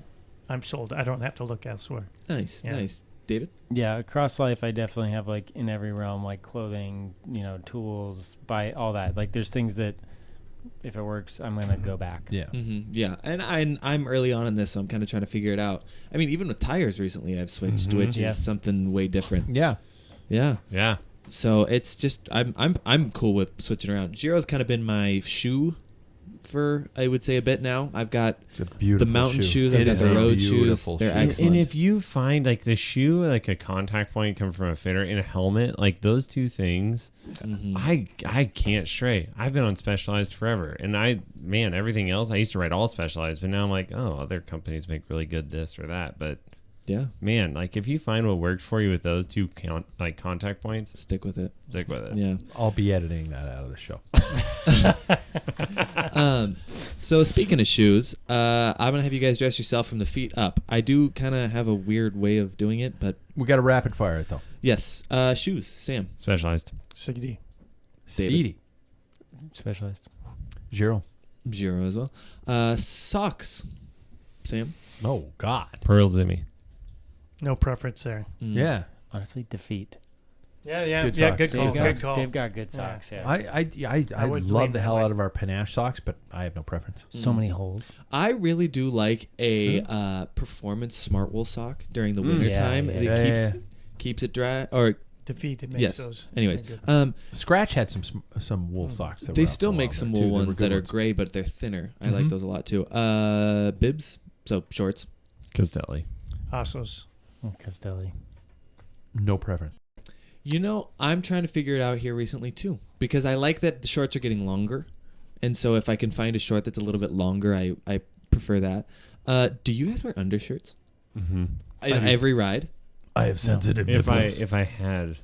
Speaker 4: I'm sold. I don't have to look elsewhere.
Speaker 5: Nice,
Speaker 4: Yeah.
Speaker 5: nice. David?
Speaker 1: Yeah, across life, I definitely have like in every realm, like clothing, tools, buy all that. Like there's things that if it works, I'm gonna go back.
Speaker 3: Yeah.
Speaker 5: Yeah, and I'm early on in this, so I'm kind of trying to figure it out. I mean, even with tires recently, I've switched, which
Speaker 1: Yeah.
Speaker 5: is something way different.
Speaker 3: Yeah.
Speaker 5: Yeah.
Speaker 2: Yeah.
Speaker 5: So it's just I'm cool with switching around. Giro's kind of been my shoe for, I would say, a bit now. I've got
Speaker 3: It's a beautiful
Speaker 5: the mountain
Speaker 3: shoe.
Speaker 5: shoes,
Speaker 3: It
Speaker 5: I've got
Speaker 3: is
Speaker 5: the
Speaker 3: a
Speaker 5: road shoes.
Speaker 3: beautiful
Speaker 5: They're
Speaker 3: shoe.
Speaker 5: excellent.
Speaker 2: And if you find like the shoe, like a contact point come from a fitter and a helmet, like those two things, I can't stray. I've been on Specialized forever, and everything else I used to write all Specialized, but now I'm like, oh, other companies make really good this or that, but
Speaker 5: yeah,
Speaker 2: man, like if you find what works for you with those two contact points,
Speaker 5: stick with it.
Speaker 2: stick with it.
Speaker 5: Yeah.
Speaker 3: I'll be editing that out of the show.
Speaker 5: So speaking of shoes, I'm gonna have you guys dress yourself from the feet up. I do kind of have a weird way of doing it, but
Speaker 3: We got to rapid fire it though.
Speaker 5: yes. Shoes, Sam.
Speaker 2: Specialized.
Speaker 4: CD.
Speaker 3: CD.
Speaker 1: Specialized.
Speaker 3: Giro.
Speaker 5: Giro as well. Socks, Sam.
Speaker 3: Oh God.
Speaker 2: Pearl Zimmy.
Speaker 4: No preference there.
Speaker 3: Yeah.
Speaker 1: Honestly, defeat.
Speaker 4: Yeah, yeah,
Speaker 3: Good
Speaker 4: yeah.
Speaker 3: socks.
Speaker 4: Good call.
Speaker 1: They've got,
Speaker 4: Good call.
Speaker 1: They've got good
Speaker 4: Yeah.
Speaker 1: socks. Yeah.
Speaker 3: I
Speaker 4: would
Speaker 3: love
Speaker 4: lean
Speaker 3: the
Speaker 4: that
Speaker 3: hell
Speaker 4: way.
Speaker 3: out of our panache socks, but I have no preference.
Speaker 1: So many holes.
Speaker 5: I really do like a performance smart wool sock during the winter
Speaker 1: yeah,
Speaker 5: time.
Speaker 1: yeah.
Speaker 5: It
Speaker 3: Yeah,
Speaker 5: keeps it dry. Or
Speaker 4: Defeat. It makes
Speaker 5: yes.
Speaker 4: those.
Speaker 5: Anyways,
Speaker 4: very good.
Speaker 3: Scratch had some wool socks. That
Speaker 5: they
Speaker 3: were
Speaker 5: still
Speaker 3: out for a
Speaker 5: make
Speaker 3: while
Speaker 5: some
Speaker 3: there,
Speaker 5: wool
Speaker 3: too. They were
Speaker 5: ones
Speaker 3: good
Speaker 5: that are
Speaker 3: ones.
Speaker 5: gray, but they're thinner. I like those a lot too. Bibs, so shorts.
Speaker 2: Castelli.
Speaker 4: Ossos.
Speaker 1: Castelli.
Speaker 3: No preference.
Speaker 5: You know, I'm trying to figure it out here recently too, because I like that the shorts are getting longer, and so if I can find a short that's a little bit longer, I prefer that. Do you guys wear undershirts?
Speaker 2: Mm-hmm.
Speaker 5: In every ride?
Speaker 3: I have sensitive
Speaker 2: If
Speaker 3: nipples.
Speaker 2: I had,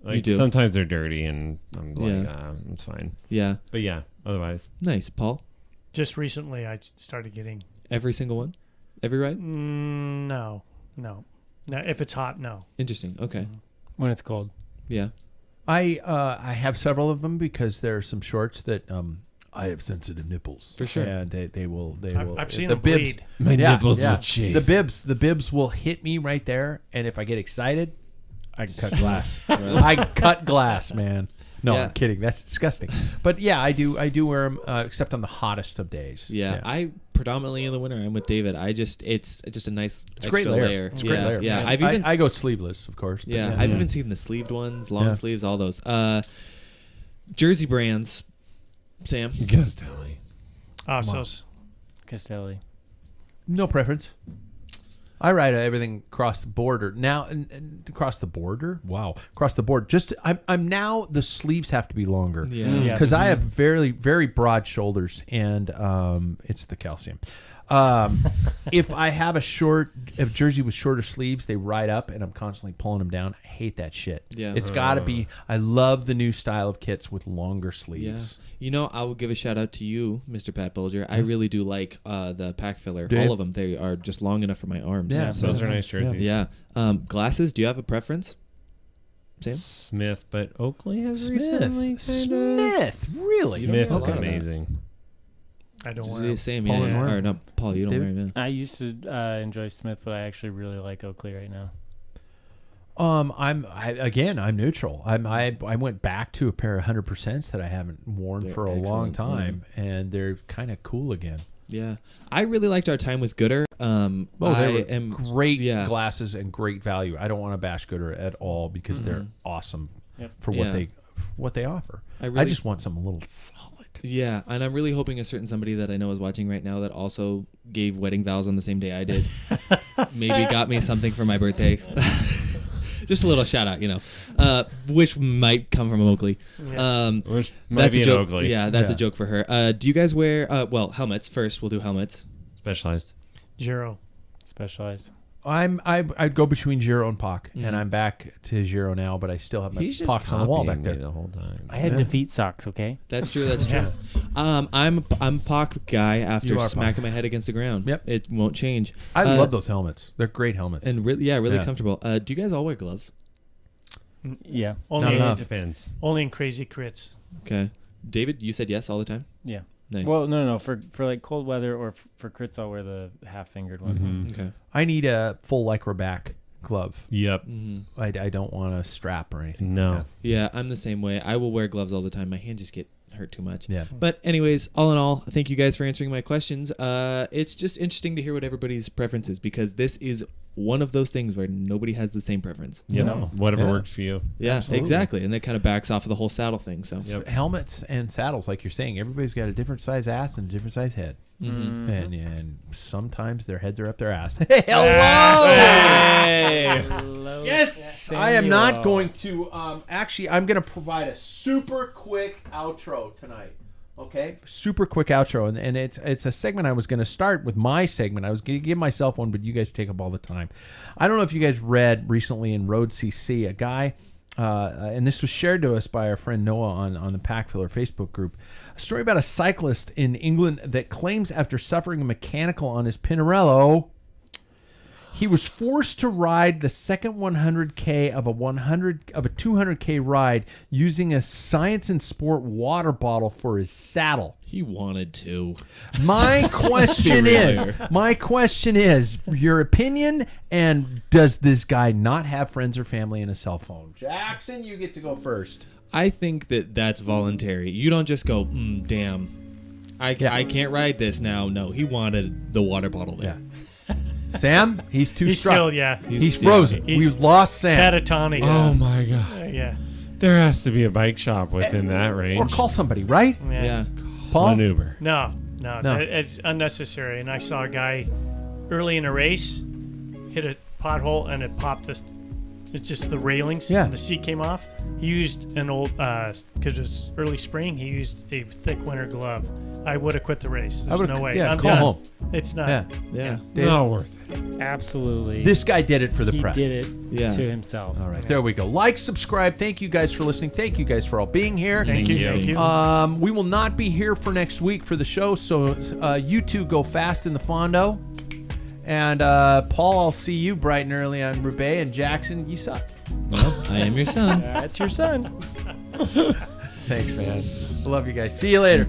Speaker 2: like,
Speaker 5: You do?
Speaker 2: sometimes they're dirty and I'm like,
Speaker 5: Yeah.
Speaker 2: it's fine.
Speaker 5: Yeah,
Speaker 2: But yeah, otherwise,
Speaker 5: nice. Paul,
Speaker 4: Just recently, I started getting.
Speaker 5: every single one, every ride.
Speaker 4: No. If it's hot, no.
Speaker 5: Interesting. Okay.
Speaker 1: When it's cold.
Speaker 5: Yeah.
Speaker 3: I have several of them because there are some shorts that I have sensitive nipples
Speaker 5: For sure.
Speaker 3: and they will
Speaker 4: I've seen
Speaker 3: the
Speaker 4: them
Speaker 3: bibs.
Speaker 4: bleed.
Speaker 2: my nipples
Speaker 3: yeah.
Speaker 2: would chafe.
Speaker 3: The bibs will hit me right there, and if I get excited, I can cut glass. I cut glass, man. No,
Speaker 5: Yeah.
Speaker 3: I'm kidding. That's disgusting. But yeah, I do wear them except on the hottest of days.
Speaker 5: Yeah. I predominantly in the winter. I'm with David. it's just a nice
Speaker 3: It's a
Speaker 5: extra
Speaker 3: great layer. It's a great
Speaker 5: yeah.
Speaker 3: layer.
Speaker 5: Yeah.
Speaker 3: Man.
Speaker 5: I've even
Speaker 3: I go sleeveless, of course. but
Speaker 5: yeah, I've even seen the sleeved ones, long
Speaker 3: Yeah.
Speaker 5: sleeves, all those. Jersey brands. Sam.
Speaker 2: Castelli.
Speaker 4: Ossos.
Speaker 1: Castelli.
Speaker 3: No preference. I ride everything across the border now. And across the border, wow, across the board. Just I'm now the sleeves have to be longer.
Speaker 5: Yeah.
Speaker 1: Yeah.
Speaker 3: Because I have very very broad shoulders, and it's the calcium. If I have if jersey with shorter sleeves, they ride up, and I'm constantly pulling them down. I hate that shit.
Speaker 5: Yeah.
Speaker 3: It's got to be. I love the new style of kits with longer
Speaker 5: Yeah.
Speaker 3: sleeves.
Speaker 5: You know, I will give a shout out to you, Mr. Pat Bulger. I really do like the Packfiller.
Speaker 3: Do you?
Speaker 5: All of them. They are just long enough for my arms.
Speaker 3: Yeah.
Speaker 5: So,
Speaker 2: Those are nice jerseys.
Speaker 5: yeah. Glasses, do you have a preference? Sam?
Speaker 2: Smith, but Oakley has recently
Speaker 3: Smith, really?
Speaker 2: Smith
Speaker 5: don't
Speaker 2: is
Speaker 5: know about that.
Speaker 2: amazing.
Speaker 4: I don't
Speaker 5: Just
Speaker 4: wear
Speaker 5: the
Speaker 4: 'em.
Speaker 5: same,
Speaker 3: Paul
Speaker 5: yeah.
Speaker 3: doesn't wear 'em?
Speaker 5: Or no, Paul, you don't
Speaker 3: David?
Speaker 5: wear them.
Speaker 1: I used to enjoy Smith, but I actually really like Oakley right now.
Speaker 3: I'm neutral. I went back to a pair of 100% that I haven't worn
Speaker 5: They're
Speaker 3: for a long
Speaker 5: excellent,
Speaker 3: time, and they're kind of cool again.
Speaker 5: Yeah. I really liked our time with Gooder.
Speaker 3: Oh,
Speaker 5: I
Speaker 3: they were
Speaker 5: am
Speaker 3: great
Speaker 5: yeah.
Speaker 3: glasses and great value. I don't want to bash Gooder at all because they're awesome
Speaker 1: Yep.
Speaker 3: for
Speaker 5: Yeah.
Speaker 3: what they offer.
Speaker 5: I
Speaker 3: I
Speaker 5: really
Speaker 3: just want something a little solid.
Speaker 5: Yeah, and I'm really hoping a certain somebody that I know is watching right now that also gave wedding vows on the same day I did. Maybe got me something for my birthday. Just a little shout out, which might come from Oakley.
Speaker 4: Yeah.
Speaker 2: Which might
Speaker 5: That's
Speaker 2: be
Speaker 5: a
Speaker 2: an
Speaker 5: joke.
Speaker 2: Oakley.
Speaker 5: Yeah, that's
Speaker 3: Yeah.
Speaker 5: a joke for her. Do you guys wear helmets first? We'll do helmets.
Speaker 2: Specialized.
Speaker 4: Giro.
Speaker 1: Specialized.
Speaker 3: I'd go between Giro and Pac, and I'm back to Giro now, but I still have my
Speaker 2: He's just
Speaker 3: Pacs on the wall back
Speaker 2: copying me
Speaker 3: there.
Speaker 2: the whole time.
Speaker 1: I had
Speaker 3: Yeah.
Speaker 1: defeat socks. Okay.
Speaker 5: That's true. That's true. I'm Pac guy after
Speaker 3: You are
Speaker 5: smacking my head against the ground.
Speaker 3: Yep.
Speaker 5: It won't change.
Speaker 3: I love those helmets. They're great helmets.
Speaker 5: And really
Speaker 3: Yeah.
Speaker 5: comfortable. Do you guys all wear gloves?
Speaker 1: Yeah.
Speaker 4: Only
Speaker 3: Not enough.
Speaker 2: Depends.
Speaker 4: only in crazy crits.
Speaker 5: Okay. David, you said yes all the time.
Speaker 1: Yeah.
Speaker 5: Nice.
Speaker 1: Well, no. For like cold weather or for crits, I'll wear the half-fingered ones.
Speaker 2: Mhm.
Speaker 5: okay.
Speaker 3: I need a full Lycra back glove.
Speaker 2: Yep.
Speaker 5: Mm-hmm.
Speaker 3: I don't want a strap or anything.
Speaker 2: No.
Speaker 3: like that.
Speaker 5: Yeah, I'm the same way. I will wear gloves all the time. My hand just get hurt too much.
Speaker 3: Yeah.
Speaker 5: But anyways, all in all, thank you guys for answering my questions. It's just interesting to hear what everybody's preference is, because this is one of those things where nobody has the same preference.
Speaker 2: Whatever
Speaker 3: Yeah.
Speaker 2: works for you.
Speaker 5: Yeah,
Speaker 3: Absolutely.
Speaker 5: exactly. And that kind of backs off of the whole saddle thing. So
Speaker 3: Helmets and saddles, like you're saying, everybody's got a different size ass and a different size head.
Speaker 5: Mm-hmm.
Speaker 3: And sometimes their heads are up their ass. Hey, hello! Yes! I am not going to... actually, I'm going to provide a super quick outro tonight. Okay? Super quick outro. And it's a segment I was going to start with my segment. I was going to give myself one, but you guys take up all the time. I don't know if you guys read recently in Road CC, a guy... and this was shared to us by our friend Noah on the Packfiller Facebook group. A story about a cyclist in England that claims after suffering a mechanical on his Pinarello, he was forced to ride the second 100K of a 200K ride using a Science and Sport water bottle for his saddle.
Speaker 5: he wanted to.
Speaker 3: My question is, your opinion, and does this guy not have friends or family and a cell phone? Jackson, you get to go first.
Speaker 5: I think that that's voluntary. You don't just go, damn, I can't ride this now. No, he wanted the water bottle there.
Speaker 3: Sam, he's too
Speaker 4: He's
Speaker 3: strong.
Speaker 4: still,
Speaker 3: He's frozen.
Speaker 4: He's
Speaker 3: We've lost Sam.
Speaker 4: catatonic.
Speaker 2: Oh my god.
Speaker 4: Yeah.
Speaker 2: There has to be a bike shop within that range.
Speaker 3: Or call somebody, right?
Speaker 5: Yeah.
Speaker 3: Paul?
Speaker 2: An Uber.
Speaker 4: No.
Speaker 3: No.
Speaker 4: It's unnecessary. And I saw a guy early in a race hit a pothole and it popped it's just the railings.
Speaker 3: Yeah.
Speaker 4: And the seat came off. He used an old, because it was early spring, he used a thick winter glove. I would have quit the race. There's no way.
Speaker 3: Yeah,
Speaker 4: I'm
Speaker 3: call
Speaker 4: done.
Speaker 3: home.
Speaker 4: It's not.
Speaker 5: Yeah.
Speaker 2: Not worth it.
Speaker 1: Absolutely.
Speaker 3: This guy did it for the
Speaker 1: he
Speaker 3: press.
Speaker 1: did it
Speaker 5: Yeah.
Speaker 1: to himself.
Speaker 3: All right, there we go. Like, subscribe. Thank you guys for listening. Thank you guys for all being here.
Speaker 4: Thank you. Thank you.
Speaker 3: We will not be here for next week for the show, so you two go fast in the Fondo. And Paul, I'll see you bright and early on Roubaix. And Jackson, you suck.
Speaker 5: Well, I am your son.
Speaker 1: That's your son.
Speaker 3: Thanks, man. I love you guys. See you later.